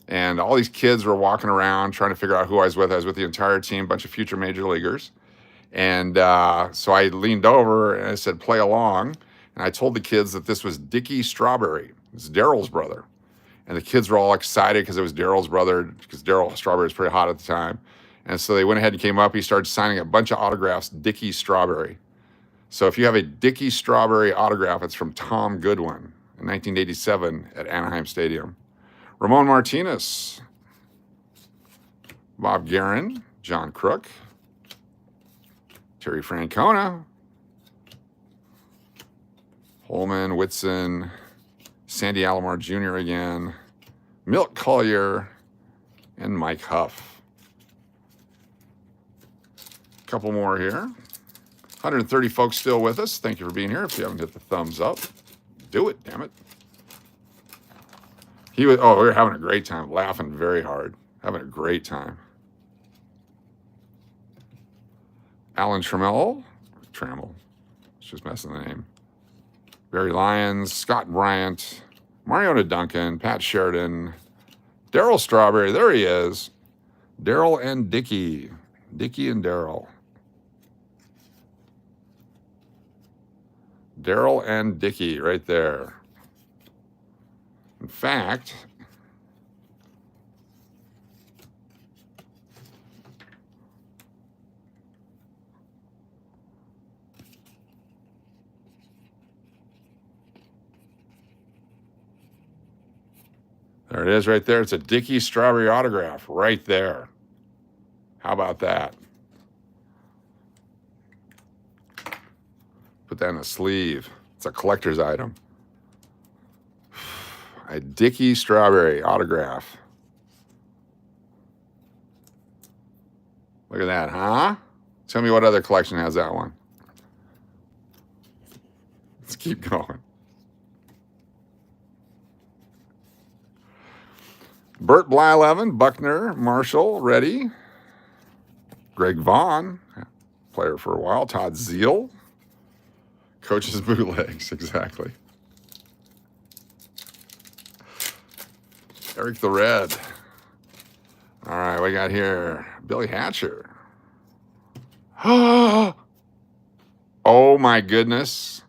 Speaker 1: and all these kids were walking around trying to figure out who I was with. I was with the entire team, a bunch of future major leaguers. And so I leaned over and I said, play along. And I told the kids that this was Dickie Strawberry. It's Daryl's brother. And the kids were all excited because it was Daryl's brother, because Daryl Strawberry was pretty hot at the time. And so they went ahead and came up. He started signing a bunch of autographs, Dickie Strawberry. So if you have a Dickie Strawberry autograph, it's from Tom Goodwin in 1987 at Anaheim Stadium. Ramon Martinez. Bob Guerin. John Crook. Terry Francona, Holman, Whitson, Sandy Alomar Jr. again, Milt Collier, and Mike Huff. A couple more here. 130 folks still with us. Thank you for being here. If you haven't hit the thumbs up, do it, damn it. We were having a great time, laughing very hard, having a great time. Alan Trammell, it's just messing the name. Barry Lyons, Scott Bryant, Mariota Duncan, Pat Sheridan, Daryl Strawberry, there he is. Daryl and Dickie. Dickie and Daryl. Daryl and Dickie right there. In fact, there it is right there. It's a Dickie Strawberry autograph right there. How about that? Put that in a sleeve. It's a collector's item. A Dickie Strawberry autograph. Look at that, huh? Tell me what other collection has that one. Let's keep going. Burt Blyleven, Buckner, Marshall, ready. Greg Vaughn, player for a while. Todd Zeal, coach's bootlegs, exactly. Eric the Red. All right, we got here Billy Hatcher. Oh my goodness.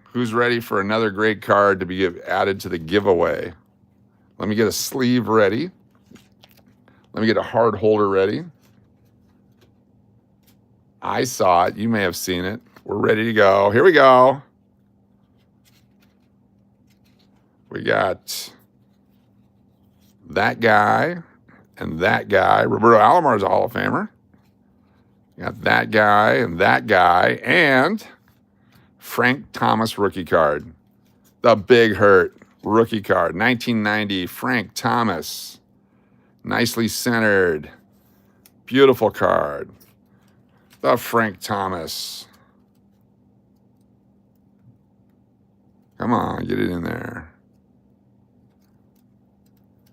Speaker 1: Who's ready for another great card to be added to the giveaway? Let me get a sleeve ready. Let me get a hard holder ready. I saw it. You may have seen it. We're ready to go. Here we go. We got that guy and that guy. Roberto Alomar is a Hall of Famer. We got that guy and Frank Thomas rookie card. The Big Hurt rookie card. 1990 Frank Thomas. Nicely centered. Beautiful card. The Frank Thomas. Come on, get it in there.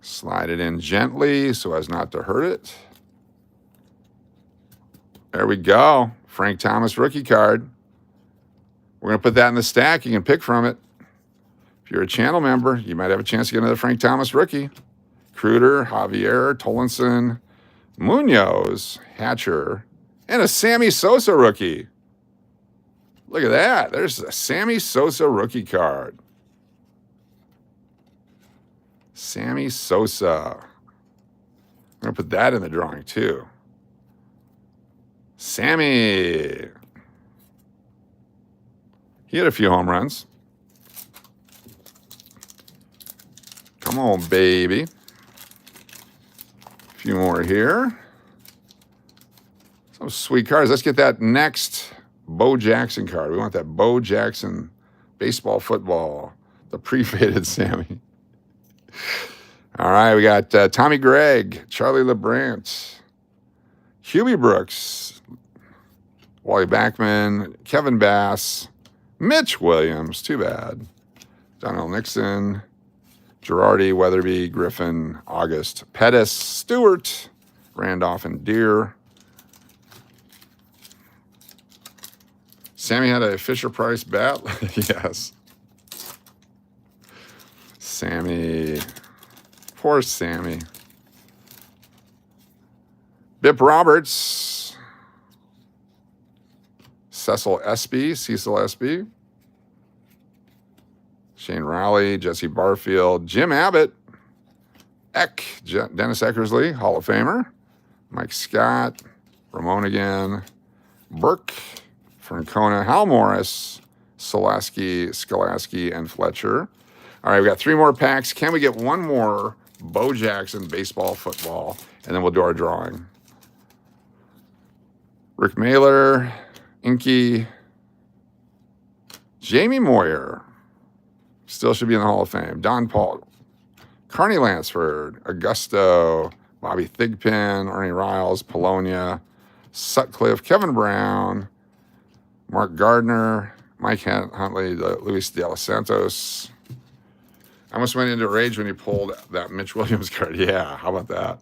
Speaker 1: Slide it in gently so as not to hurt it. There we go. Frank Thomas rookie card. We're going to put that in the stack. You can pick from it. If you're a channel member, you might have a chance to get another Frank Thomas rookie. Kruder, Javier, Tolinson, Munoz, Hatcher, and a Sammy Sosa rookie. Look at that. There's a Sammy Sosa rookie card. Sammy Sosa. I'm going to put that in the drawing too. Sammy. He had a few home runs. Come on, baby. A few more here. Some sweet cards. Let's get that next Bo Jackson card. We want that Bo Jackson baseball, football. The pre-faded Sammy. All right, we got Tommy Gregg, Charlie LeBrant, Hubie Brooks, Wally Backman, Kevin Bass, Mitch Williams, too bad, Donald Nixon, Girardi, Weatherby, Griffin, August, Pettis, Stewart, Randolph, and Deere. Sammy had a Fisher-Price bat? Yes. Sammy. Poor Sammy. Bip Roberts. Cecil Espy. Shane Rowley, Jesse Barfield, Jim Abbott, Dennis Eckersley, Hall of Famer, Mike Scott, Ramon again, Burke, Francona, Hal Morris, Skolaski, and Fletcher. All right, we got 3 more packs. Can we get one more Bo Jackson baseball, football, and then we'll do our drawing. Rick Mailer, Inky, Jamie Moyer. Still should be in the Hall of Fame. Don Paul, Carney Lansford, Augusto, Bobby Thigpen, Ernie Riles, Polonia, Sutcliffe, Kevin Brown, Mark Gardner, Mike Huntley, Luis de los Santos. I almost went into a rage when you pulled that Mitch Williams card. Yeah, how about that?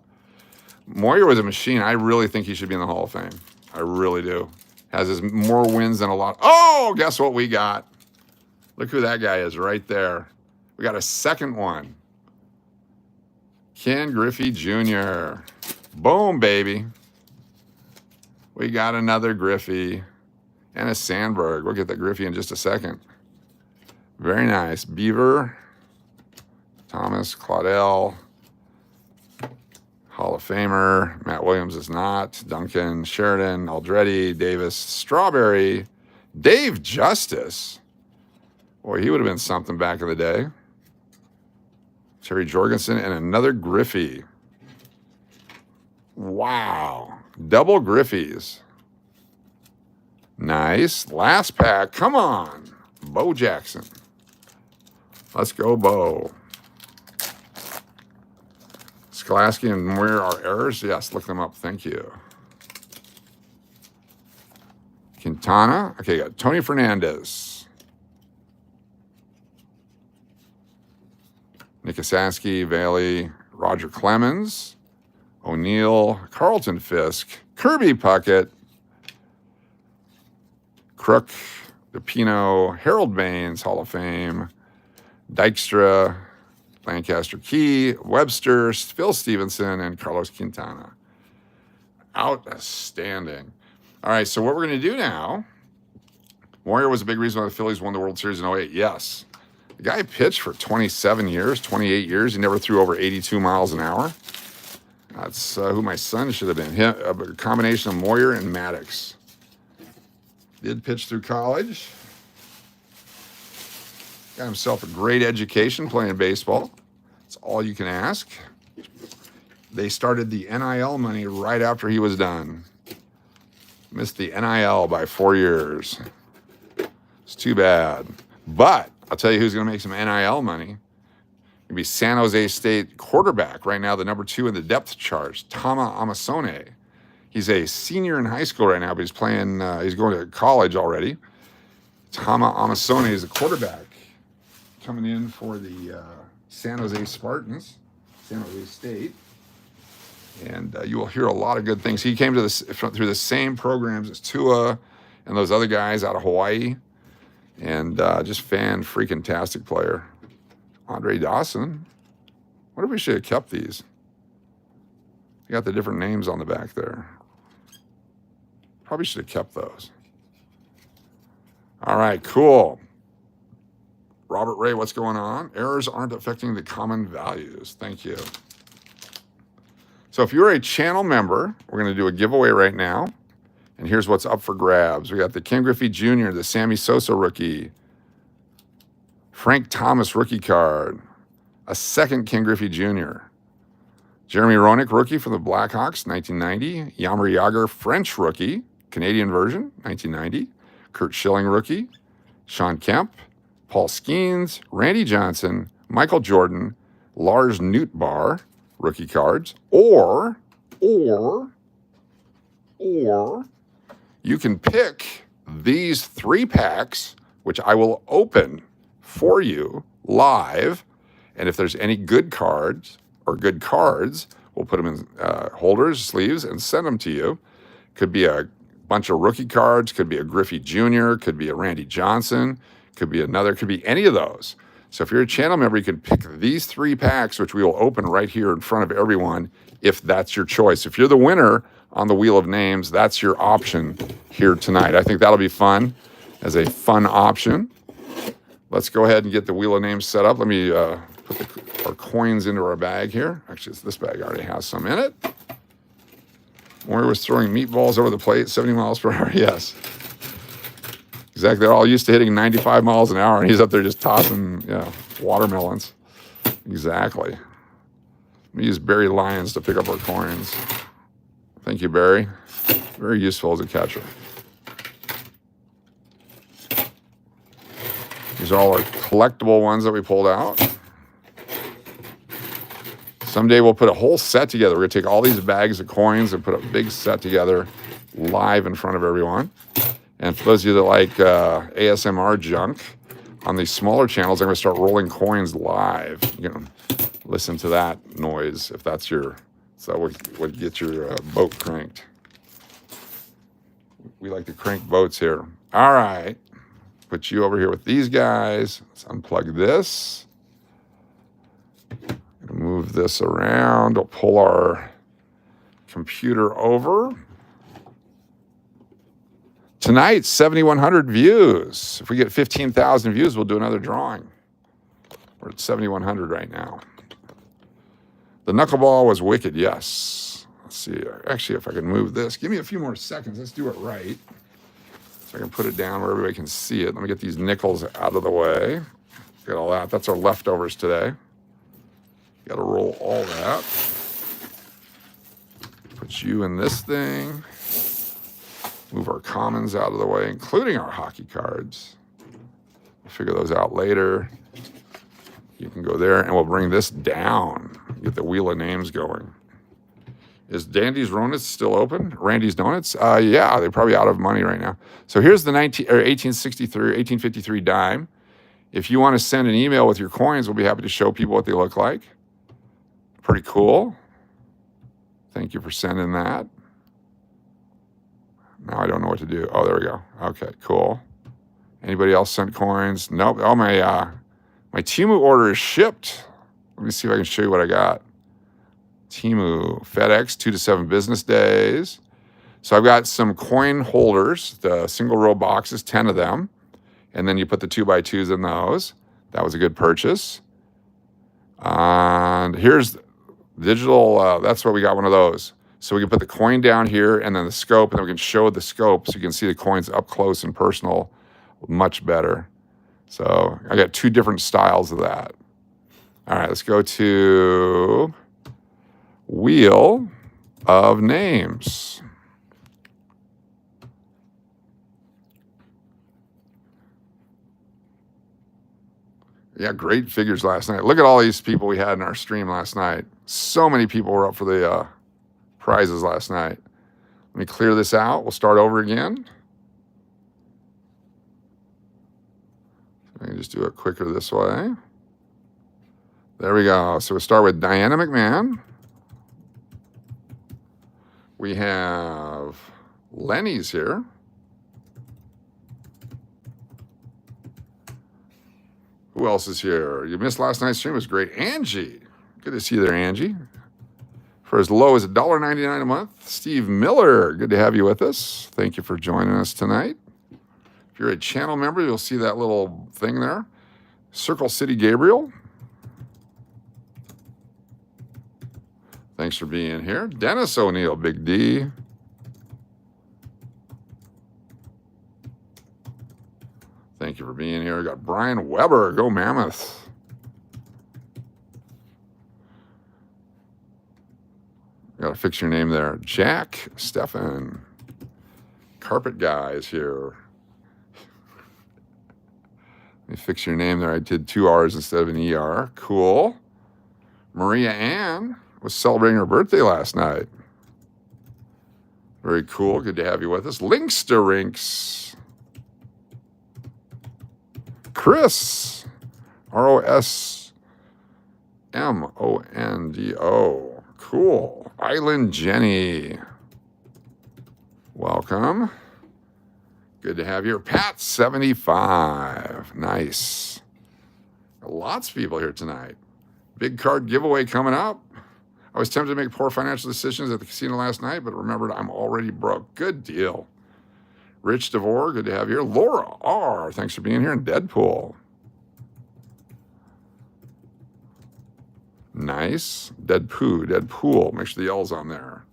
Speaker 1: Moyer was a machine. I really think he should be in the Hall of Fame. I really do. Has more wins than a lot. Oh, guess what we got? Look who that guy is right there. We got a second one. Ken Griffey Jr. Boom, baby. We got another Griffey and a Sandberg. We'll get the Griffey in just a second. Very nice. Beaver, Thomas, Claudel, Hall of Famer. Matt Williams is not. Duncan, Sheridan, Aldretti, Davis, Strawberry, Dave Justice. Boy, he would have been something back in the day. Terry Jorgensen and another Griffey. Wow. Double Griffies. Nice. Last pack. Come on. Bo Jackson. Let's go, Bo. Scholasky and Weir are errors? Yes, look them up. Thank you. Quintana. Okay, got Tony Fernandez. Nick Asansky, Bailey, Roger Clemens, O'Neill, Carlton Fisk, Kirby Puckett, Crook, DePino, Harold Baines, Hall of Fame, Dykstra, Lancaster Key, Webster, Phil Stevenson, and Carlos Quintana. Outstanding. All right, so what we're going to do now, Moyer was a big reason why the Phillies won the World Series in 08. Yes. The guy pitched for 27 years, 28 years. He never threw over 82 miles an hour. That's who my son should have been. Him, a combination of Moyer and Maddox. Did pitch through college. Got himself a great education playing baseball. That's all you can ask. They started the NIL money right after he was done. Missed the NIL by 4 years. It's too bad. But I'll tell you who's going to make some NIL money. It'll be San Jose State quarterback, right now the number 2 in the depth chart, Tama Amasone. He's a senior in high school right now, but he's playing, he's going to college already. Tama Amasone is a quarterback coming in for the San Jose Spartans, San Jose State. And you will hear a lot of good things. He came to through the same programs as Tua and those other guys out of Hawaii. And just fan-freaking-tastic player. Andre Dawson. What if we should have kept these? You got the different names on the back there. Probably should have kept those. All right, cool. Robert Ray, what's going on? Errors aren't affecting the common values. Thank you. So if you're a channel member, we're going to do a giveaway right now. And here's what's up for grabs. We got the Ken Griffey Jr., the Sammy Sosa rookie, Frank Thomas rookie card, a second Ken Griffey Jr., Jeremy Roenick rookie from the Blackhawks, 1990, Jaromir Jagr French rookie, Canadian version, 1990, Kurt Schilling rookie, Sean Kemp, Paul Skeens, Randy Johnson, Michael Jordan, Lars Nootbaar rookie cards, or you can pick these 3 packs, which I will open for you live. And if there's any good cards or good cards, we'll put them in holders, sleeves, and send them to you. Could be a bunch of rookie cards, could be a Griffey Jr., could be a Randy Johnson, could be another, could be any of those. So if you're a channel member, you can pick these 3 packs, which we will open right here in front of everyone, if that's your choice. If you're the winner on the Wheel of Names, that's your option here tonight. I think that'll be fun as a fun option. Let's go ahead and get the Wheel of Names set up. Let me put our coins into our bag here. Actually, this bag already has some in it. Moyer was throwing meatballs over the plate, 70 miles per hour. Yes. Exactly. They're all used to hitting 95 miles an hour, and he's up there just tossing watermelons. Exactly. Let me use Barry Lyons to pick up our coins. Thank you, Barry. Very useful as a catcher. These are all our collectible ones that we pulled out. Someday we'll put a whole set together. We're going to take all these bags of coins and put a big set together live in front of everyone. And for those of you that like ASMR junk, on these smaller channels, I'm going to start rolling coins live. You can listen to that noise if that's your, so what gets your boat cranked. We like to crank boats here. All right. Put you over here with these guys. Let's unplug this. Move this around. We'll pull our computer over. Tonight, 7,100 views. If we get 15,000 views, we'll do another drawing. We're at 7,100 right now. The knuckleball was wicked, yes. Let's see. Actually, if I can move this. Give me a few more seconds. Let's do it right. So I can put it down where everybody can see it. Let me get these nickels out of the way. Get all that. That's our leftovers today. Got to roll all that. Put Put you in this thing. Move our commons out of the way, including our hockey cards. We'll figure those out later. You can go there, and we'll bring this down. Get the wheel of names going. Is Dandy's Donuts still open? Randy's Donuts? Yeah, they're probably out of money right now. So here's the 1853 dime. If you want to send an email with your coins, we'll be happy to show people what they look like. Pretty cool. Thank you for sending that. Now I don't know what to do. Oh, there we go. Okay, cool. Anybody else sent coins? Nope. Oh, my Temu order is shipped. Let me see if I can show you what I got. Temu, FedEx, 2 to 7 business days. So I've got some coin holders, the single row boxes, 10 of them. And then you put the 2x2s in those. That was a good purchase. And here's digital, that's what we got, one of those. So we can put the coin down here and then the scope, and then we can show the scope so you can see the coins up close and personal much better. So I got 2 different styles of that. All right, let's go to Wheel of Names. Yeah, great figures last night. Look at all these people we had in our stream last night. So many people were up for the prizes last night. Let me clear this out. We'll start over again. I can just do it quicker this way. There we go. So we'll start with Diane McMahon. We have Lenny's here. Who else is here? You missed last night's stream. It was great. Angie. Good to see you there, Angie. For as low as $1.99 a month. Steve Miller. Good to have you with us. Thank you for joining us tonight. If you're a channel member, you'll see that little thing there. Circle City Gabriel. Thanks for being here. Dennis O'Neill, Big D. Thank you for being here. We got Brian Weber. Go Mammoth. Got to fix your name there. Jack, Stephan. Carpet Guy is here. Let me fix your name there. I did 2 R's instead of an ER. Cool. Maria Ann was celebrating her birthday last night. Very cool. Good to have you with us. Links to Rinks. Chris. ROSMONDO. Cool. Island Jenny. Welcome. Good to have you here. Pat 75. Nice. Lots of people here tonight. Big card giveaway coming up. I was tempted to make poor financial decisions at the casino last night, but remembered I'm already broke. Good deal. Rich DeVore, good to have you here. Laura R, thanks for being here. And Deadpool. Nice. Deadpool. Make sure the L's on there.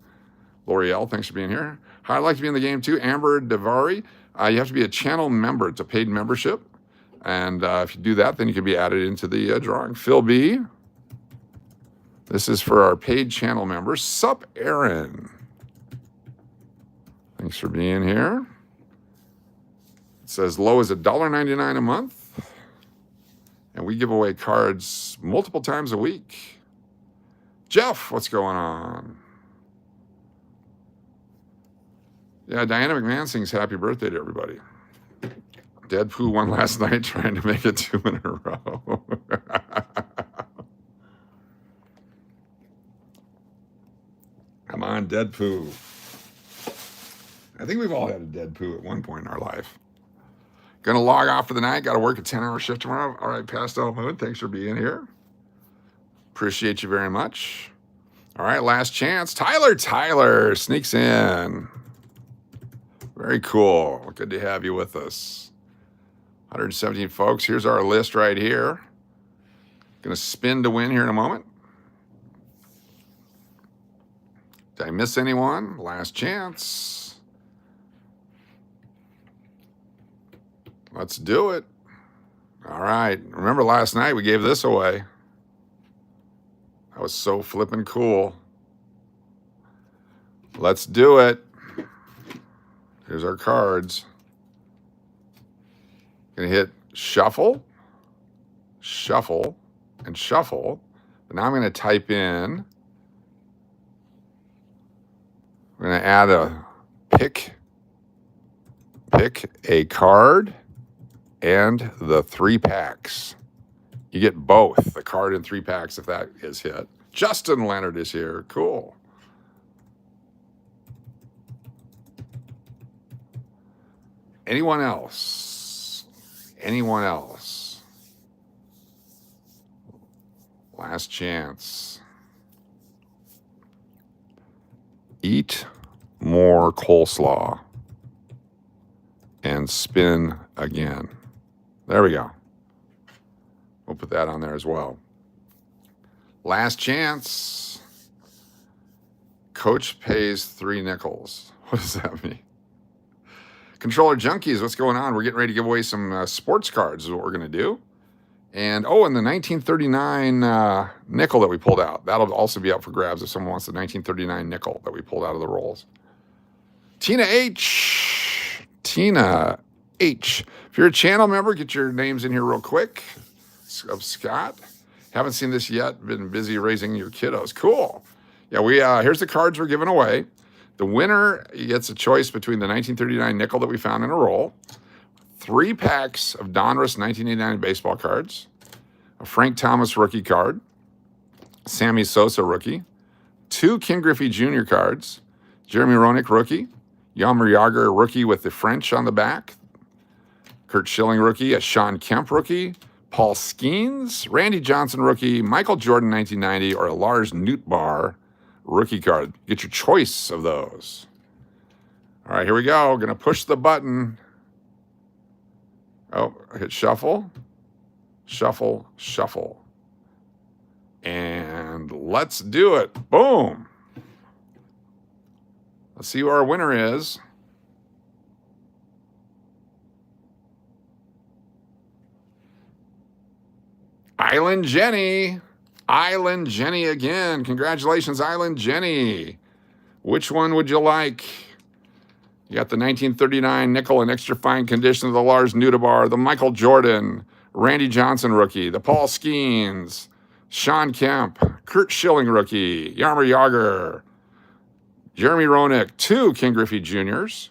Speaker 1: L'Oreal, thanks for being here. Hi, I'd like to be in the game too. Amber Davari. You have to be a channel member. It's a paid membership. And if you do that, then you can be added into the drawing. Phil B. This is for our paid channel members. Sup, Aaron. Thanks for being here. It's as low as $1.99 a month. And we give away cards multiple times a week. Jeff, what's going on? Yeah, Diana McMahon sings happy birthday to everybody. Deadpool won last night trying to make it 2 in a row. Come on, Deadpool. I think we've all had a Deadpool at one point in our life. Gonna log off for the night. Got to work a 10-hour shift tomorrow. All right, Pastel Moon, thanks for being here. Appreciate you very much. All right, last chance. Tyler sneaks in. Very cool. Good to have you with us. 117 folks. Here's our list right here. Gonna spin to win here in a moment. Did I miss anyone? Last chance. Let's do it. All right. Remember last night we gave this away. That was so flippin' cool. Let's do it. Here's our cards. Gonna hit shuffle, shuffle, and shuffle. But now I'm gonna type in, we're gonna add a pick a card and the 3 packs. You get both, the card and 3 packs if that is hit. Justin Leonard is here, cool. Anyone else? Anyone else? Last chance. Eat more coleslaw and spin again. There we go. We'll put that on there as well. Last chance. Coach pays 3 nickels. What does that mean? Controller Junkies, what's going on? We're getting ready to give away some sports cards is what we're going to do. And, oh, and the 1939 nickel that we pulled out. That'll also be up for grabs if someone wants the 1939 nickel that we pulled out of the rolls. Tina H. Tina H. If you're a channel member, get your names in here real quick. Of Scott. Haven't seen this yet. Been busy raising your kiddos. Cool. Yeah, we here's the cards we're giving away. The winner gets a choice between the 1939 nickel that we found in a roll, 3 packs of Donruss 1989 baseball cards, a Frank Thomas rookie card, Sammy Sosa rookie, 2 Ken Griffey Jr. cards, Jeremy Roenick rookie, Jaromir Jagr rookie with the French on the back, Curt Schilling rookie, a Sean Kemp rookie, Paul Skeens, Randy Johnson rookie, Michael Jordan 1990, or a Lars Nootbaar rookie card. Get your choice of those. All right, here we go. Going to push the button. Oh, hit shuffle, shuffle, shuffle. And let's do it. Boom. Let's see who our winner is. Island Jenny. Island Jenny again. Congratulations, Island Jenny. Which one would you like? You got the 1939 nickel in extra fine condition of the Lars Nootbaar, the Michael Jordan, Randy Johnson rookie, the Paul Skeens, Sean Kemp, Curt Schilling rookie, Jaromir Jagr, Jeremy Roenick, 2 Ken Griffey Jr.'s,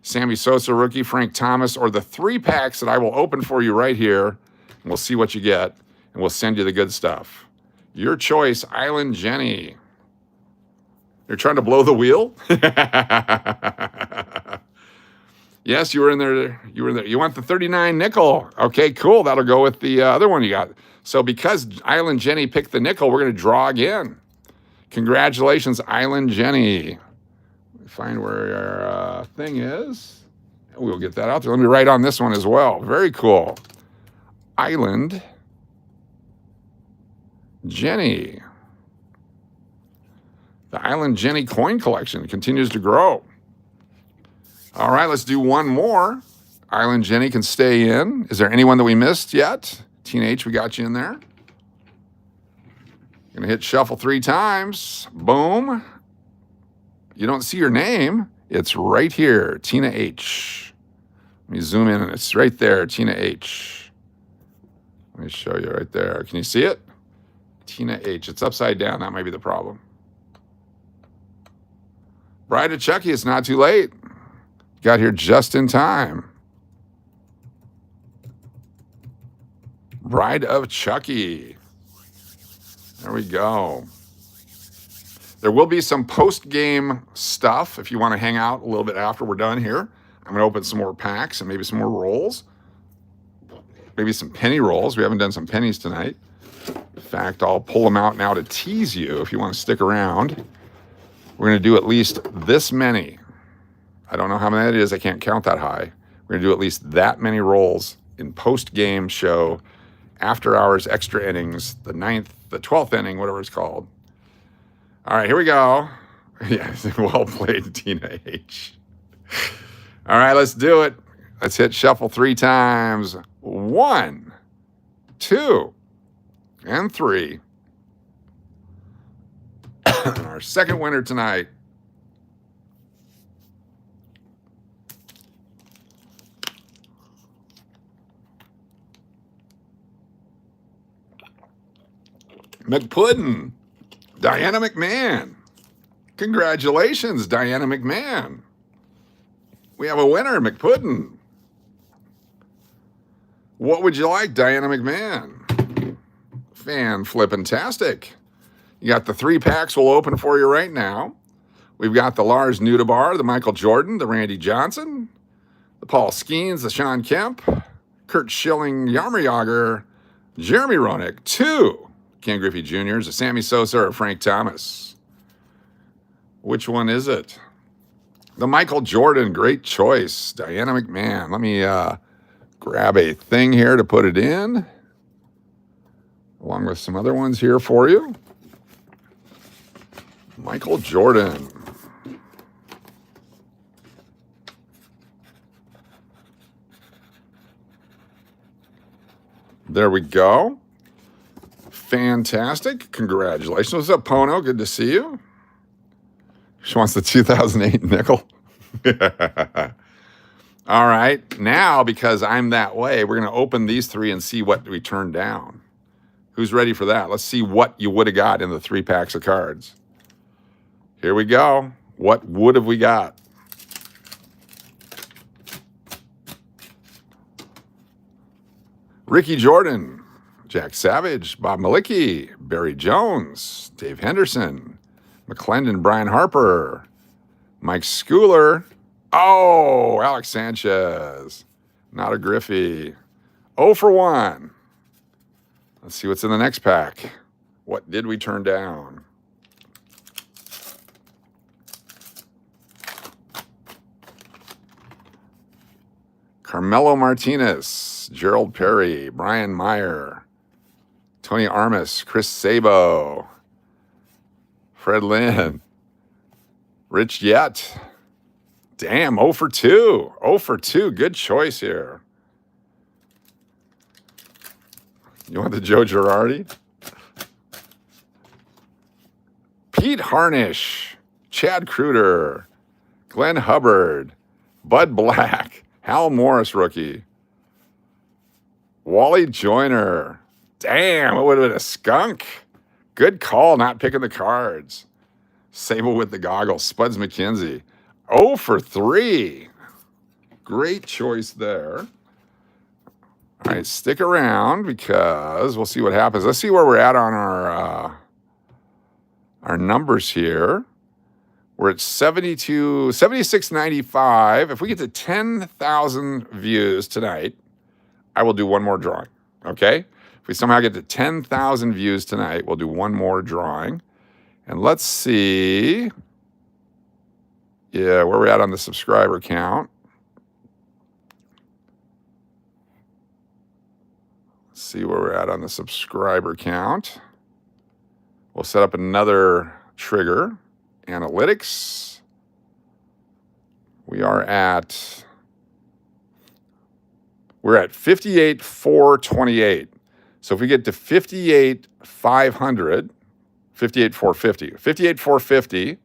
Speaker 1: Sammy Sosa rookie, Frank Thomas, or the 3 packs that I will open for you right here, and we'll see what you get, and we'll send you the good stuff. Your choice, Island Jenny. You're trying to blow the wheel? Yes, you were in there. You were in there. You want the 39 nickel. Okay, cool. That'll go with the other one you got. So because Island Jenny picked the nickel, we're going to draw again. Congratulations, Island Jenny. Find where our thing is. We'll get that out there. Let me write on this one as well. Very cool. Island Jenny. The Island Jenny coin collection continues to grow. All right, let's do one more. Island Jenny can stay in. Is there anyone that we missed yet? Teenage, we got you in there. Gonna hit shuffle 3 times. Boom. You don't see your name. It's right here, Tina H. Let me zoom in and it's right there, Tina H. Let me show you right there. Can you see it? Tina H. It's upside down. That might be the problem. Bride of Chucky, it's not too late. Got here just in time. Bride of Chucky. There we go. There will be some post-game stuff if you want to hang out a little bit after we're done here. I'm going to open some more packs and maybe some more rolls. Maybe some penny rolls. We haven't done some pennies tonight. In fact, I'll pull them out now to tease you if you want to stick around. We're going to do at least this many. I don't know how many that is. I can't count that high. We're going to do at least that many rolls in post-game show, after hours, extra innings, the 9th, the 12th inning, whatever it's called. All right, here we go. Yeah, well played, Tina H. All right, let's do it. Let's hit shuffle 3 times. 1, 2, and 3. Our second winner tonight. McPuddin, Diana McMahon. Congratulations, Diana McMahon. We have a winner, McPuddin. What would you like, Diana McMahon? Fan-flippin-tastic. You got the 3 packs we'll open for you right now. We've got the Lars Nudebar, the Michael Jordan, the Randy Johnson, the Paul Skeens, the Sean Kemp, Kurt Schilling, Yarmer Yager, Jeremy Roenick, 2 Ken Griffey Jr.'s, a Sammy Sosa, or Frank Thomas. Which one is it? The Michael Jordan, great choice. Diana McMahon. Let me grab a thing here to put it in, along with some other ones here for you. Michael Jordan. There we go. Fantastic. Congratulations. What's up, Pono? Good to see you. She wants the 2008 nickel. All right. Now, because I'm that way, we're going to open these 3 and see what we turned down. Who's ready for that? Let's see what you would have got in the 3 packs of cards. Here we go. What would have we got? Ricky Jordan, Jack Savage, Bob Malicki, Barry Jones, Dave Henderson, McClendon, Brian Harper, Mike Schooler. Oh, Alex Sanchez. Not a Griffey. 0 for 1. Let's see what's in the next pack. What did we turn down? Carmelo Martinez, Gerald Perry, Brian Meyer, Tony Armas, Chris Sabo, Fred Lynn, Rich Yett. Damn, 0 for 2. 0 for 2. Good choice here. You want the Joe Girardi? Pete Harnish, Chad Kruder, Glenn Hubbard, Bud Black, Hal Morris rookie, Wally Joyner. Damn, it would have been a skunk. Good call, not picking the cards. Sable with the goggles, Spuds McKenzie. 0 for 3. Great choice there. All right, stick around because we'll see what happens. Let's see where we're at on our numbers here. We're at 76.95. If we get to 10,000 views tonight, I will do one more drawing, okay? If we somehow get to 10,000 views tonight, we'll do one more drawing. And let's see, where we're at on the subscriber count. Let's see where we're at on the subscriber count. We'll set up another trigger. Analytics. We're at 58,428. So if we get to 58,500, 58,450, 58,450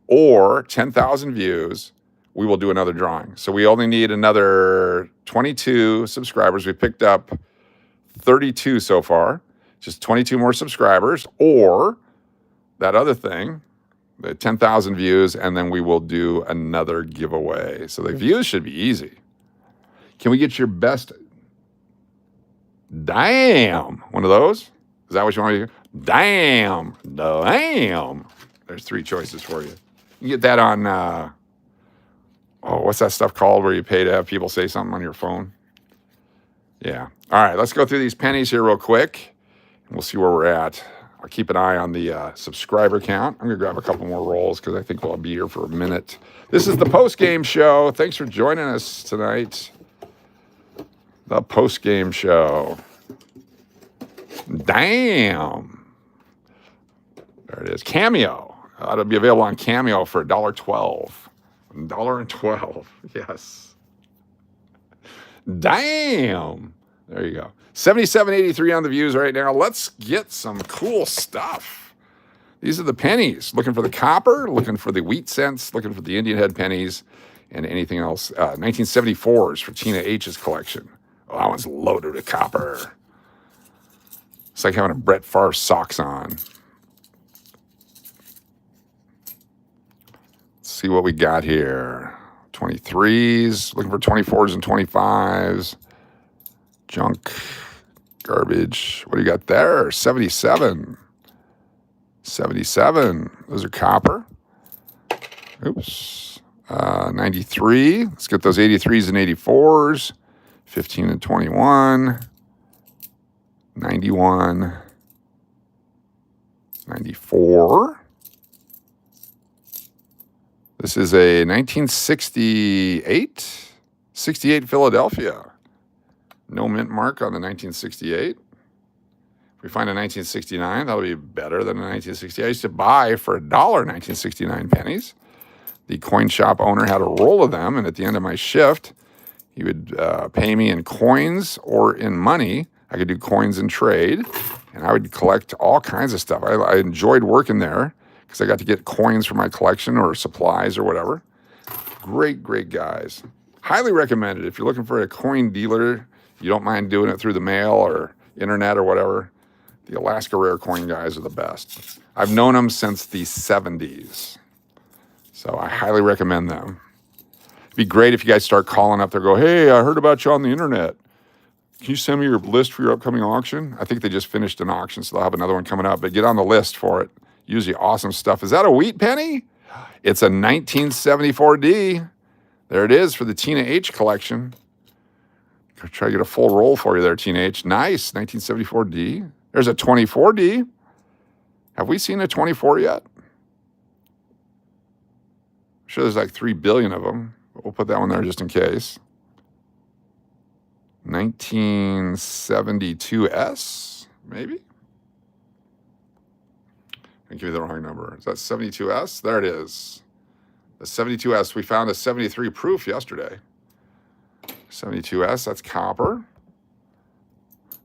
Speaker 1: or 10,000 views, we will do another drawing. So we only need another 22 subscribers. We picked up 32 so far, just 22 more subscribers, or that other thing, the 10,000 views, and then we will do another giveaway. So the views should be easy. Can we get your best? Damn. One of those? Is that what you want to hear? Damn. Damn. There's 3 choices for you. You can get that on, what's that stuff called where you pay to have people say something on your phone? Yeah. All right, let's go through these pennies here real quick, and we'll see where we're at. I'll keep an eye on the subscriber count. I'm going to grab a couple more rolls because I think we'll be here for a minute. This is the post-game show. Thanks for joining us tonight. The post-game show. Damn. There it is. Cameo. It'll be available on Cameo for $1.12. $1.12. Yes. Damn. There you go. 77.83 on the views right now. Let's get some cool stuff. These are the pennies. Looking for the copper, looking for the wheat cents, looking for the Indian head pennies, and anything else. 1974s for Tina H's collection. Oh, that one's loaded with copper. It's like having a Brett Favre socks on. Let's see what we got here. 23s, looking for 24s and 25s. Junk, garbage. What do you got there? 77. 77. Those are copper. Oops. 93. Let's get those 83s and 84s. 15 and 21. 91. 94. This is a 1968. 68 Philadelphia. No mint mark on the 1968. If we find a 1969, that'll be better than a 1968. I used to buy for $1 1969 pennies. The coin shop owner had a roll of them, and at the end of my shift, he would pay me in coins or in money. I could do coins and trade, and I would collect all kinds of stuff. I enjoyed working there because I got to get coins for my collection or supplies or whatever. Great, great guys. Highly recommended. If you're looking for a coin dealer, you don't mind doing it through the mail or internet or whatever, the Alaska Rare Coin guys are the best. I've known them since the 70s. So I highly recommend them. It'd be great if you guys start calling up there, go, hey, I heard about you on the internet. Can you send me your list for your upcoming auction? I think they just finished an auction, so they'll have another one coming up, but get on the list for it. Usually awesome stuff. Is that a wheat penny? It's a 1974D. There it is for the Tina H collection. Try to get a full roll for you there, Tina H. Nice, 1974D. There's a 24D. Have we seen a 24 yet? I'm sure there's like 3 billion of them. But we'll put that one there just in case. 1972S, maybe? I give you the wrong number. Is that 72S? There it is. The 72S. We found a 73 proof yesterday. 72S, that's copper.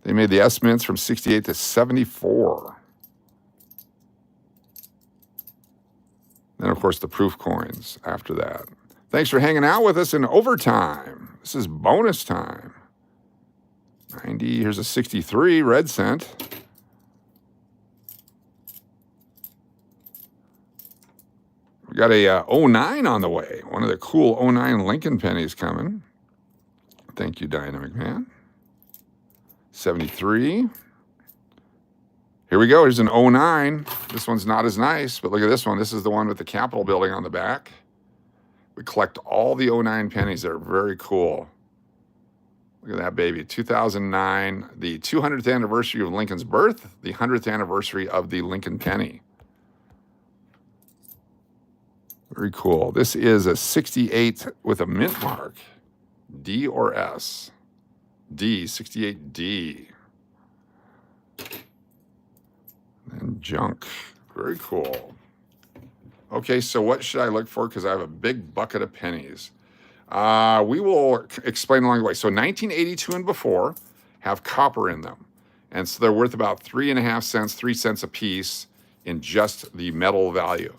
Speaker 1: They made the S mints from 68 to 74. Then, of course, the proof coins after that. Thanks for hanging out with us in overtime. This is bonus time. 90, here's a 63 red cent. We got a 09 on the way. One of the cool 09 Lincoln pennies coming. Thank you, Diane McMahon. 73. Here we go. Here's an 09. This one's not as nice, but look at this one. This is the one with the Capitol building on the back. We collect all the 09 pennies. They're very cool. Look at that baby. 2009, the 200th anniversary of Lincoln's birth, the 100th anniversary of the Lincoln penny. Very cool. This is a 68 with a mint mark. D or S? D, 68D. And junk. Very cool. Okay, so what should I look for? Because I have a big bucket of pennies. We will explain along the way. So 1982 and before have copper in them. And so they're worth about 3.5 cents, 3 cents a piece in just the metal value.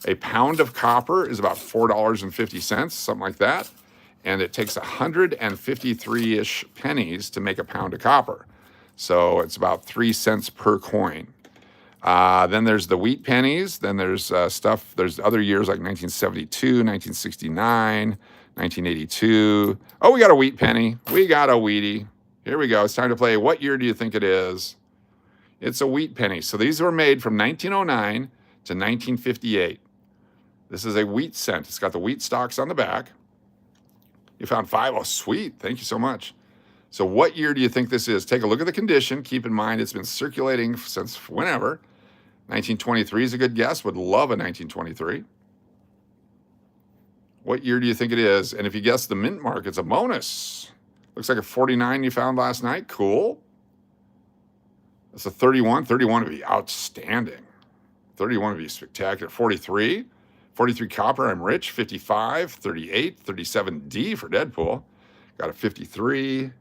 Speaker 1: A pound of copper is about $4.50, something like that. And it takes 153-ish pennies to make a pound of copper. So it's about 3 cents per coin. Then there's the wheat pennies. Then there's stuff, there's other years like 1972, 1969, 1982. Oh, we got a wheat penny. We got a wheatie. Here we go. It's time to play. What year do you think it is? It's a wheat penny. So these were made from 1909 to 1958. This is a wheat cent. It's got the wheat stalks on the back. You found 5. Oh, sweet. Thank you so much. So what year do you think this is? Take a look at the condition. Keep in mind it's been circulating since whenever. 1923 is a good guess. Would love a 1923. What year do you think it is? And if you guess the mint mark, it's a bonus. Looks like a 49 you found last night. Cool. That's a 31. 31 would be outstanding. 31 would be spectacular. 43. 43 copper, I'm rich. 55, 38, 37D for Deadpool. Got a 53.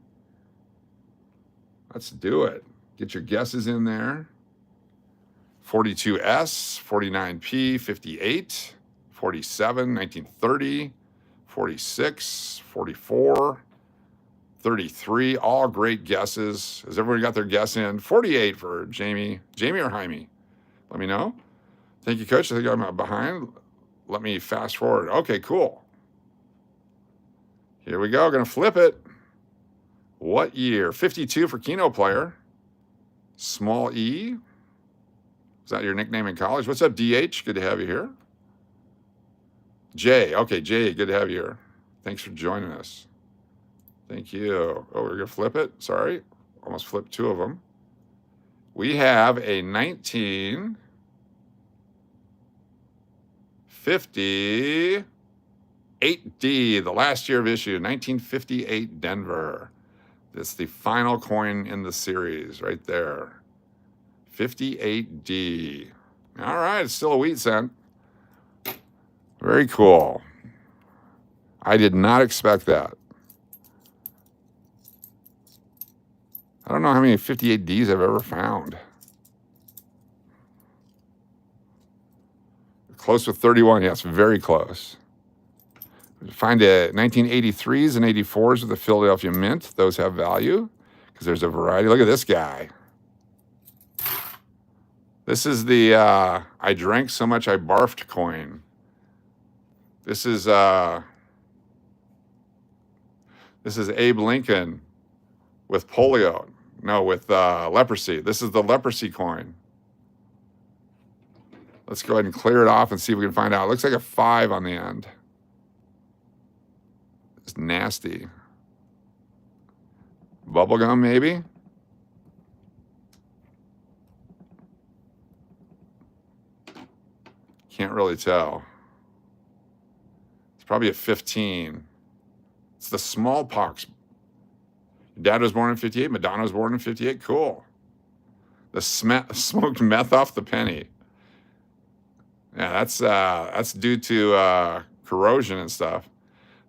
Speaker 1: Let's do it. Get your guesses in there. 42S, 49P, 58, 47, 1930, 46, 44, 33, all great guesses. Has everyone got their guess in? 48 for Jamie. Jamie or Jaime? Let me know. Thank you, Coach. I think I'm behind. Let me fast forward. Okay, cool. Here we go. Going to flip it. What year? 52 for Keno player. Small E. Is that your nickname in college? What's up, DH? Good to have you here. Jay. Okay, Jay, good to have you here. Thanks for joining us. Thank you. Oh, we're going to flip it. Sorry. Almost flipped two of them. We have a 1958D, the last year of issue, 1958 Denver. That's the final coin in the series right there. 58D. All right, it's still a wheat cent. Very cool. I did not expect that. I don't know how many 58Ds I've ever found. Close with 31. Yes, very close. Find a 1983s and 84s with the Philadelphia Mint. Those have value because there's a variety. Look at this guy. This is the I drank so much I barfed coin. This is Abe Lincoln with polio. No, with leprosy. This is the leprosy coin. Let's go ahead and clear it off and see if we can find out. It looks like a 5 on the end. It's nasty. Bubblegum, maybe? Can't really tell. It's probably a 15. It's the smallpox. Dad was born in 58. Madonna was born in 58. Cool. The smoked meth off the penny. Yeah, that's due to corrosion and stuff.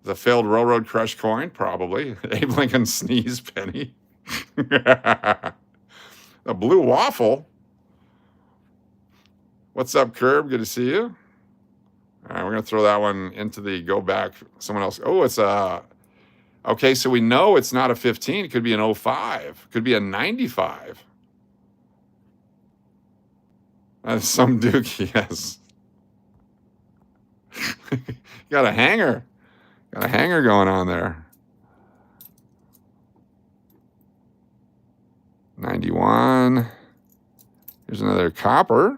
Speaker 1: The failed railroad crush coin, probably. Abe Lincoln sneeze penny. A blue waffle. What's up, Curb? Good to see you. All right, we're going to throw that one into the go back. Someone else. Oh, it's a... Okay, so we know it's not a 15. It could be an 05. Could be a 95. That's some dookie, yes. Got a hanger. Got a hanger going on there. 91. Here's another copper.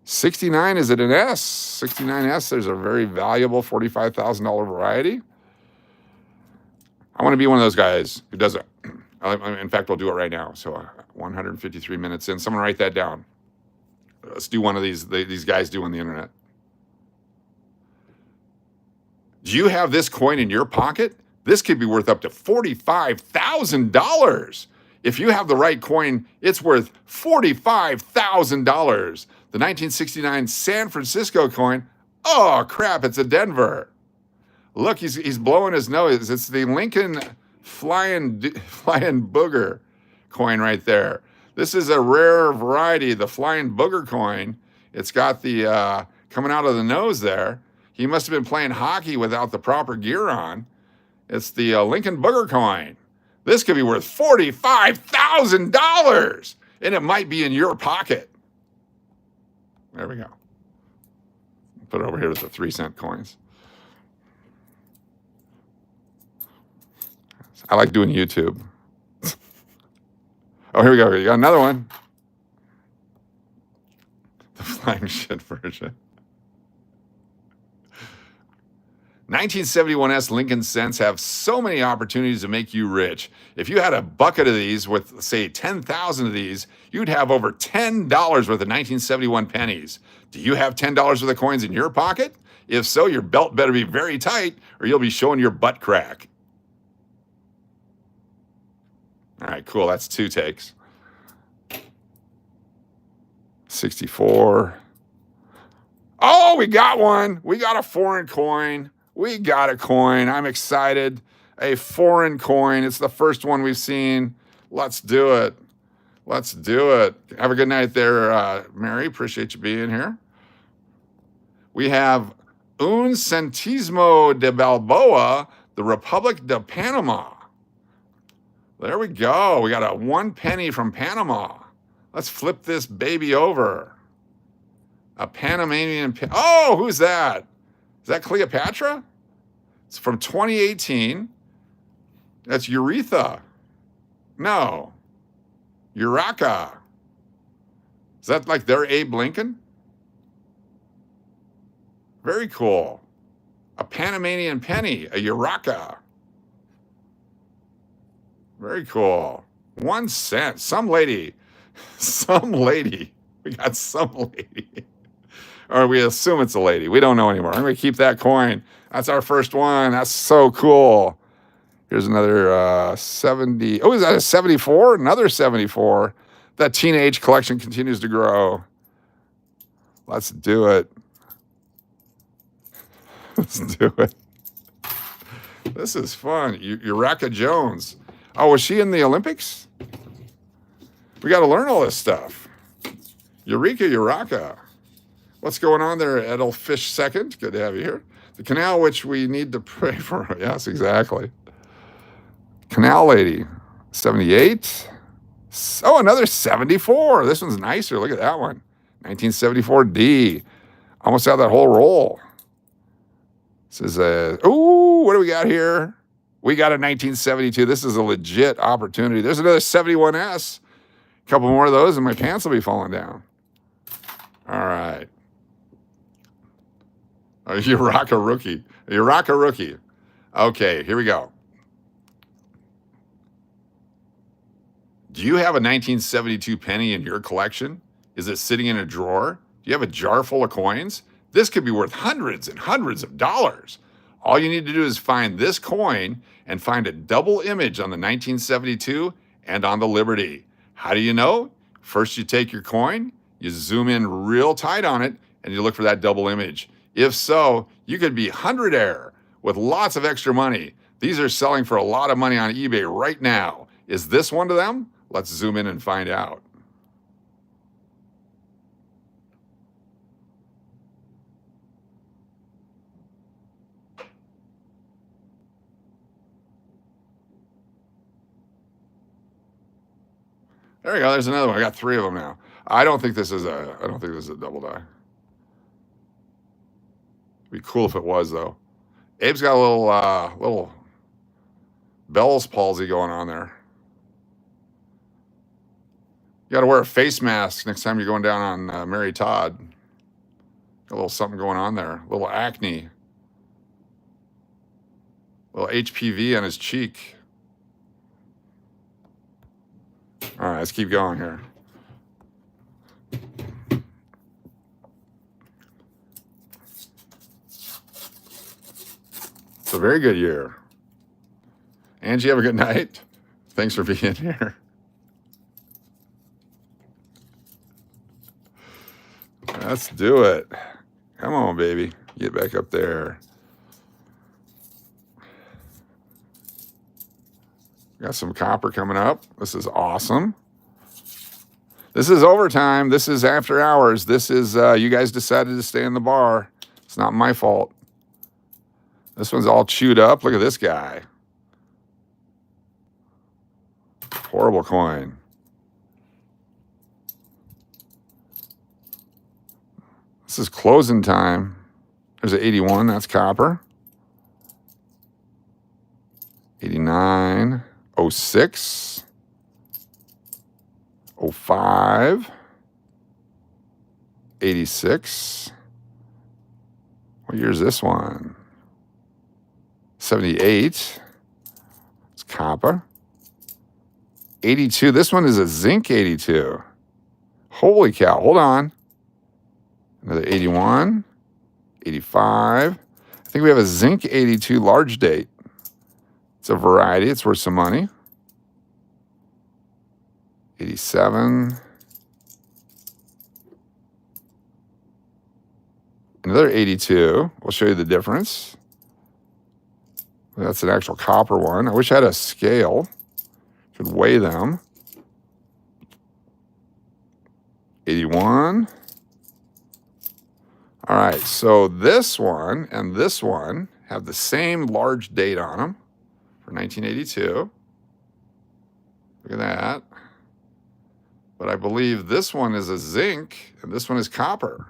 Speaker 1: 69, is it an S? 69S, there's a very valuable $45,000 variety. I want to be one of those guys who does it. In fact, we'll do it right now. So 153 minutes in. Someone write that down. Let's do one of these guys do on the internet. Do you have this coin in your pocket? This could be worth up to $45,000. If you have the right coin, it's worth $45,000. The 1969 San Francisco coin, oh crap, it's a Denver. Look, he's blowing his nose. It's the Lincoln flying booger coin right there. This is a rare variety, the flying booger coin. It's got the coming out of the nose there. He must have been playing hockey without the proper gear on. It's the Lincoln booger coin. This could be worth $45,000, and it might be in your pocket. There we go. Put it over here with the 3-cent coins. I like doing YouTube. Oh, here we go. You got another one. The flying shit version. 1971S Lincoln cents have so many opportunities to make you rich. If you had a bucket of these with, say, 10,000 of these, you'd have over $10 worth of 1971 pennies. Do you have $10 worth of coins in your pocket? If so, your belt better be very tight or you'll be showing your butt crack. All right, cool. That's 2 takes. 64. Oh, we got one. We got a foreign coin. We got a coin. I'm excited. A foreign coin. It's the first one we've seen. Let's do it. Let's do it. Have a good night there, Mary. Appreciate you being here. We have Un Centésimo de Balboa, the Republic de Panama. There we go. We got a 1 penny from Panama. Let's flip this baby over. A Panamanian. Oh, who's that? Is that Cleopatra? It's from 2018. That's Urethra. No. Uraka. Is that like their Abe Lincoln? Very cool. A Panamanian penny, a Uraka. Very cool. 1 cent. Some lady. We got some lady. Or we assume it's a lady. We don't know anymore. I'm going to keep that coin. That's our first one. That's so cool. Here's another 70. Oh, is that a 74? Another 74. That teenage collection continues to grow. Let's do it. Let's do it. This is fun. Eureka Jones. Oh, was she in the Olympics? We got to learn all this stuff. Eureka. What's going on there, Edelfish Second? Good to have you here. The canal which we need to pray for. Yes, exactly. Canal Lady, 78. Oh, another 74. This one's nicer. Look at that one. 1974D. Almost out that whole roll. This is ooh, what do we got here? We got a 1972. This is a legit opportunity. There's another 71S. A couple more of those and my pants will be falling down. All right. A Uraka rookie. Okay, here we go. Do you have a 1972 penny in your collection? Is it sitting in a drawer? Do you have a jar full of coins? This could be worth hundreds and hundreds of dollars. All you need to do is find this coin and find a double image on the 1972 and on the Liberty. How do you know? First, you take your coin, you zoom in real tight on it, and you look for that double image. If so, you could be hundredaire with lots of extra money. These are selling for a lot of money on eBay right now. Is this one of them? Let's zoom in and find out. There we go. There's another one. I got 3 of them now. I don't think this is a double die. It'd be cool if it was though. Abe's got a little Bell's palsy going on there. You got to wear a face mask next time you're going down on Mary Todd. Got a little something going on there. A little acne. A little HPV on his cheek. All right, let's keep going here. It's a very good year. Angie, have a good night. Thanks for being here. Let's do it. Come on, baby. Get back up there. Got some copper coming up. This is awesome. This is overtime. This is after hours. This is, you guys decided to stay in the bar. It's not my fault. This one's all chewed up. Look at this guy. Horrible coin. This is closing time. There's an 81. That's copper. 89. 06. 05. 86. What year is this one? 78. It's copper. 82. This one is a zinc 82. Holy cow. Hold on. Another 81. 85. I think we have a zinc 82 large date. It's a variety. It's worth some money. 87. Another 82. We'll show you the difference. That's an actual copper one. I wish I had a scale. Could weigh them. 81. All right, so this one and this one have the same large date on them for 1982. Look at that. But I believe this one is a zinc and this one is copper.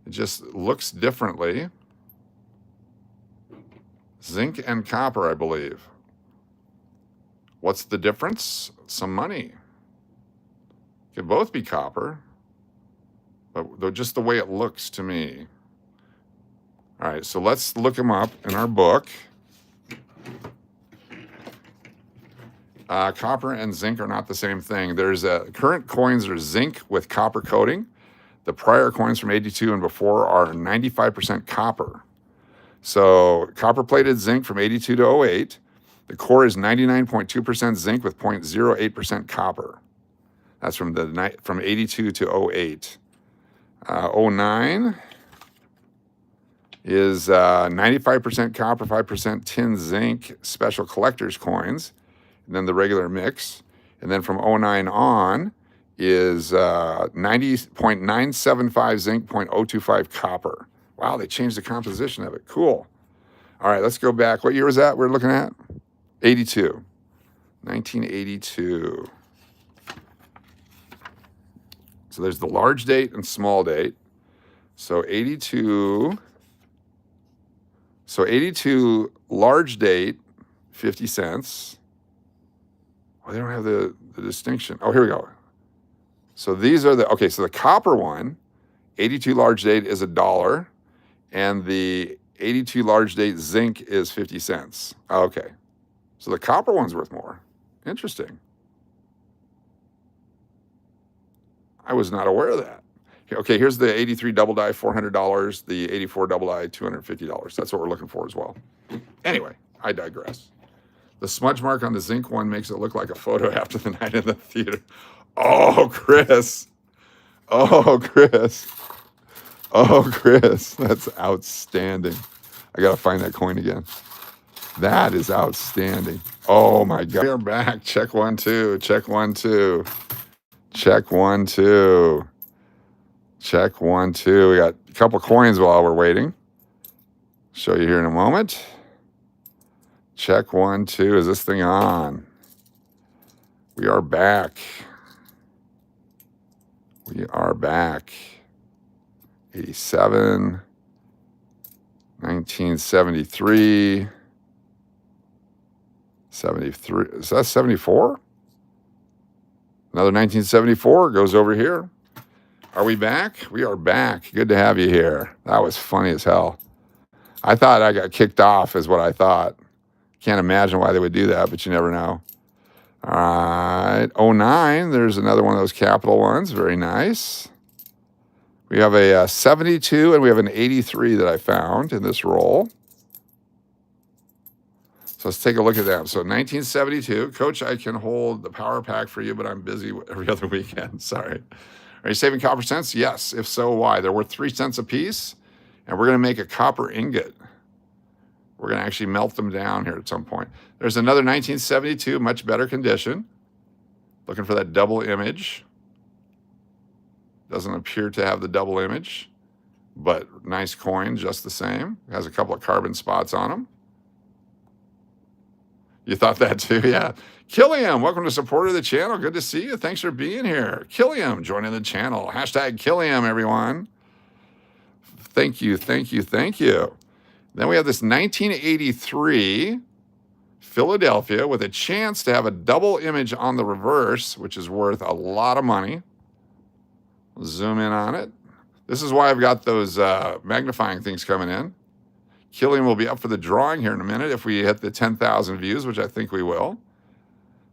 Speaker 1: It just looks differently. Zinc and copper, I believe. What's the difference? Some money. Could both be copper, but just the way it looks to me. All right, so let's look them up in our book. Copper and zinc are not the same thing. There's current coins are zinc with copper coating. The prior coins from 82 and before are 95% copper. So copper-plated zinc from 82 to 08. The core is 99.2% zinc with 0.08% copper. That's from 82 to 08. 09 is 95% copper, 5% tin zinc special collector's coins, and then the regular mix. And then from 09 on is 90.975 zinc, 0.025 copper. Wow, they changed the composition of it. Cool. All right, let's go back. What year was that we're looking at? 82. 1982. So there's the large date and small date. So 82. So 82 large date, 50 cents. Oh, they don't have the distinction. Oh, here we go. So these are okay, so the copper one, 82 large date is $1, and the 82 large date zinc is 50 cents. Okay. So the copper one's worth more. Interesting. I was not aware of that. Okay, here's the 83 double die, $400. The 84 double die, $250. That's what we're looking for as well. Anyway, I digress. The smudge mark on the zinc one makes it look like a photo after the night in the theater. Oh, Chris. Oh, Chris. Oh, Chris. That's outstanding. I got to find that coin again. That is outstanding. Oh, my God. We are back. Check 1, 2. Check 1, 2. Check 1, 2. Check 1, 2. We got a couple coins while we're waiting. Show you here in a moment. Check 1, 2. Is this thing on? We are back. We are back. 87. 1973. 73. Is that 74? Another 1974 goes over here. Are we back? We are back. Good to have you here. That was funny as hell. I thought I got kicked off is what I thought. Can't imagine why they would do that, but you never know. All right. 09, there's another one of those capital ones. Very nice. We have a 72 and we have an 83 that I found in this roll. So let's take a look at them. So 1972. Coach, I can hold the power pack for you, but I'm busy every other weekend. Sorry. Are you saving copper cents? Yes. If so, why? They're worth 3 cents a piece, and we're going to make a copper ingot. We're going to actually melt them down here at some point. There's another 1972, much better condition. Looking for that double image. Doesn't appear to have the double image, but nice coin just the same. Has a couple of carbon spots on them. You thought that too? Yeah. Killiam, welcome to supporter of the channel. Good to see you. Thanks for being here. Killiam, joining the channel. Hashtag Killiam, everyone. Thank you, thank you, thank you. Then we have this 1983 Philadelphia with a chance to have a double image on the reverse, which is worth a lot of money. Zoom in on it. This is why I've got those magnifying things coming in. Killian will be up for the drawing here in a minute if we hit the 10,000 views, which I think we will.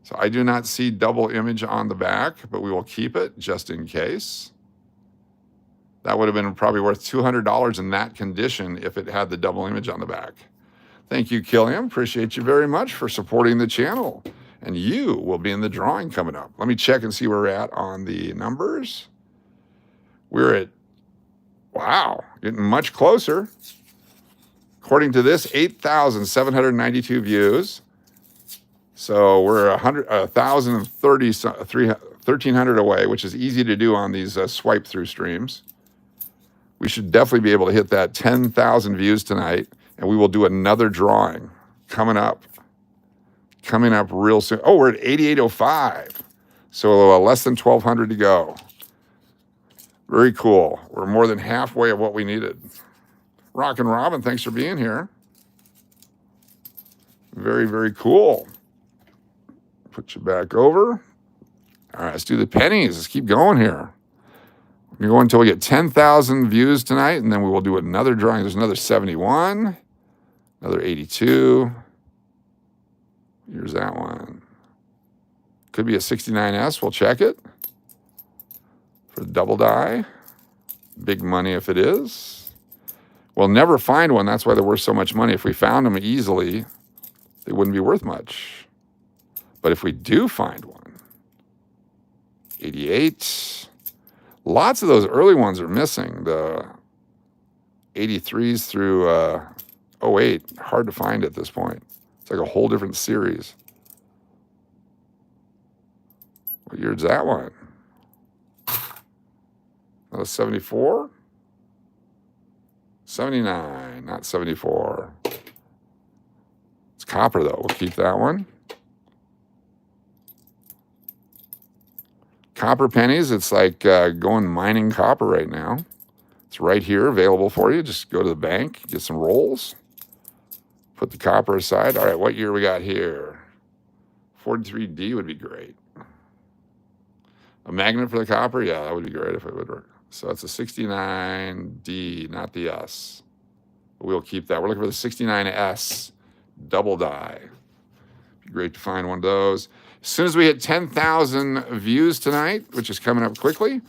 Speaker 1: So I do not see double image on the back, but we will keep it just in case. That would have been probably worth $200 in that condition if it had the double image on the back. Thank you, Killian. Appreciate you very much for supporting the channel. And you will be in the drawing coming up. Let me check and see where we're at on the numbers. We're at, wow, getting much closer. According to this, 8,792 views. So we're 1,300 away, which is easy to do on these swipe through streams. We should definitely be able to hit that 10,000 views tonight, and we will do another drawing coming up. coming up real soon. Oh, we're at 8805. So less than 1,200 to go. Very cool. We're more than halfway of what we needed. Rockin' Robin, thanks for being here. Very, very cool. Put you back over. All right, let's do the pennies. Let's keep going here. We're going until we get 10,000 views tonight, and then we will do another drawing. There's another 71, another 82. Here's that one. Could be a 69S. We'll check it for the double die. Big money if it is. We'll never find one. That's why they're worth so much money. If we found them easily, they wouldn't be worth much. But if we do find one, 88. Lots of those early ones are missing. The 83s through 08, hard to find at this point. It's like a whole different series. What year is that one? That was 74? 79, not 74. It's copper, though. We'll keep that one. Copper pennies, it's like going mining copper right now. It's right here, available for you. Just go to the bank, get some rolls, put the copper aside. All right, what year we got here? 43D would be great. A magnet for the copper? Yeah, that would be great if it would work. So it's a 69D, not the S. But we'll keep that. We're looking for the 69S double die. Be great to find one of those. As soon as we hit 10,000 views tonight, which is coming up quickly,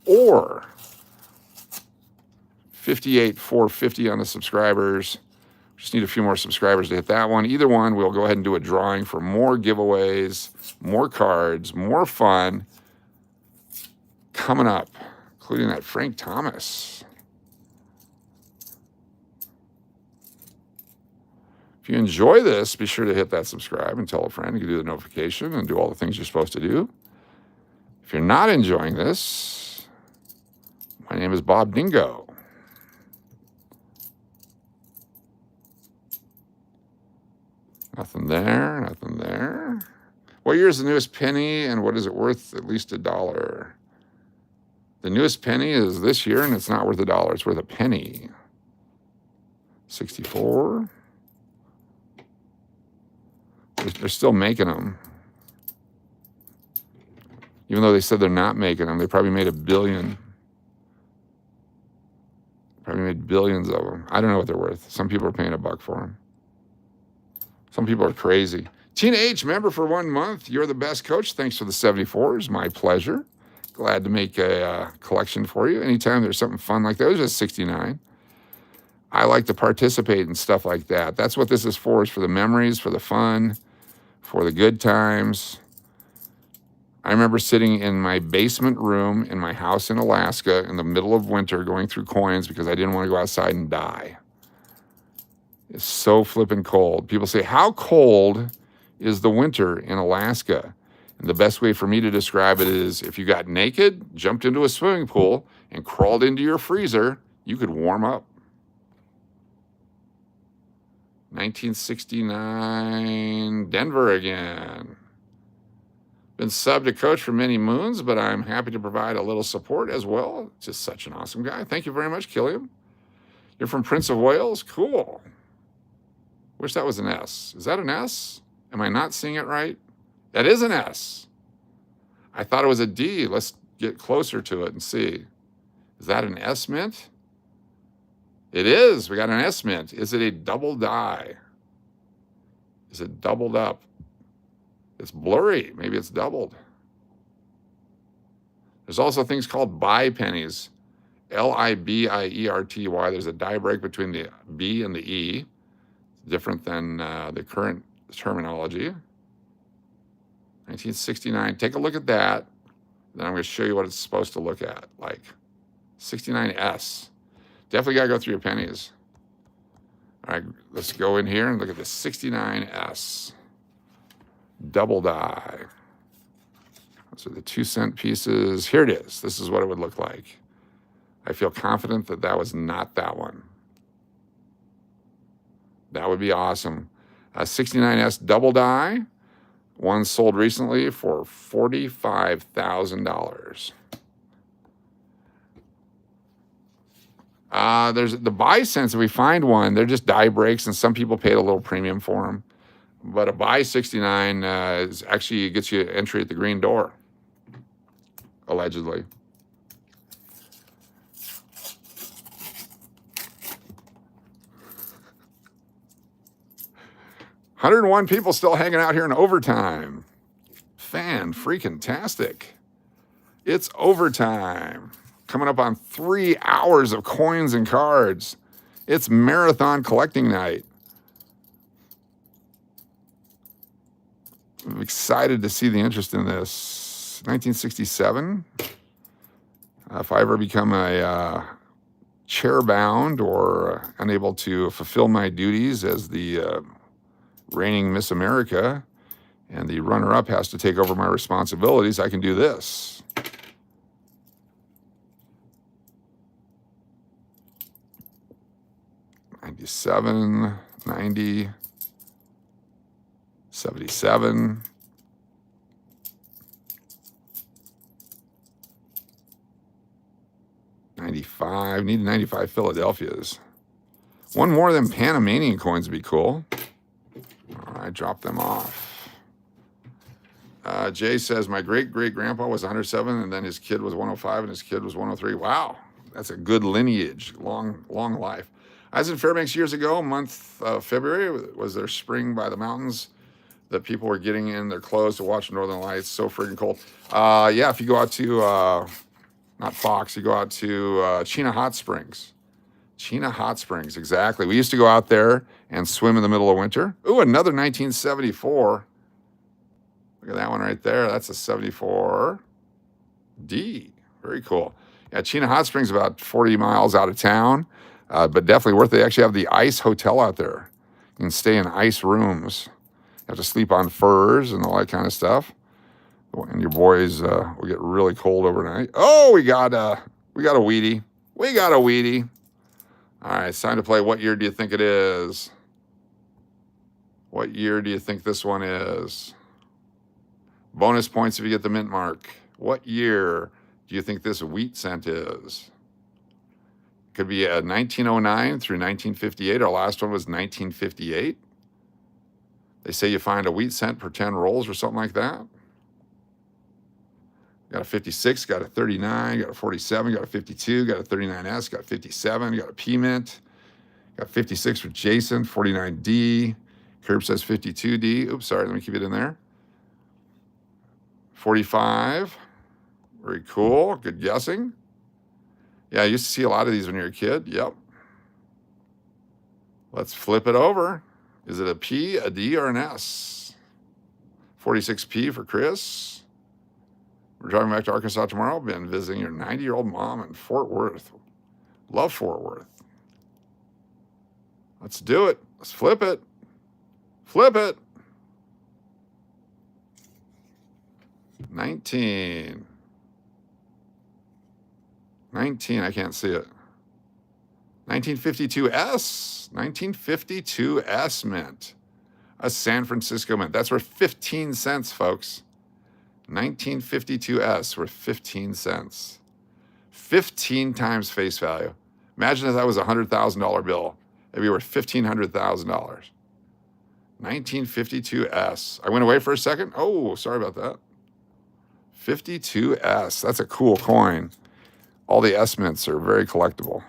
Speaker 1: or 58,450 on the subscribers. Just need a few more subscribers to hit that one. Either one, we'll go ahead and do a drawing for more giveaways, more cards, more fun coming up, including that Frank Thomas. If you enjoy this, be sure to hit that subscribe and tell a friend. You can do the notification and do all the things you're supposed to do. If you're not enjoying this, my name is Bob Dingo. Nothing there, nothing there. What year is the newest penny and what is it worth? At least $1. The newest penny is this year and it's not worth $1. It's worth a penny. 64. They're still making them. Even though they said they're not making them, they probably made 1 billion. Probably made billions of them. I don't know what they're worth. Some people are paying $1 for them. Some people are crazy. Tina H, member for 1 month. You're the best coach. Thanks for the 74s. My pleasure. Glad to make a collection for you. Anytime there's something fun like that. It was just 69. I like to participate in stuff like that. That's what this is for the memories, for the fun, for the good times. I remember sitting in my basement room in my house in Alaska in the middle of winter going through coins because I didn't want to go outside and die. It's so flippin' cold. People say, how cold is the winter in Alaska? And the best way for me to describe it is if you got naked, jumped into a swimming pool, and crawled into your freezer, you could warm up. 1969, Denver again. Been subbed to coach for many moons, but I'm happy to provide a little support as well. Just such an awesome guy. Thank you very much, Killiam. You're from Prince of Wales? Cool. Wish that was an S. Is that an S? Am I not seeing it right? That is an S. I thought it was a D. Let's get closer to it and see. Is that an S mint? It is. We got an S mint. Is it a double die? Is it doubled up? It's blurry. Maybe it's doubled. There's also things called bi pennies. Libierty. There's a die break between the B and the E. Different than the current terminology. 1969. Take a look at that. Then I'm going to show you what it's supposed to look at. Like 69S. Definitely got to go through your pennies. All right, let's go in here and look at the 69S. Double die. So the 2-cent pieces. Here it is. This is what it would look like. I feel confident that that was not that one. That would be awesome. 69S double die. One sold recently for $45,000. There's the buy cents. If we find one, they're just die breaks, and some people paid a little premium for them. But a buy 69 is actually gets you entry at the green door, allegedly. $101 people still hanging out here in overtime. Fan-freaking-tastic. It's overtime. Coming up on 3 hours of coins and cards. It's marathon collecting night. I'm excited to see the interest in this. 1967. If I ever become a chair-bound or unable to fulfill my duties as the reigning Miss America, and the runner-up has to take over my responsibilities, I can do this. $97, $90, $77, $95. Need 95 Philadelphia's. One more of them Panamanian coins would be cool. I dropped them off. Jay says, my great-great-grandpa was 107, and then his kid was 105, and his kid was 103. Wow, that's a good lineage, long life. I was in Fairbanks years ago, month of February, was their spring by the mountains that people were getting in their clothes to watch Northern Lights. So friggin' cold. Yeah, if you go out to, not Fox, you go out to Chena Hot Springs. Chena Hot Springs, exactly. We used to go out there and swim in the middle of winter. Ooh, another 1974. Look at that one right there. That's a 74D. Very cool. Yeah, Chena Hot Springs about 40 miles out of town, but definitely worth it. They actually have the ice hotel out there. You can stay in ice rooms. You have to sleep on furs and all that kind of stuff. And your boys will get really cold overnight. Oh, we got a Wheatie. We got a Wheatie. All right, it's time to play What Year Do You Think It Is? What year do you think this one is? Bonus points if you get the mint mark. What year do you think this wheat cent is? Could be 1909 through 1958. Our last one was 1958. They say you find a wheat cent per 10 rolls or something like that. Got a 56, got a 39, got a 47, got a 52, got a 39S, got a 57, got a P Mint, got 56 for Jason, 49D. Curb says 52D. Oops, sorry, let me keep it in there. 45. Very cool. Good guessing. Yeah, I used to see a lot of these when you were a kid. Yep. Let's flip it over. Is it a P, a D, or an S? 46P for Chris. We're driving back to Arkansas tomorrow. Been visiting your 90-year-old mom in Fort Worth. Love Fort Worth. Let's do it. Let's flip it. Flip it. 19. 19, I can't see it. 1952S. 1952S mint. A San Francisco mint. That's worth 15 cents, folks. 1952S worth 15 cents. 15 times face value. Imagine if that was a $100,000 bill. It'd be worth $1,500,000. 1952S. I went away for a second. Oh, sorry about that. 52S. That's a cool coin. All the S mints are very collectible.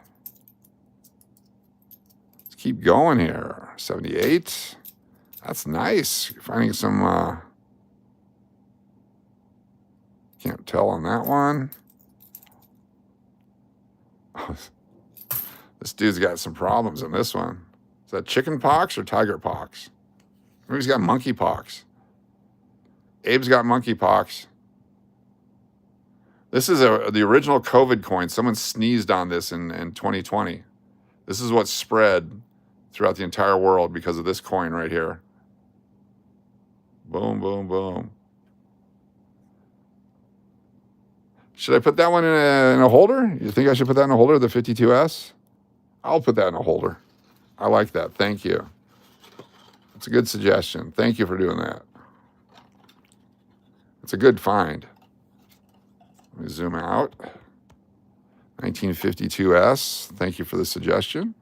Speaker 1: Let's keep going here. 78. That's nice. You're finding some... Can't tell on that one. This dude's got some problems on this one. Is that chicken pox or tiger pox? Maybe he's got monkey pox. Abe's got monkey pox. This is the original COVID coin. Someone sneezed on this in 2020. This is what spread throughout the entire world because of this coin right here. Boom, boom, boom. Should I put that one in a holder? You think I should put that in a holder, the 52S? I'll put that in a holder. I like that. Thank you. That's a good suggestion. Thank you for doing that. It's a good find. Let me zoom out. 1952S. Thank you for the suggestion.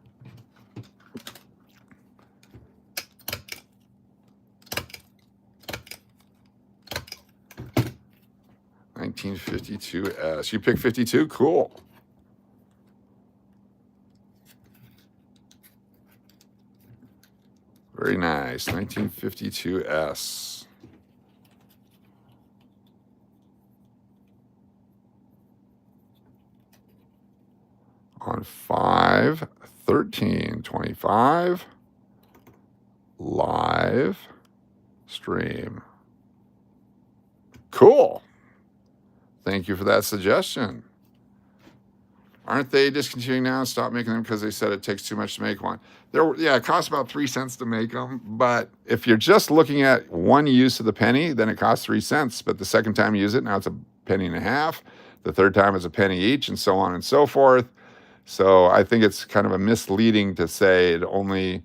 Speaker 1: $1952S. You pick 52? Cool. Very nice. 1952S. On 5/13/25 live stream. Cool. Thank you for that suggestion. Aren't they discontinuing now and stop making them because they said it takes too much to make one? Yeah, it costs about 3 cents to make them. But if you're just looking at one use of the penny, then it costs 3 cents. But the second time you use it, now it's $0.015. The third time it's a penny each, and so on and so forth. So I think it's kind of a misleading to say it only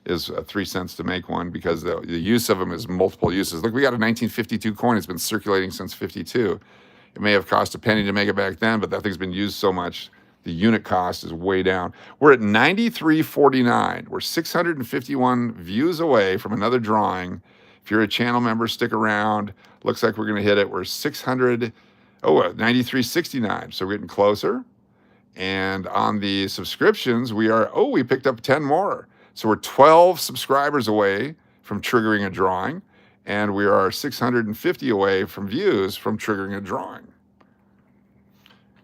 Speaker 1: is 3 cents to make one, because the use of them is multiple uses. Look, we got a 1952 coin. It's been circulating since 52. It may have cost a penny to make it back then, but that thing's been used so much, the unit cost is way down. We're at 93.49. We're 651 views away from another drawing. If you're a channel member, stick around. Looks like we're going to hit it. We're 93.69. So we're getting closer. And on the subscriptions, we picked up 10 more. So we're 12 subscribers away from triggering a drawing. And we are 650 away from views from triggering a drawing.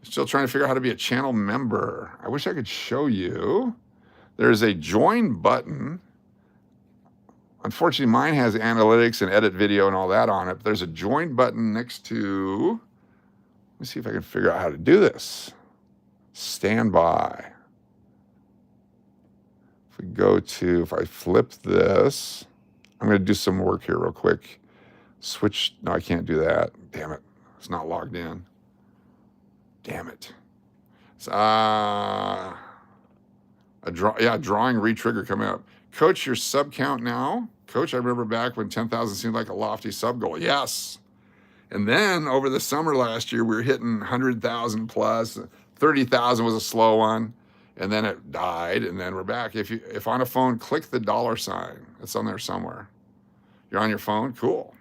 Speaker 1: Still trying to figure out how to be a channel member. I wish I could show you. There's a join button. Unfortunately, mine has analytics and edit video and all that on it. But there's a join button next to, let me see if I can figure out how to do this. Stand by. If I flip this, I'm going to do some work here real quick. Switch. No, I can't do that. Damn it. It's not logged in. Damn it. Drawing re-trigger coming up. Coach, your sub count now? Coach, I remember back when 10,000 seemed like a lofty sub goal. Yes. And then over the summer last year, we were hitting 100,000 plus. 30,000 was a slow one. And then it died, and then we're back. If on a phone, click the $sign. It's on there somewhere. You're on your phone? Cool.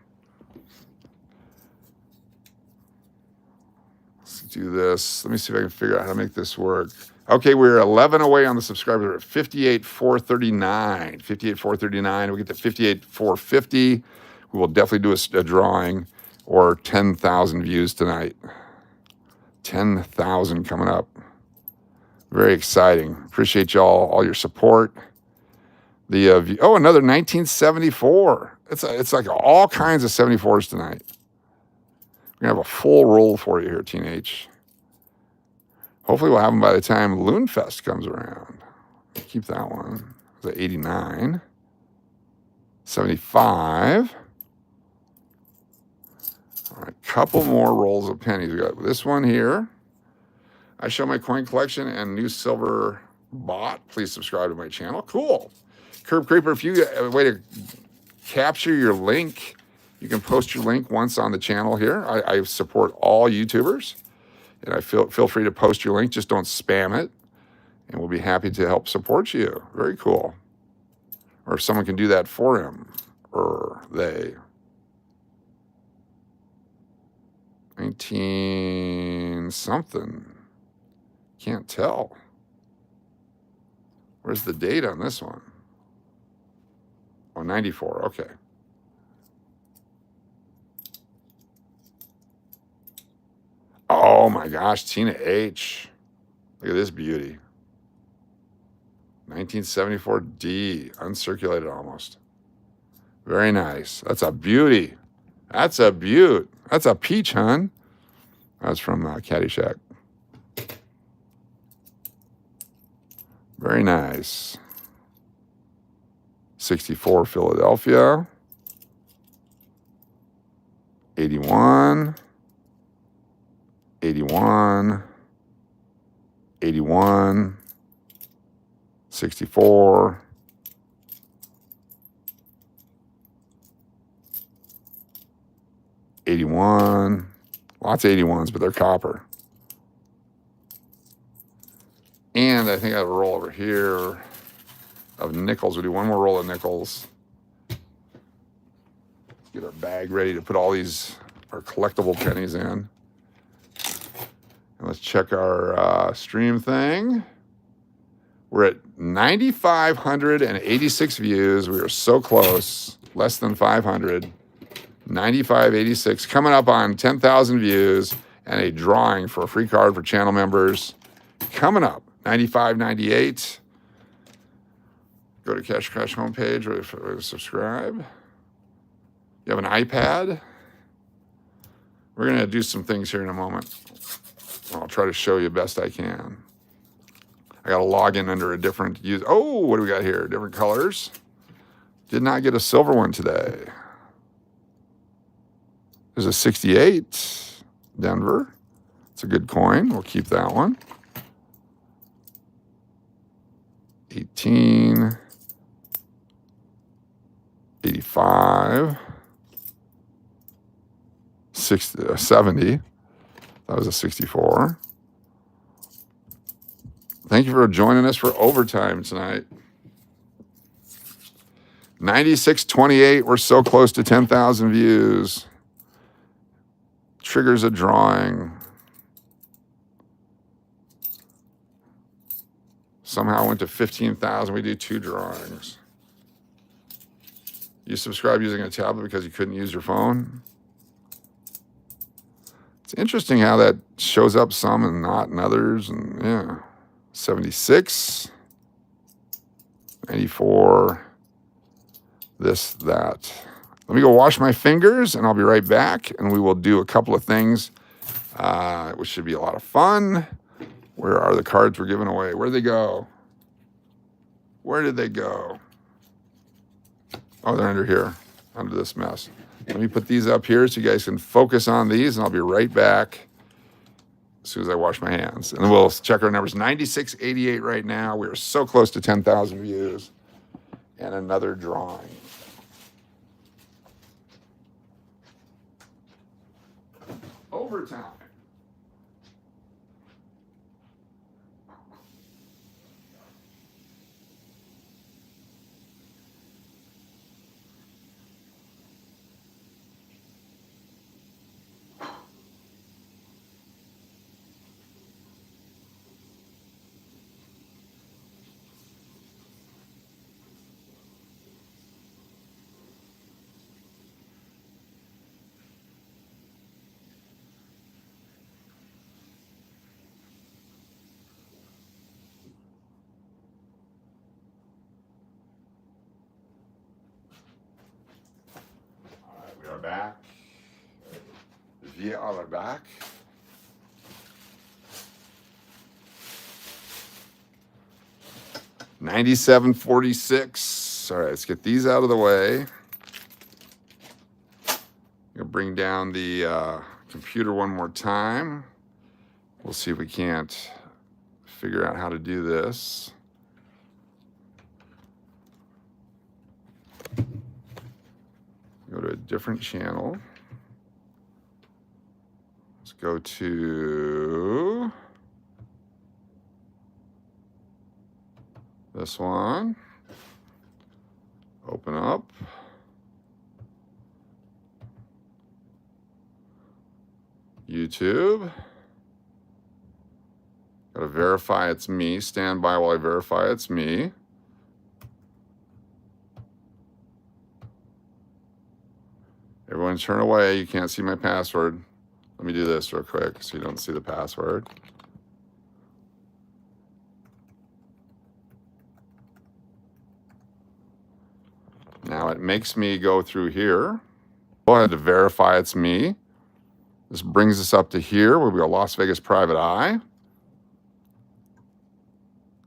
Speaker 1: Let's do this. Let me see if I can figure out how to make this work. Okay, we're 11 away on the subscribers. We're at 58,439. 58,439. We get to 58,450. We will definitely do a drawing, or 10,000 views tonight. 10,000 coming up. Very exciting. Appreciate y'all, all your support. Another 1974. It's like all kinds of 74s tonight. We're going to have a full roll for you here, Teenage. Hopefully we'll have them by the time Loonfest comes around. Keep that one. It's 89. 75. All right, couple more rolls of pennies. We got this one here. I show my coin collection and new silver bot. Please subscribe to my channel. Cool. Curb Creeper, if you have a way to capture your link, you can post your link once on the channel here. I support all YouTubers, and I feel free to post your link. Just don't spam it, and we'll be happy to help support you. Very cool. Or if someone can do that for him or they. 19 something. Can't tell. Where's the date on this one? Oh, 94. Okay. Oh my gosh, Tina H. Look at this beauty. 1974D, uncirculated almost. Very nice. That's a beauty. That's a beaut. That's a peach, hon. That's from Caddyshack. Very nice. 64 Philadelphia. 81. 81. 81. 64. 81. Lots of 81s, but they're copper. And I think I have a roll over here of nickels. We'll do one more roll of nickels. Let's get our bag ready to put all these, our collectible pennies in. And let's check our stream thing. We're at 9,586 views. We are so close, less than 500. 9586, coming up on 10,000 views and a drawing for a free card for channel members. Coming up, 9598. Go to Cash Crash homepage or subscribe. You have an iPad? We're going to do some things here in a moment. I'll try to show you best I can. I got to log in under a different use. Oh, what do we got here? Different colors. Did not get a silver one today. There's a 68, Denver. It's a good coin. We'll keep that one. 18, 85, 60, 70. That was a 64. Thank you for joining us for overtime tonight. 9628. We're so close to 10,000 views. Triggers a drawing. Somehow went to 15,000. We do 2 drawings. You subscribe using a tablet because you couldn't use your phone? It's interesting how that shows up some and not in others. And yeah, 76, 94, this, that. Let me go wash my fingers, and I'll be right back, and we will do a couple of things, which should be a lot of fun. Where are the cards we're giving away? Where'd they go? Where did they go? Oh, they're under here, under this mess. Let me put these up here so you guys can focus on these, and I'll be right back as soon as I wash my hands. And then we'll check our numbers. 9688 right now. We are so close to 10,000 views. And another drawing. Overtime. Back. We are back. $97.46. All right, let's get these out of the way. I'm gonna bring down the computer one more time. We'll see if we can't figure out how to do this. Go to a different channel. Let's go to this one. Open up. YouTube. Gotta verify it's me. Stand by while I verify it's me. Everyone turn away. You can't see my password. Let me do this real quick so you don't see the password. Now it makes me go through here. Go ahead to verify it's me. This brings us up to here where we go Las Vegas Private Eye.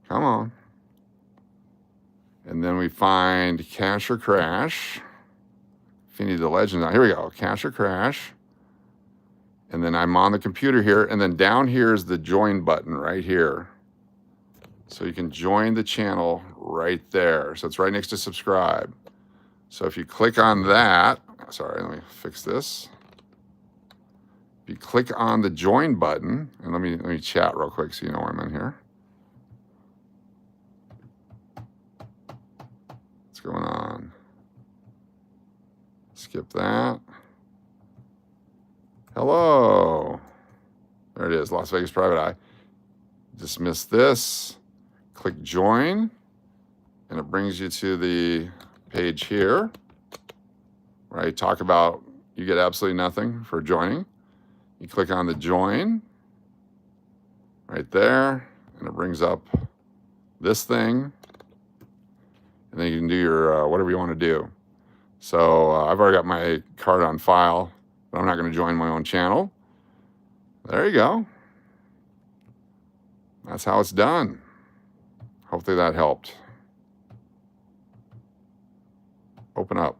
Speaker 1: Come on. And then we find Cash or Crash. If you need the legend now, here we go, Cash or Crash. And then I'm on the computer here, and then down here is the join button right here. So you can join the channel right there. So it's right next to subscribe. So if you click on that, sorry, let me fix this. If you click on the join button, and let me chat real quick so you know I'm in here. What's going on? Skip that. Hello. There it is, Las Vegas Private Eye. Dismiss this. Click join, and it brings you to the page here, where I talk about you get absolutely nothing for joining. You click on the join right there, and it brings up this thing, and then you can do your whatever you want to do. So I've already got my card on file, but I'm not going to join my own channel. There you go. That's how it's done. Hopefully that helped. Open up.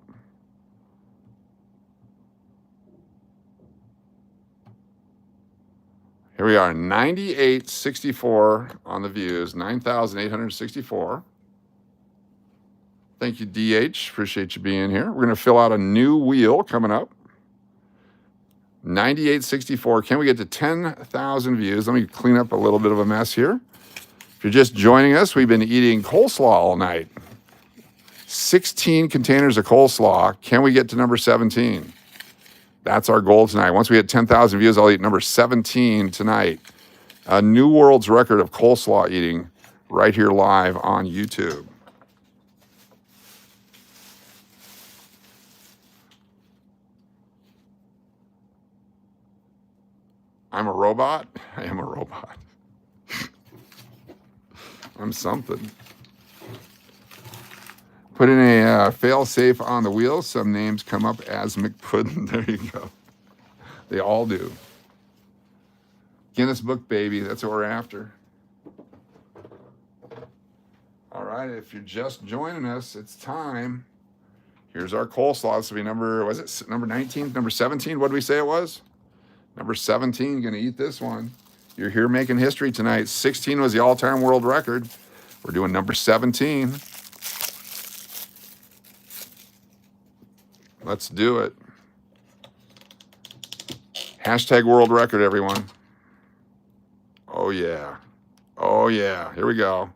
Speaker 1: Here we are, 9864 on the views, 9,864. Thank you, DH. Appreciate you being here. We're going to fill out a new wheel coming up. 9864. Can we get to 10,000 views? Let me clean up a little bit of a mess here. If you're just joining us, we've been eating coleslaw all night. 16 containers of coleslaw. Can we get to number 17? That's our goal tonight. Once we hit 10,000 views, I'll eat number 17 tonight. A new world's record of coleslaw eating right here live on YouTube. I'm a robot? I am a robot. I'm something. Put in a fail-safe on the wheel. Some names come up as McPuddin. There you go. They all do. Guinness Book, baby. That's what we're after. All right, if you're just joining us, it's time. Here's our coleslaw. This will be number, was it number 19? Number 17? What did we say it was? Number 17, gonna eat this one. You're here making history tonight. 16 was the all-time world record. We're doing number 17. Let's do it. Hashtag world record, everyone. Oh, yeah. Oh, yeah. Here we go.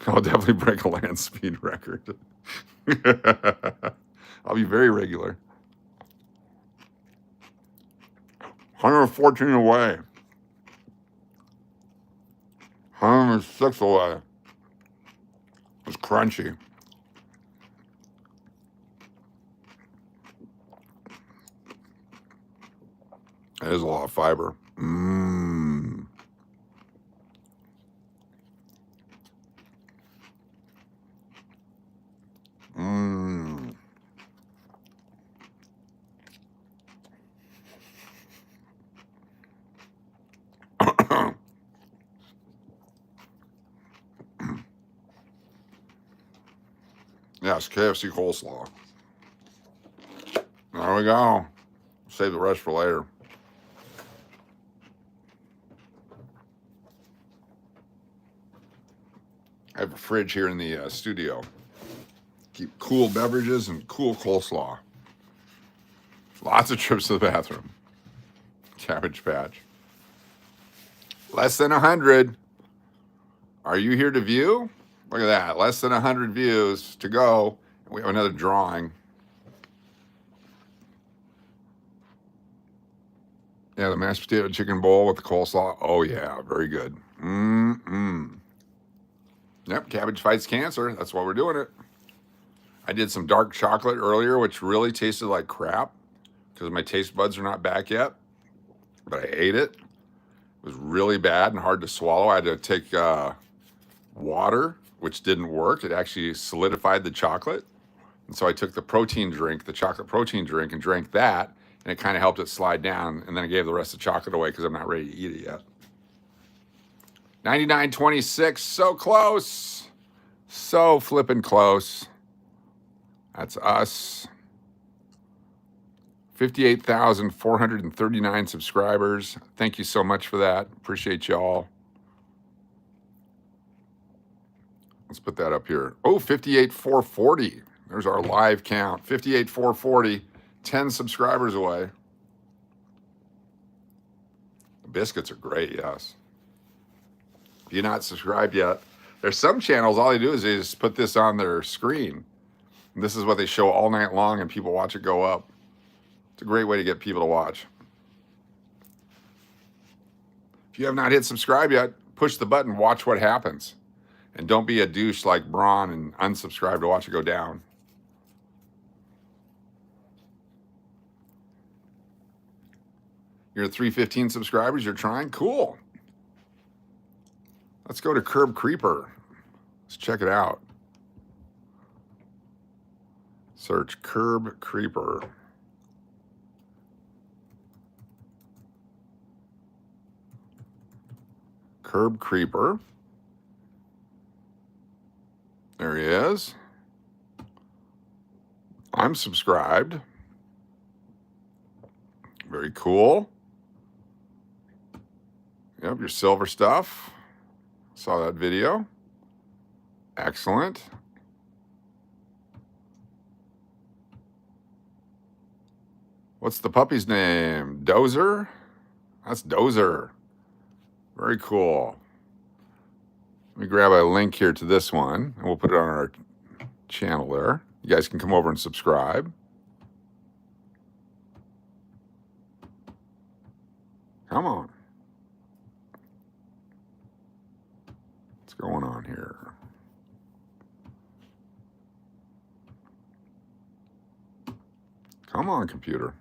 Speaker 1: I'll definitely break a land speed record. I'll be very regular. 114 away. 106 away. It's crunchy. That is a lot of fiber. Yes, KFC coleslaw. There we go. Save the rest for later. I have a fridge here in the studio. Keep cool beverages and cool coleslaw. Lots of trips to the bathroom. Cabbage Patch. Less than 100. Are you here to view? Look at that. Less than 100 views to go. We have another drawing. Yeah, the mashed potato chicken bowl with the coleslaw. Oh, yeah. Very good. Yep, cabbage fights cancer. That's why we're doing it. I did some dark chocolate earlier, which really tasted like crap because my taste buds are not back yet. But I ate it. It was really bad and hard to swallow. I had to take water, which didn't work. It actually solidified the chocolate. And so I took the protein drink, the chocolate protein drink, and drank that. And it kind of helped it slide down. And then I gave the rest of the chocolate away because I'm not ready to eat it yet. 99.26, so close. So flippin' close. That's us. 58,439 subscribers. Thank you so much for that. Appreciate y'all. Let's put that up here. Oh, 58,440. There's our live count. 58,440. 10 subscribers away. The biscuits are great, yes. If you're not subscribed yet, there's some channels, all they do is they just put this on their screen. And this is what they show all night long, and people watch it go up. It's a great way to get people to watch. If you have not hit subscribe yet, push the button, watch what happens. And don't be a douche like Braun and unsubscribe to watch it go down. You're at 315 subscribers, you're trying? Cool. Let's go to Curb Creeper. Let's check it out. Search Curb Creeper. Curb Creeper. There he is. I'm subscribed. Very cool. Yep, your silver stuff. Saw that video. Excellent. What's the puppy's name? Dozer? That's Dozer. Very cool. Let me grab a link here to this one, and we'll put it on our channel there. You guys can come over and subscribe. Come on. What's going on here? Come on, computer.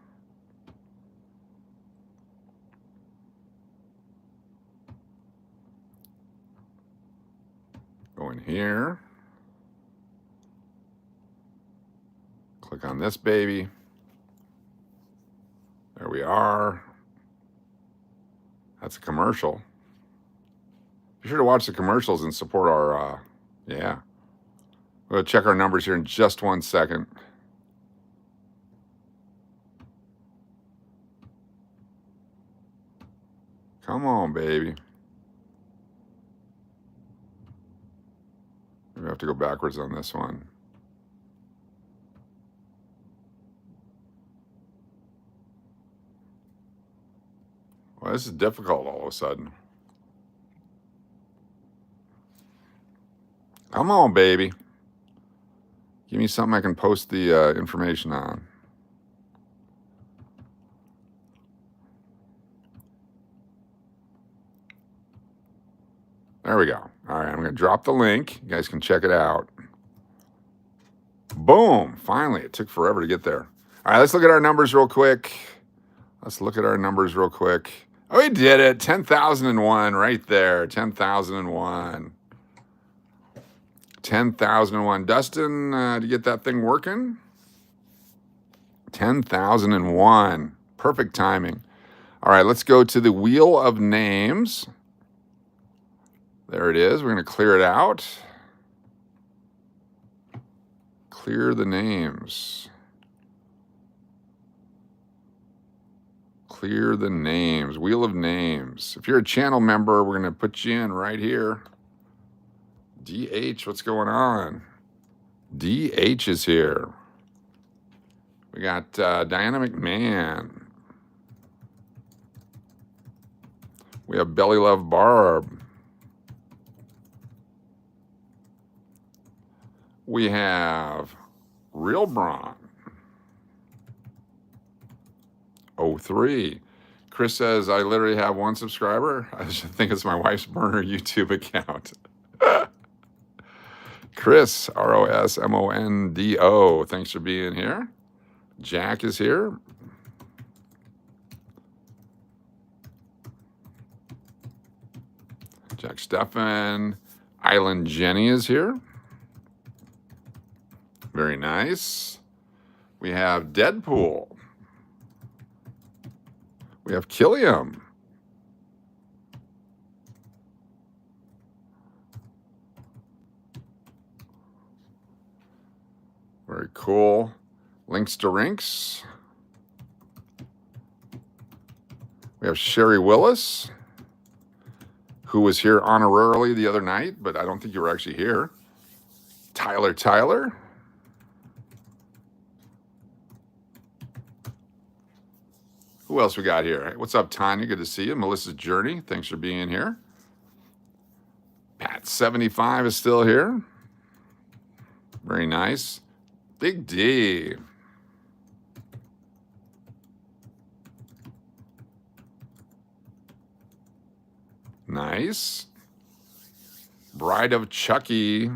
Speaker 1: Go in here. Click on this baby. There we are. That's a commercial. Be sure to watch the commercials and support our, yeah. We'll check our numbers here in just 1 second. Come on, baby. We have to go backwards on this one. Well, this is difficult all of a sudden. Come on, baby. Give me something I can post the information on. There we go. All right, I'm going to drop the link. You guys can check it out. Boom. Finally, it took forever to get there. All right, let's look at our numbers real quick. Oh, we did it. 10,001 right there. 10,001. 10,001. Dustin, did you get that thing working? 10,001. Perfect timing. All right, let's go to the Wheel of Names. There it is. We're going to clear it out. Clear the names. Clear the names. Wheel of Names. If you're a channel member, we're going to put you in right here. DH, what's going on? DH is here. We got Diana McMahon. We have Belly Love Barb. We have Real Braun. 03. Chris says, I literally have 1 subscriber. I think it's my wife's burner YouTube account. Chris, ROSMONDO. Thanks for being here. Jack is here. Jack Stephan. Island Jenny is here. Very nice. We have Deadpool. We have Killiam. Very cool. Links to Rinks. We have Sherry Willis, who was here honorarily the other night, but I don't think you were actually here. Tyler. Who else we got here? What's up, Tanya? Good to see you. Melissa's Journey. Thanks for being here. Pat75 is still here. Very nice. Big D. Nice. Bride of Chucky.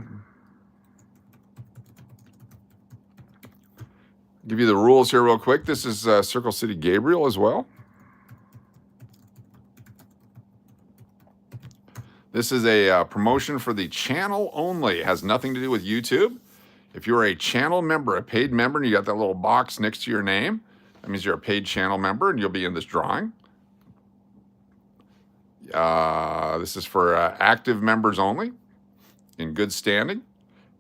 Speaker 1: Give you the rules here real quick. This is Circle City Gabriel as well. This is a promotion for the channel only. It has nothing to do with YouTube. If you're a channel member, a paid member, and you got that little box next to your name, that means you're a paid channel member and you'll be in this drawing. This is for active members only, in good standing.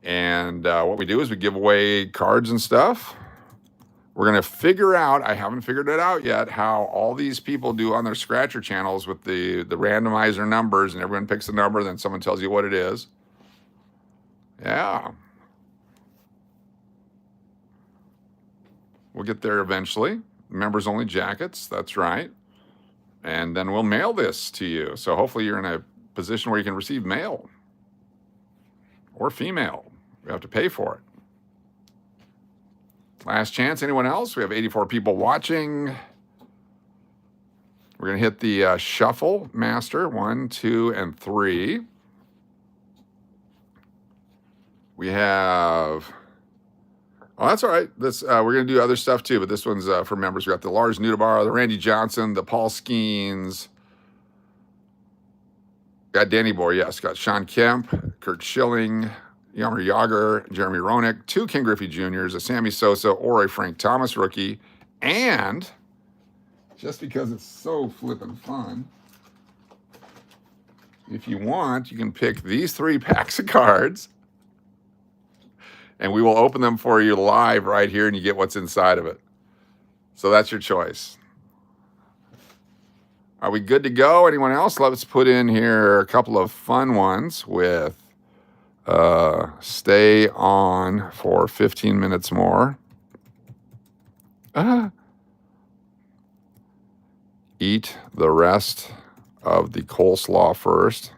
Speaker 1: And what we do is we give away cards and stuff. We're going to figure out, I haven't figured it out yet, how all these people do on their scratcher channels with the randomizer numbers, and everyone picks a number, then someone tells you what it is. Yeah. We'll get there eventually. Members only jackets, that's right. And then we'll mail this to you. So hopefully you're in a position where you can receive mail or female. You have to pay for it. Last chance. Anyone else? We have 84 people watching. We're going to hit the shuffle master. 1, 2, and 3. We have... Oh, that's all right. This we're going to do other stuff too, but this one's for members. We got the Lars Nudabar, the Randy Johnson, the Paul Skeens. Got Danny Boy, yes. Got Sean Kemp, Kurt Schilling, Yammer Yager, Jeremy Roenick, 2 Ken Griffey Juniors, a Sammy Sosa, or a Frank Thomas rookie. And just because it's so flippin' fun, if you want, you can pick these 3 packs of cards, and we will open them for you live right here, and you get what's inside of it. So that's your choice. Are we good to go? Anyone else? Let's put in here a couple of fun ones with stay on for 15 minutes more. Eat the rest of the coleslaw first.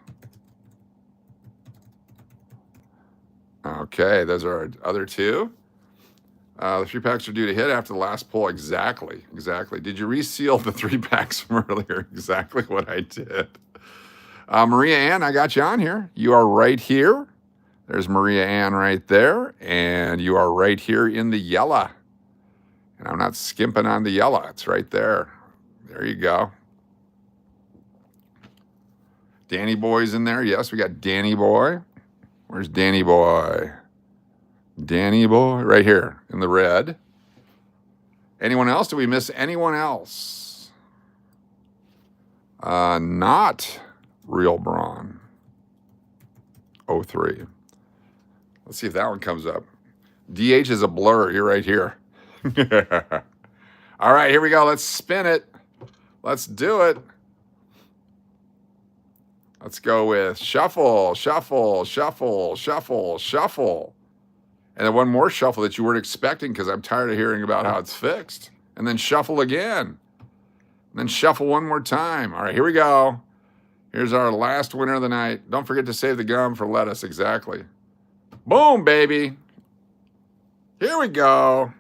Speaker 1: Okay, those are our other 2. The 3 packs are due to hit after the last pull. Exactly. Did you reseal the 3 packs from earlier? Exactly what I did. Maria Ann, I got you on here. You are right here. There's Maria Ann right there. And you are right here in the yellow. And I'm not skimping on the yellow. It's right there. There you go. Danny Boy's in there. Yes, we got Danny Boy. Where's Danny Boy? Danny Boy, right here in the red. Anyone else? Did we miss anyone else? Not Real Braun. 03. Let's see if that one comes up. DH is a blur. You're right here. All right, here we go. Let's spin it. Let's do it. Let's go with shuffle, shuffle, shuffle, shuffle, shuffle. And then one more shuffle that you weren't expecting because I'm tired of hearing about how it's fixed. And then shuffle again. And then shuffle one more time. All right, here we go. Here's our last winner of the night. Don't forget to save the gum for lettuce. Exactly. Boom, baby. Here we go.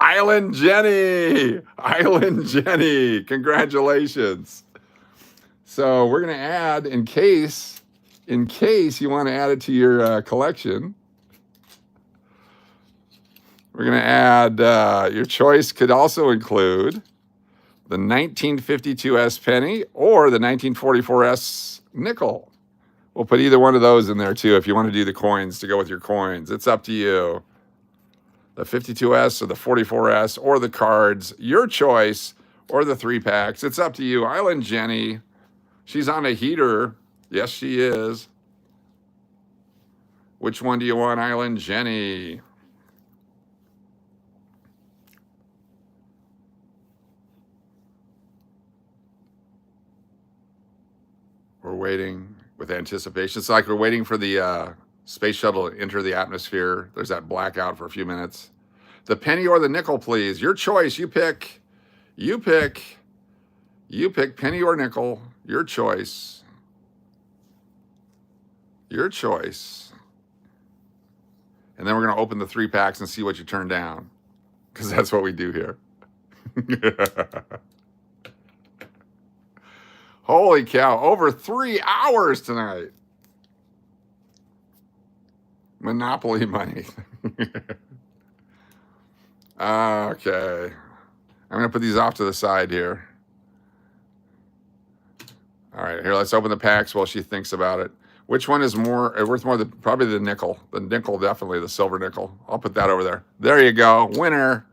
Speaker 1: Island Jenny. Island Jenny. Congratulations. So we're going to add, in case you want to add it to your collection, we're going to add, your choice could also include the 1952 S penny or the 1944 S nickel. We'll put either one of those in there too if you want to do the coins to go with your coins. It's up to you. The 52S or the 44S or the cards, your choice, or the 3 packs. It's up to you. Island Jenny. She's on a heater. Yes, she is. Which one do you want, Island Jenny? We're waiting with anticipation. It's like we're waiting for the Space shuttle to enter the atmosphere. There's that blackout for a few minutes. The penny or the nickel, please. Your choice. You pick. You pick. You pick penny or nickel. Your choice. Your choice. And then we're going to open the 3 packs and see what you turn down. Because that's what we do here. Holy cow. Over 3 hours tonight. Monopoly money. Okay. I'm going to put these off to the side here. All right, here, let's open the packs while she thinks about it. Which one is worth more? Probably the nickel. The nickel, definitely, the silver nickel. I'll put that over there. There you go. Winner.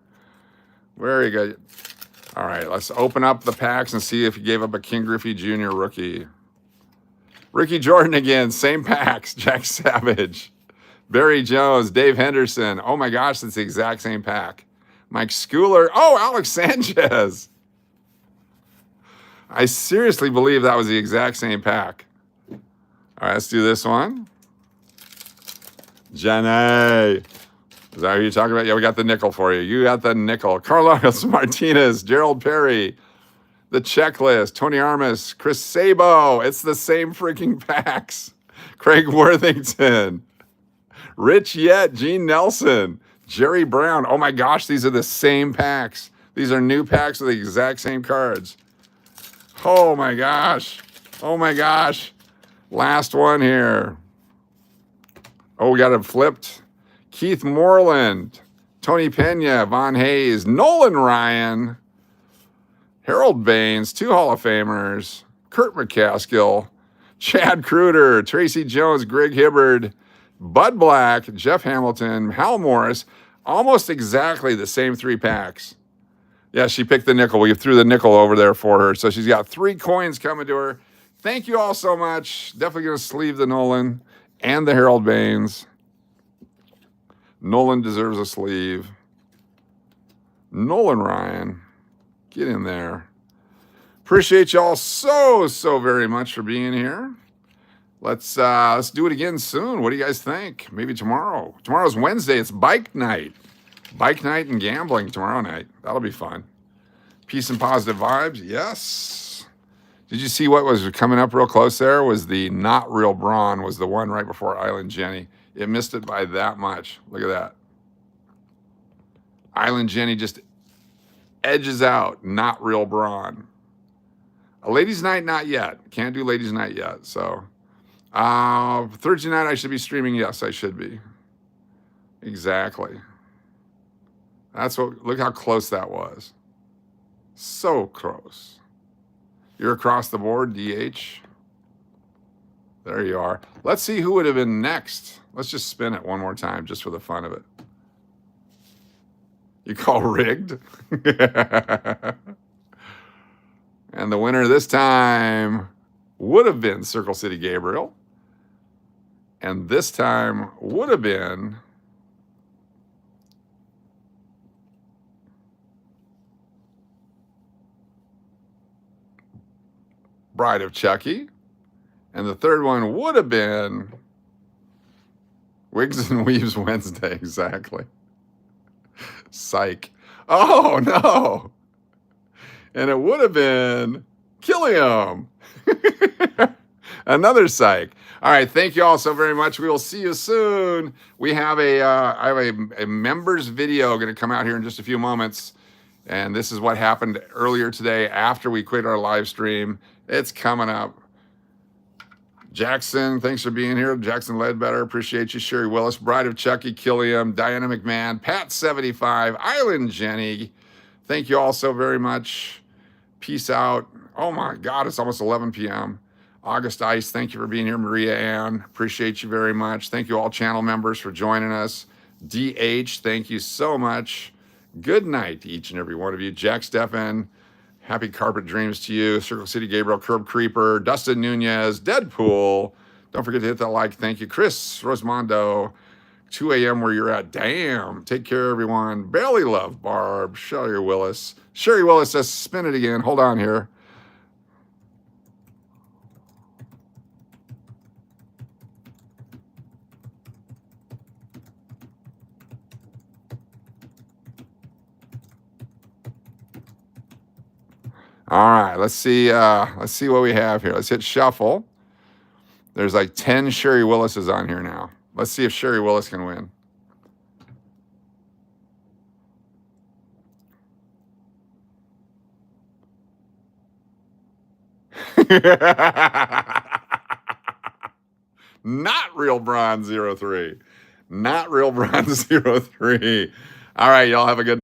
Speaker 1: Very good. All right, let's open up the packs and see if you gave up a King Griffey Jr. rookie. Ricky Jordan again, same packs. Jack Savage. Barry Jones, Dave Henderson. Oh my gosh, that's the exact same pack. Mike Schooler. Oh, Alex Sanchez. I seriously believe that was the exact same pack. All right, let's do this one. Jenny. Is that who you're talking about? Yeah, we got the nickel for you. You got the nickel. Carlos Martinez, Gerald Perry, The Checklist, Tony Armas, Chris Sabo. It's the same freaking packs. Craig Worthington, Rich Yet, Gene Nelson, Jerry Brown. Oh my gosh, these are the same packs. These are new packs with the exact same cards. Oh my gosh. Oh my gosh. Last one here. Oh, we got it flipped. Keith Moreland, Tony Pena, Von Hayes, Nolan Ryan, Harold Baines, 2 Hall of Famers, Kurt McCaskill, Chad Kruder, Tracy Jones, Greg Hibbard, Bud Black, Jeff Hamilton, Hal Morris. Almost exactly the same 3 packs. Yeah, she picked the nickel. We threw the nickel over there for her. So she's got 3 coins coming to her. Thank you all so much. Definitely going to sleeve the Nolan and the Harold Baines. Nolan deserves a sleeve. Nolan Ryan, get in there. Appreciate y'all so very much for being here. Let's do it again soon. What do you guys think? Maybe tomorrow. Tomorrow's Wednesday. It's bike night. Bike night and gambling tomorrow night. That'll be fun. Peace and positive vibes. Yes. Did you see what was coming up real close there? Was the Not Real Braun was the one right before Island Jenny. It missed it by that much. Look at that. Island Jenny just edges out Not Real Braun. A ladies' night, not yet. Can't do ladies' night yet. So Thursday night I should be streaming. Yes, I should be. Exactly. That's what. Look how close that was. So close. You're across the board, DH. There you are. Let's see who would have been next. Let's just spin it one more time just for the fun of it. You call rigged? And the winner this time would have been Circle City Gabriel. And this time would have been Bride of Chucky. And the third one would have been Wigs and Weaves Wednesday, exactly. Psych. Oh, no. And it would have been Killiam. Another psych. All right, thank you all so very much. We will see you soon. We have I have a members video going to come out here in just a few moments. And this is what happened earlier today after we quit our live stream. It's coming up. Jackson, thanks for being here. Jackson Ledbetter, appreciate you. Sherry Willis, Bride of Chucky, Killiam, Diana McMahon, Pat75, Island Jenny. Thank you all so very much. Peace out. Oh my God, it's almost 11 p.m. August Ice, thank you for being here. Maria Ann, appreciate you very much. Thank you all channel members for joining us. DH, thank you so much. Good night to each and every one of you. Jack Stephan, happy carpet dreams to you. Circle City Gabriel, Curb Creeper, Dustin Nunez, Deadpool. Don't forget to hit that like. Thank you. Chris Rosmondo, 2 a.m. where you're at. Damn. Take care, everyone. Barely Love Barb, Sherry Willis. Sherry Willis says, spin it again. Hold on here. All right, let's see what we have here. Let's hit shuffle. There's like 10 Sherry Willises on here now. Let's see if Sherry Willis can win. Not Real Bronze 03. Not Real Bronze 03. All right, y'all have a good